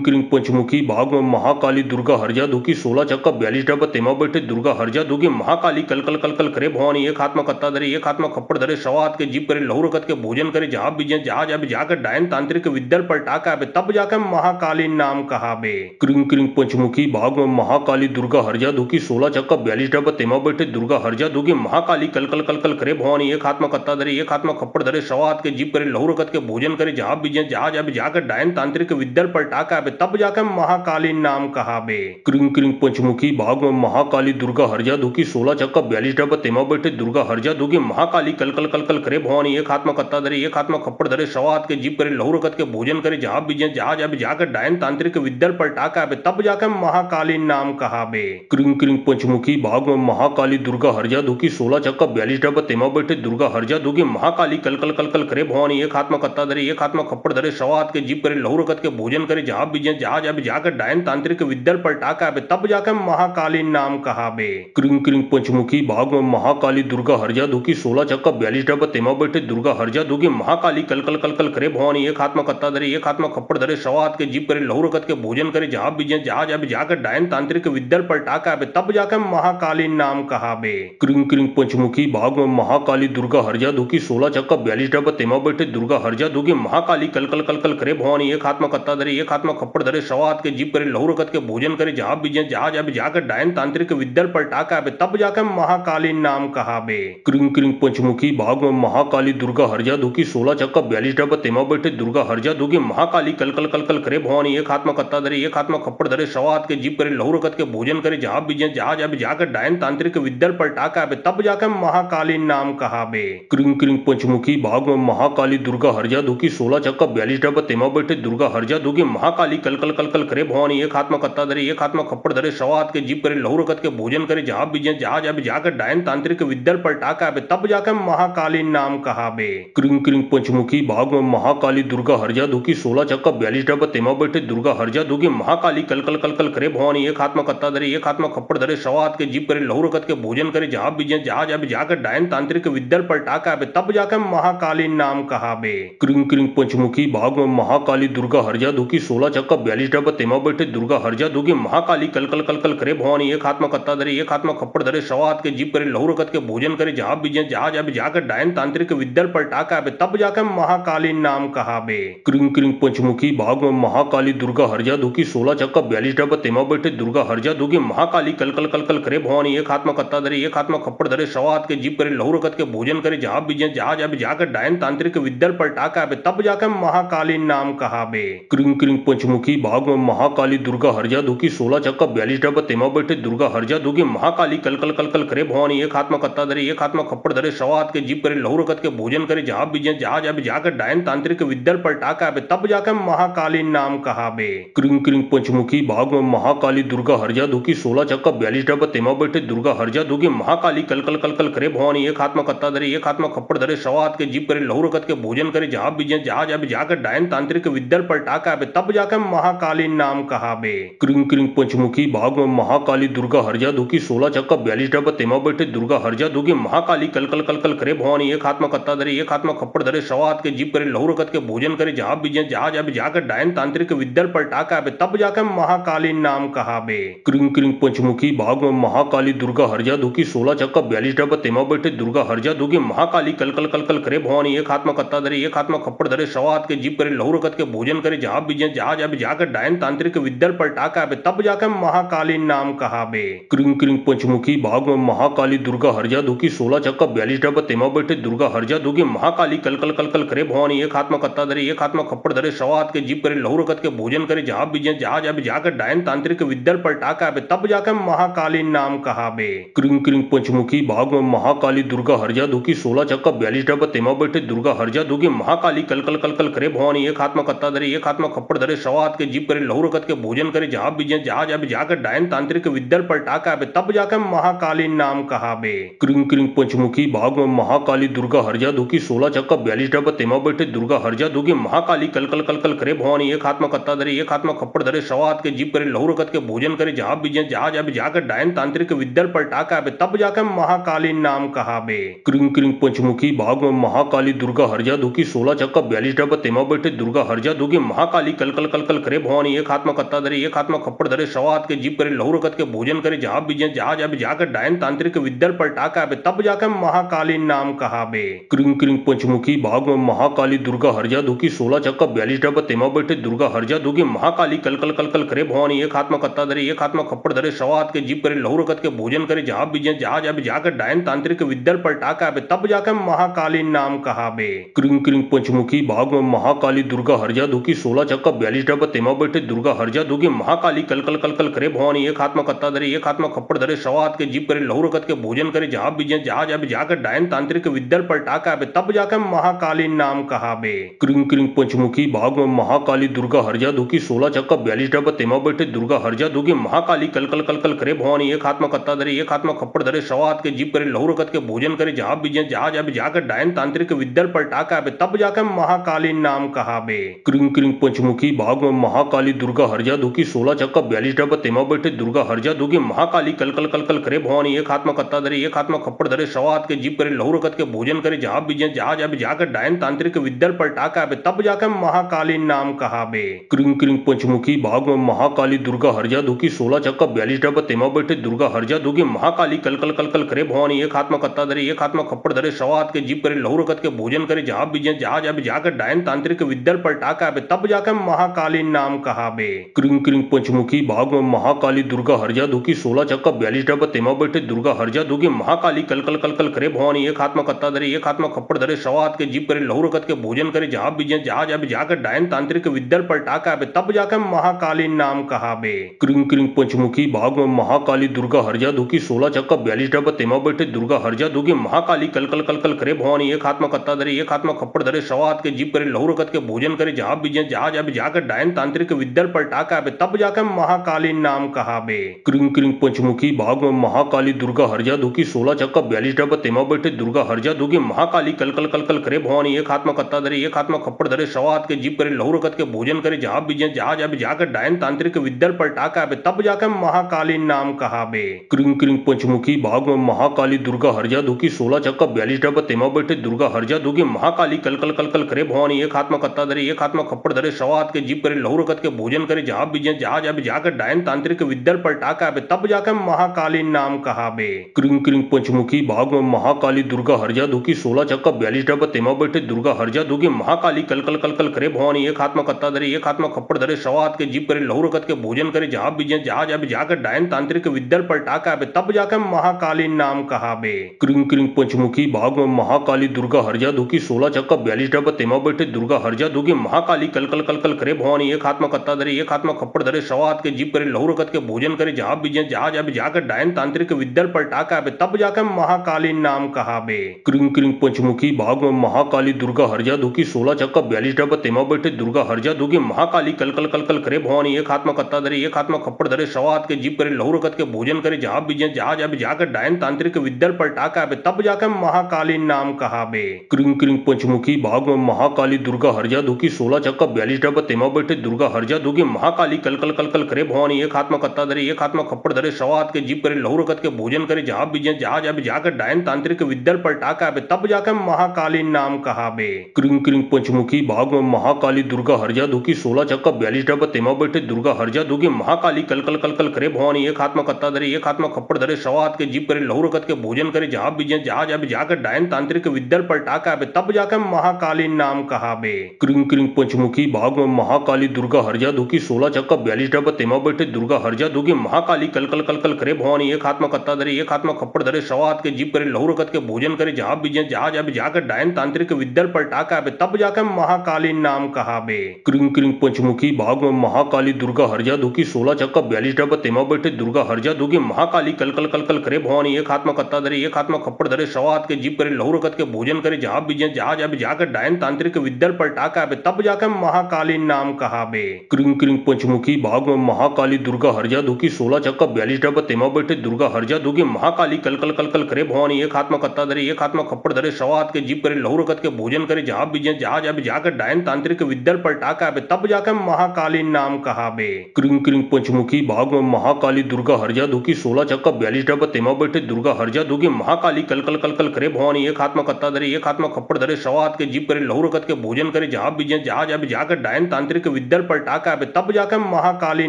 A: क्रिंग पंचमुखी भाग में महाकाली दुर्गा हरजा दुखी 16 चक्का 42 डब्बा तेमा बैठे दुर्गा हरजा दुगी महाकाली कल कल कल कल करे भवानी एक हाथ में कत्ता धरे एक हाथ में खप्पड़ धरे सवा हाथ के जीप करे लहू रकत के भोजन करे जहां बीजे जहाज अब जाकर डायन तांत्रिक विद्यल पलटा के आबे तब जाकर महाकाली नाम कहाबे। क्रिंग क्रिंग पंचमुखी भाग में महाकाली दुर्गा हरजा दुखी 16 चक्का 42 डब्बा तेमा बैठे दुर्गा हरजा दुगी महाकाली कल कल कल कल करे भवानी एक हाथ में कत्ता धरे एक हाथ में खप्पड़ धरे सवा हाथ के जीप करे लहू रकत के भोजन करे जहां बीजे जहाज अब जाकर डायन तांत्रिक विद्यल पलटा के आबे तब जाकर महाकाली नाम कहाबे। क्रिंग क्रिंग पंचमुखी भाग में महाकाली दुर्गा हरजा दुखी 16 चक्का 42 डब्बा तेमा बैठे दुर्गा हरजा दुगी महाकाली कल कल कल कल करे भवानी एक हाथ में कत्ता धरे एक हाथ में खप्पड़ धरे सवा हाथ के जीप करे लहू रकत के भोजन करे जहां बीजे जहाज अब जाकर डायन तांत्रिक विद्यल पलटा के आबे तब जाकर महाकाली नाम कहाबे। क्रिंग क्रिंग पंचमुखी भाग में महाकाली दुर्गा हरजा दुखी 16 चक्का 42 डब्बा तेमा बैठे दुर्गा हरजा दुगी महाकाली कल कल कल कल करे भवानी एक हाथ में कत्ता धरे एक हाथ में खप्पड़ धरे सवा हाथ के जीप करे लहू रकत के भोजन करे जहां बीजे जहाज अब जाकर डायन तांत्रिक विद्यल पलटा के आबे तब जाकर महाकाली नाम कहाबे। क्रिंग क्रिंग पंचमुखी भाग में महाकाली दुर्गा हरजा दुखी 16 चक्का 42 डब्बा तेमा बैठे दुर्गा हरजा दुगी महाकाली कल कल कल कल करे भवानी एक हाथ में कत्ता धरे एक हाथ में खप्पड़ धरे सवा हाथ के जीप करे लहू रकत के भोजन करे जहां बीजे जहाज अब जाकर डायन तांत्रिक विद्यल पलटा के आबे तब जाकर महाकाली नाम कहाबे। क्रिंग क्रिंग पंचमुखी भाग में महाकाली दुर्गा हरजा दुखी 16 चक्का 42 डब्बा तेमा बैठे दुर्गा हरजा दुगी महाकाली कल कल कल कल करे भवानी एक हाथ में कत्ता धरे एक हाथ में खप्पड़ धरे सवा हाथ के जीप करे लहू रकत के भोजन करे जहां बीजे जहाज अब जाकर डायन तांत्रिक विद्यल पलटा के आबे तब जाकर महाकाली नाम कहाबे। क्रिंग क्रिंग पंचमुखी भाग में महाकाली दुर्गा हरजा दुखी 16 चक्का 42 डब्बा तेमा बैठे दुर्गा हरजा दुगी महाकाली कल कल कल कल करे भवानी एक हाथ में कत्ता धरे एक हाथ में खप्पड़ धरे सवा हाथ के जीप करे लहू रकत के भोजन करे जहां बीजे जहाज अब जाकर डायन तांत्रिक विद्यल पलटा के आबे तब जाकर महाकाली नाम कहाबे। क्रिंग क्रिंग पंचमुखी भाग में महाकाली दुर्गा हरजा दुखी 16 चक्का 42 डब्बा तेमा बैठे दुर्गा हरजा दुगी महाकाली कल कल कल कल करे भवानी एक हाथ में कत्ता धरे एक हाथ में खप्पड़ धरे सवा हाथ के जीप करे लहू रकत के भोजन करे जहां बीजे जहाज अब जाकर डायन तांत्रिक विद्यल पलटा के आबे तब जाकर महाकाली नाम कहाबे। क्रिंग क्रिंग पंचमुखी भाग में महाकाली दुर्गा हरजा दुखी 16 चक्का 42 डब्बा तेमा बैठे दुर्गा हरजा दुगी महाकाली कल कल कल कल करे भवानी एक हाथ में कत्ता धरे एक हाथ में खप्पड़ धरे सवा हाथ के जीप करे लहू रकत के भोजन करे जहां बीजे जहाज अब जाकर डायन तांत्रिक विद्या पलटा के आबे तब जाकर महाकाली नाम कहाबे। क्रिंग क्रिंग पंचमुखी भाग में महाकाली दुर्गा हरजा दुखी 16 चक्का 42 डब्बा तेमा बैठे दुर्गा हरजा दुगी महाकाली कल कल कल कल करे भवानी एक हाथ में कत्ता धरे एक हाथ में खप्पड़ धरे सवा हाथ के जीप करे लहू रकत के भोजन करे जहां बीजे जहां अब जाकर डायन तांत्रिक विद्या पलटा के आबे तब जाकर महाकाली नाम कहाबे। क्रिंग क्रिंग पंचमुखी भाग में महाकाली दुर्गा हरजा दुखी 16 चक्का 42 डब्बा तेमा बैठे दुर्गा हरजा दुगी महाकाली कल कल कल कल करे भवानी एक हाथ में कत्ता धरे एक हाथ में खप्पड़ धरे सवा हाथ के जीप करे लहू रकत के भोजन करे जहां बीजे जहां अब जाकर डायन तांत्रिक विद्या पलटा के आबे तब जाकर महाकाली नाम कहाबे। क्रिंग क्रिंग पंचमुखी भाग में महाकाली दुर्गा हरजा दुखी 16 चक्का 42 डब्बा तेमा बैठे दुर्गा हरजा दुगी महाकाली कल कल कल कल करे भवानी एक हाथ में कत्ता धरे एक हाथ में खप्पड़ धरे सवा हाथ के जीप करे लहू रकत के भोजन करे जहां बीजे जहां अब जाकर डायन तांत्रिक विद्या पलटा के आबे तब जाकर महाकाली नाम कहाबे। क्रिंग क्रिंग पंचमुखी भाग में महाकाली दुर्गा हरजा दुखी 16 चक्का 42 डब्बा तेमा बैठे दुर्गा हरजा दुगी महाकाली कल कल कल कल करे भवानी एक हाथ में कत्ता धरे एक हाथ में खप्पड़ धरे सवा हाथ के जीप करे लहू रकत के भोजन करे जहां बीजे जहां अब जाकर डायन तांत्रिक विद्या पलटा के आबे तब जाकर महाकाली नाम कहाबे। क्रिंग क्रिंग पंचमुखी भाग में महाकाली दुर्गा हरजा दुखी 16 चक्का 42 डब्बा तेमा बैठे दुर्गा हरजा दुगी महाकाली कल कल कल कल करे भवानी एक हाथ में कत्ता धरे एक हाथ में खप्पड़ धरे सवा हाथ के जीप करे लहू रकत के भोजन करे जहां बीजे जहां अब जाकर डायन तांत्रिक विद्या पलटा के आबे तब जाकर महाकाली नाम कहाबे। क्रिंग क्रिंग पंचमुखी भाग में महाकाली दुर्गा हरजा दुखी 16 चक्का 42 डब्बा तेमा बैठे दुर्गा हरजा दुगी महाकाली कल कल कल कल करे भवानी एक हाथ में कत्ता धरे एक हाथ में खप्पड़ धरे सवा हाथ के जीप करे लहू रकत के भोजन करे जहां बीजे जहां अब जाकर डायन तांत्रिक विद्या पलटा के आबे तब जाकर महाकाली नाम कहाबे। क्रिंग क्रिंग पंचमुखी भाग में महाकाली दुर्गा हरजा दुखी 16 चक्का 42 डब्बा तेमा बैठे दुर्गा हरजा दुगी महाकाली कल कल कल कल करे भवानी एक हाथ में कत्ता धरे एक हाथ में खप्पड़ धरे सवा हाथ के जीप करे लहू रकत के भोजन करे जहां बीजे जहां अब जाकर डायन तांत्रिक विद्या पलटा के आबे तब जाकर महाकाली नाम कहाबे। क्रिंग क्रिंग पंचमुखी भाग में महाकाली दुर्गा हरजा दुखी 16 चक्का 42 डब्बा तेमा बैठे दुर्गा हरजा दुगी महाकाली कल कल कल कल करे भवानी एक हाथ में कत्ता धरे एक हाथ में खप्पड़ धरे सवा हाथ के जीप करे लहू रकत के भोजन करे जहां बीजे जहां अब जाकर डायन तांत्रिक विद्या पलटा के आबे तब जाकर महाकाली नाम कहाबे। क्रिंग क्रिंग पंचमुखी भाग में महाकाली दुर्गा हरजा दुखी 16 चक्का 42 डब्बा तेमा बैठे दुर्गा हरजा दुगी महाकाली कल कल कल कल करे भवानी एक हाथ में कत्ता धरे एक हाथ में खप्पड़ धरे सवा हाथ के जीप करे लहू रकत के भोजन करे जहां बीजे जहां अब जाकर डायन तांत्रिक विद्या पलटा के आबे तब जाकर महाकाली नाम कहाबे। क्रिंग क्रिंग पंचमुखी भाग में महाकाली दुर्गा हरजा दुखी 16 चक्का 42 डब्बा तेमा बैठे दुर्गा हरजा दुगी महाकाली कल कल कल कल करे भवानी एक हाथ में कत्ता धरे एक हाथ में खप्पड़ धरे सवा हाथ के जीप करे लहू रकत के भोजन करे जहां बीजे जहां अब जाकर डायन तांत्रिक विद्या पलटा के आबे तब जाकर महाकाली नाम कहाबे। क्रिंग क्रिंग पंचमुखी भाग में महाकाली दुर्गा हरजा दुखी 16 चक्का 42 डब्बा तेमा बैठे दुर्गा हरजा दुगी महाकाली कल कल कल कल करे भवानी एक हाथ में कत्ता धरे एक हाथ में खप्पड़ धरे सवा हाथ के जीप करे लहू रकत के भोजन करे जहां बीजे जहां अब जाकर डायन तांत्रिक विद्या पलटा के आबे तब जाकर महाकाली नाम कहाबे। क्रिंग क्रिंग पंचमुखी भाग में महाकाली दुर्गा हरजा दुखी 16 चक्का 42 डब्बा तेमा बैठे दुर्गा हरजा दुगी महाकाली कल कल कल कल करे भवानी एक हाथ में कत्ता धरे एक हाथ में खप्पड़ धरे सवा हाथ के जीप करे लहू रकत के भोजन करे जहां बीजे जहां अब जाकर डायन तांत्रिक विद्या पलटा के आबे तब जाकर महाकाली नाम कहाबे। क्रिंग क्रिंग पंचमुखी भाग में महाकाली दुर्गा हरजा दुखी 16 चक्का 42 डब्बा तेमा बैठे दुर्गा हरजा दुगी महाकाली कल कल कल कल करे भवानी एक हाथ में कत्ता धरे एक हाथ में खप्पड़ धरे सवा हाथ के जीप करे लहू रकत के भोजन करे जहां बीजे जहां अब जाकर डायन तांत्रिक विद्या पलटा के आबे तब जाकर महाकाली नाम कहाबे। क्रिंग क्रिंग पंचमुखी भाग में महाकाली दुर्गा हरजा दुखी 16 चक्का 42 डब्बा तेमा बैठे दुर्गा हरजा दुगी महाकाली कल कल कल कल करे भवानी एक हाथ में कत्ता धरे एक हाथ में खप्पड़ धरे सवा हाथ के जीप करे लहू रकत के भोजन करे जहां बीजे जहां अब जाकर डायन तांत्रिक विद्या पलटा के आबे तब जाकर महाकाली नाम कहाबे। क्रिंग क्रिंग पंचमुखी भाग में महाकाली दुर्गा हरजा दुखी 16 चक्का 42 डब्बा तेमा बैठे दुर्गा हरजा दुगी महाकाली कल कल कल कल करे भवानी एक हाथ में कत्ता धरे एक हाथ में खप्पड़ धरे सवा हाथ के जीप करे लहू रकत के भोजन करे जहां बीजे जहां अब जाकर डायन तांत्रिक विद्या पलटा के आबे तब जाकर महाकाली नाम कहाबे। क्रिंग क्रिंग पंचमुखी भाग में महाकाली दुर्गा हरजा दुखी 16 चक्का 42 डब्बा तेमा बैठे दुर्गा हरजा दुगी महाकाली कल कल कल कल करे भवानी एक हाथ में कत्ता धरे एक हाथ में खप्पड़ धरे सवा हाथ के जीप करे लहू रकत के भोजन करे जहां बीजे जहां अब जाकर डायन तांत्रिक विद्या पलटा के आबे तब जाकर महाकाली नाम कहाबे। क्रिंग क्रिंग पंचमुखी भाग में महाकाली दुर्गा हरजा दुखी 16 चक्का 42 डब्बा तेमा बैठे दुर्गा हरजा दुगी महाकाली कल कल कल कल करे भवानी एक हाथ में कत्ता धरे एक हाथ में खप्पड़ धरे सवा हाथ के जीप करे लहू रकत के भोजन करे जहां बीजे जहां अब जाकर डायन तांत्रिक विद्या पलटा के आबे तब जाकर महाकाली नाम कहाबे। क्रिंग क्रिंग पंचमुखी भाग में महाकाली दुर्गा हरजा दुखी 16 चक्का 42 डब्बा तेमा बैठे दुर्गा हरजा दुगी महाकाली कल कल कल कल करे भवानी एक हाथ में कत्ता धरे एक हाथ में खप्पड़ धरे सवा हाथ के जीप करे लहू रकत के भोजन करे जहां बीजे जहां अब जाकर डायन तांत्रिक विद्या पलटा के आबे तब जाकर महाकाली नाम कहाबे। क्रिंग क्रिंग पंचमुखी भाग में महाकाली महाकाली दुर्गा हरजा दुखी 16 चक्का 42 डब्बा तेमा बैठे दुर्गा हरजा दुगी महाकाली कल कल कल कल करे भवानी एक हाथ में कत्ता धरे एक हाथ में खप्पड़ धरे सवा हाथ के जीप करे लहू रकत के भोजन करे जहाँ बीजे जहाँ जाबे जाकर डायन तांत्रिक विद्या पलटा के आबे तब जाकर महाकाली नाम कहाबे। क्रिंग क्रिंग पंचमुखी भाग में महाकाली दुर्गा हरजा दुखी 16 चक्का 42 डब्बा तेमा बैठे दुर्गा हरजा दुगी महाकाली कल कल कल कल करे भवानी एक हाथ में कत्ता धरे एक हाथ में खप्पड़ धरे सवा हाथ के जीप करे लहू रकत के भोजन करे जहाँ बीजे जहाँ जाबे जाकर डायन तांत्रिक विद्या पलटा के आबे तब जाकर महाकाली नाम कहाबे। क्रिंग क्रिंग पंचमुखी भाग में महाकाली दुर्गा हरजा दुखी 16 चक्का 42 डब्बा तेमा बैठे दुर्गा हरजा दुगी महाकाली कल कल कल कल करे भवानी एक हाथ में कत्ता धरे एक हाथ में खप्पड़ धरे सवा हाथ के जीप करे लहू रकत के भोजन करे जहाँ बीजे जहाँ जाबे जाकर डायन तांत्रिक विद्या पलटा के आबे तब जाकर महाकाली नाम कहाबे। क्रिंग क्रिंग पंचमुखी भाग में महाकाली दुर्गा हरजा दुखी 16 चक्का 42 डब्बा तेमा बैठे दुर्गा हरजा दुगी महाकाली कल कल कल कल करे भवानी एक हाथ में कत्ता धरे एक हाथ में खप्पड़ धरे सवा हाथ के जीप करे लहू रकत के भोजन करे जहाँ बीजे जहाँ जाबे जाकर डायन तांत्रिक विद्या पलटा के आबे तब जाकर महाकाली नाम कहाबे। क्रिंग क्रिंग पंचमुखी भाग में महाकाली दुर्गा हरजा दुखी 16 चक्का 42 डब्बा तेमा बैठे दुर्गा हरजा दुगी महाकाली कल कल कल कल करे भवानी एक हाथ में कत्ता धरे एक हाथ में खप्पड़ धरे सवा हाथ के जीप करे लहू रकत के भोजन करे जहाँ बीजे जहाँ जाबे जाकर डायन तांत्रिक विद्या पलटा के आबे तब जाकर महाकाली नाम कहाबे। क्रिंग क्रिंग पंचमुखी भाग में महाकाली दुर्गा हरजा दुखी 16 चक्का 42 डब्बा तेमा बैठे दुर्गा हरजा दुगी महाकाली कल कल कल कल करे भवानी एक हाथ में कत्ता धरे एक हाथ में खप्पड़ धरे सवा हाथ के जीप करे लहू रकत के भोजन करे जहाँ बीजे जहाँ जाबे जाकर डायन तांत्रिक विद्या पलटा के आबे तब जाकर महाकाली नाम कहाबे। क्रिंग क्रिंग पंचमुखी भाग में महाकाली दुर्गा हरजा दुखी 16 चक्का 42 डब्बा तेमा बैठे दुर्गा हरजा दुगी महाकाली कल कल कल कल करे भवानी एक हाथ में कत्ता धरे एक हाथ में खप्पड़ धरे सवा हाथ के जीप करे लहू रकत के भोजन करे जहाँ बीजे जहाँ जाबे जाकर डायन तांत्रिक विद्या पलटा के आबे तब जाकर महाकाली नाम कहाबे। क्रिंग क्रिंग पंचमुखी भाग में महाकाली दुर्गा हरजा दुखी 16 चक्का 42 डब्बा तेमा बैठे दुर्गा हरजा दुगी महाकाली कल कल कल कल करे भवानी एक हाथ में कत्ता धरे एक हाथ में खप्पड़ धरे सवा हाथ के जीप करे लहू रकत के भोजन करे जहाँ बीजे जहाँ जाबे जाकर डायन तांत्रिक विद्या पलटा के आबे तब जाकर महाकाली नाम कहाबे। क्रिंग क्रिंग पंचमुखी भाग में महाकाली दुर्गा हरजा दुखी 16 चक्का 42 डब्बा तेमा बैठे दुर्गा हरजा दुगी महाकाली कल कल कल कल करे भवानी एक हाथ में कत्ता धरे एक हाथ में खप्पड़ धरे सवा हाथ के जीप करे लहू रकत के भोजन करे जहाँ बीजे जहाँ जाबे जाकर डायन तांत्रिक विद्या पलटा के आबे तब जाकर महाकाली नाम कहाबे। क्रिंग क्रिंग पंचमुखी भाग में महाकाली दुर्गा हरजा दुखी 16 चक्का 42 डब्बा तेमा बैठे दुर्गा हरजा दुगी महाकाली कल कल कल कल करे भवानी एक हाथ में कत्ता धरे एक हाथ में खप्पड़ धरे सवा हाथ के जीप करे लहू रकत के भोजन करे जहाँ बीजे जहाँ जाबे जाकर डायन तांत्रिक विद्या पलटा के आबे तब जाकर महाकाली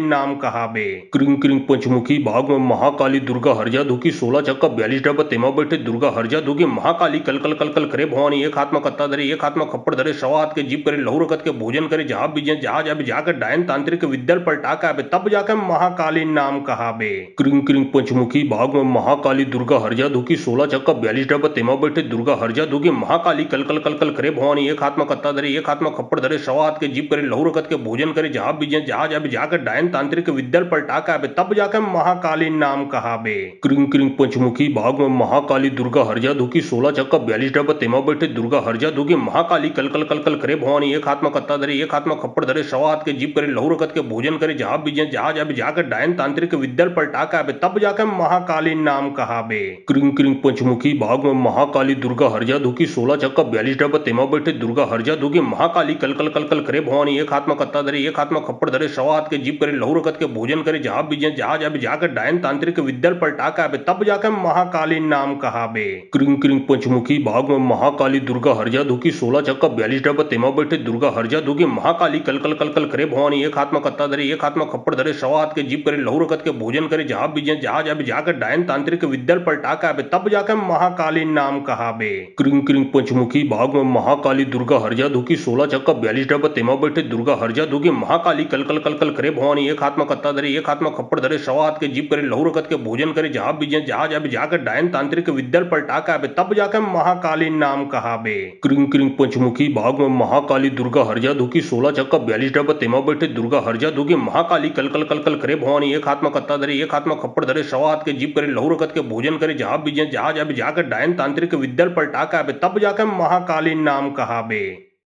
A: नाम कहाबे। क्रिंग क्रिंग पंचमुखी भाग में महाकाली दुर्गा हरजा दुखी 16 चक्का 42 डब्बा तेमा बैठे दुर्गा हरजा दुगी महाकाली कल कल कल कल करे भवानी एक हाथ में कत्ता धरे एक हाथ में खप्पड़ धरे सवा हाथ के जीप करे लहू रकत के भोजन करे जहाँ बीजे जहाँ जाबे जाकर डायन तांत्रिक विद्या पलटा के आबे तब जाकर महाकाली नाम कहाबे। क्रिंग क्रिंग पंचमुखी भाग में महाकाली दुर्गा हरजा दुखी 16 चक्का 42 डब्बा तेमा बैठे दुर्गा हरजा दुगी महाकाली कल कल कल कल करे भवानी एक हाथ में कत्ता धरे एक हाथ में खप्पड़ धरे सवा हाथ के जीप करे लहू रकत के भोजन करे जहाँ बीजे जहाँ जाबे जाकर डायन तांत्रिक विद्या पलटा के आबे तब जाकर महाकाली नाम कहाबे। क्रिंग क्रिंग पंचमुखी भाग में महाकाली दुर्गा हरजा दुखी 16 चक्का 42 डब्बा तेमा बैठे दुर्गा हरजा दुगी महाकाली कल कल कल कल करे भवानी एक हाथ में कत्ता धरे एक हाथ में खप्पड़ धरे सवा हाथ के जीप करे लहू रकत के भोजन करे जहाँ बीजे जहाँ जाबे जाकर डायन तांत्रिक विद्या पलटा के आबे तब जाकर महाकाली नाम कहाबे। क्रिंग क्रिंग पंचमुखी भाग में महाकाली दुर्गा हरजा दुखी 16 चक्का 42 डब्बा तेमा बैठे दुर्गा हरजा दुगी महाकाली कल कल कल कल करे भवानी एक हाथ में कत्ता धरे एक हाथ में खप्पड़ धरे सवा हाथ के जीप करे लहू रकत के भोजन करे जहाँ बीजे जहाँ जाबे जाकर डायन तांत्रिक विद्या पलटा के आबे तब जाकर महाकाली नाम कहाबे। क्रिंग क्रिंग पंचमुखी भाग में महाकाली दुर्गा हरजा दुखी 16 चक्का 42 डब्बा तेमा बैठे दुर्गा हरजा दुगी महाकाली कल कल कल कल करे भवानी एक हाथ में कत्ता धरे एक हाथ में खप्पड़ धरे सवा हाथ के जीप करे लहू रकत के भोजन करे जहाँ बीजे जहाँ जाबे जाकर डायन तांत्रिक विद्या पलटा के आबे तब जाकर महाकाली नाम कहाबे। क्रिंग क्रिंग पंचमुखी भाग में महाकाली दुर्गा हरजा दुखी 16 चक्का 42 डब्बा तेमा बैठे दुर्गा हरजा दुगी महाकाली कल कल कल कल करे भवानी एक हाथ में कत्ता धरे एक हाथ में खप्पड़ धरे सवा हाथ के जीप करे लहू रकत के भोजन करे जहाँ बीजे जहाँ जाबे जाकर डायन तांत्रिक विद्या पलटा के आबे तब जाकर महाकाली नाम कहाबे। क्रिंग क्रिंग पंचमुखी भाग में महाकाली दुर्गा हरजा दुखी 16 चक्का 42 डब्बा तेमा बैठे दुर्गा हरजा दुगी महाकाली कल कल कल कल करे भवानी एक हाथ में कत्ता धरे एक हाथ में खप्पड़ धरे सवा हाथ के जीप करे लहू रकत के भोजन करे जहाँ बीजे जहाँ जाबे जाकर डायन तांत्रिक विद्या पलटा के आबे तब जाकर महाकाली नाम कहाबे।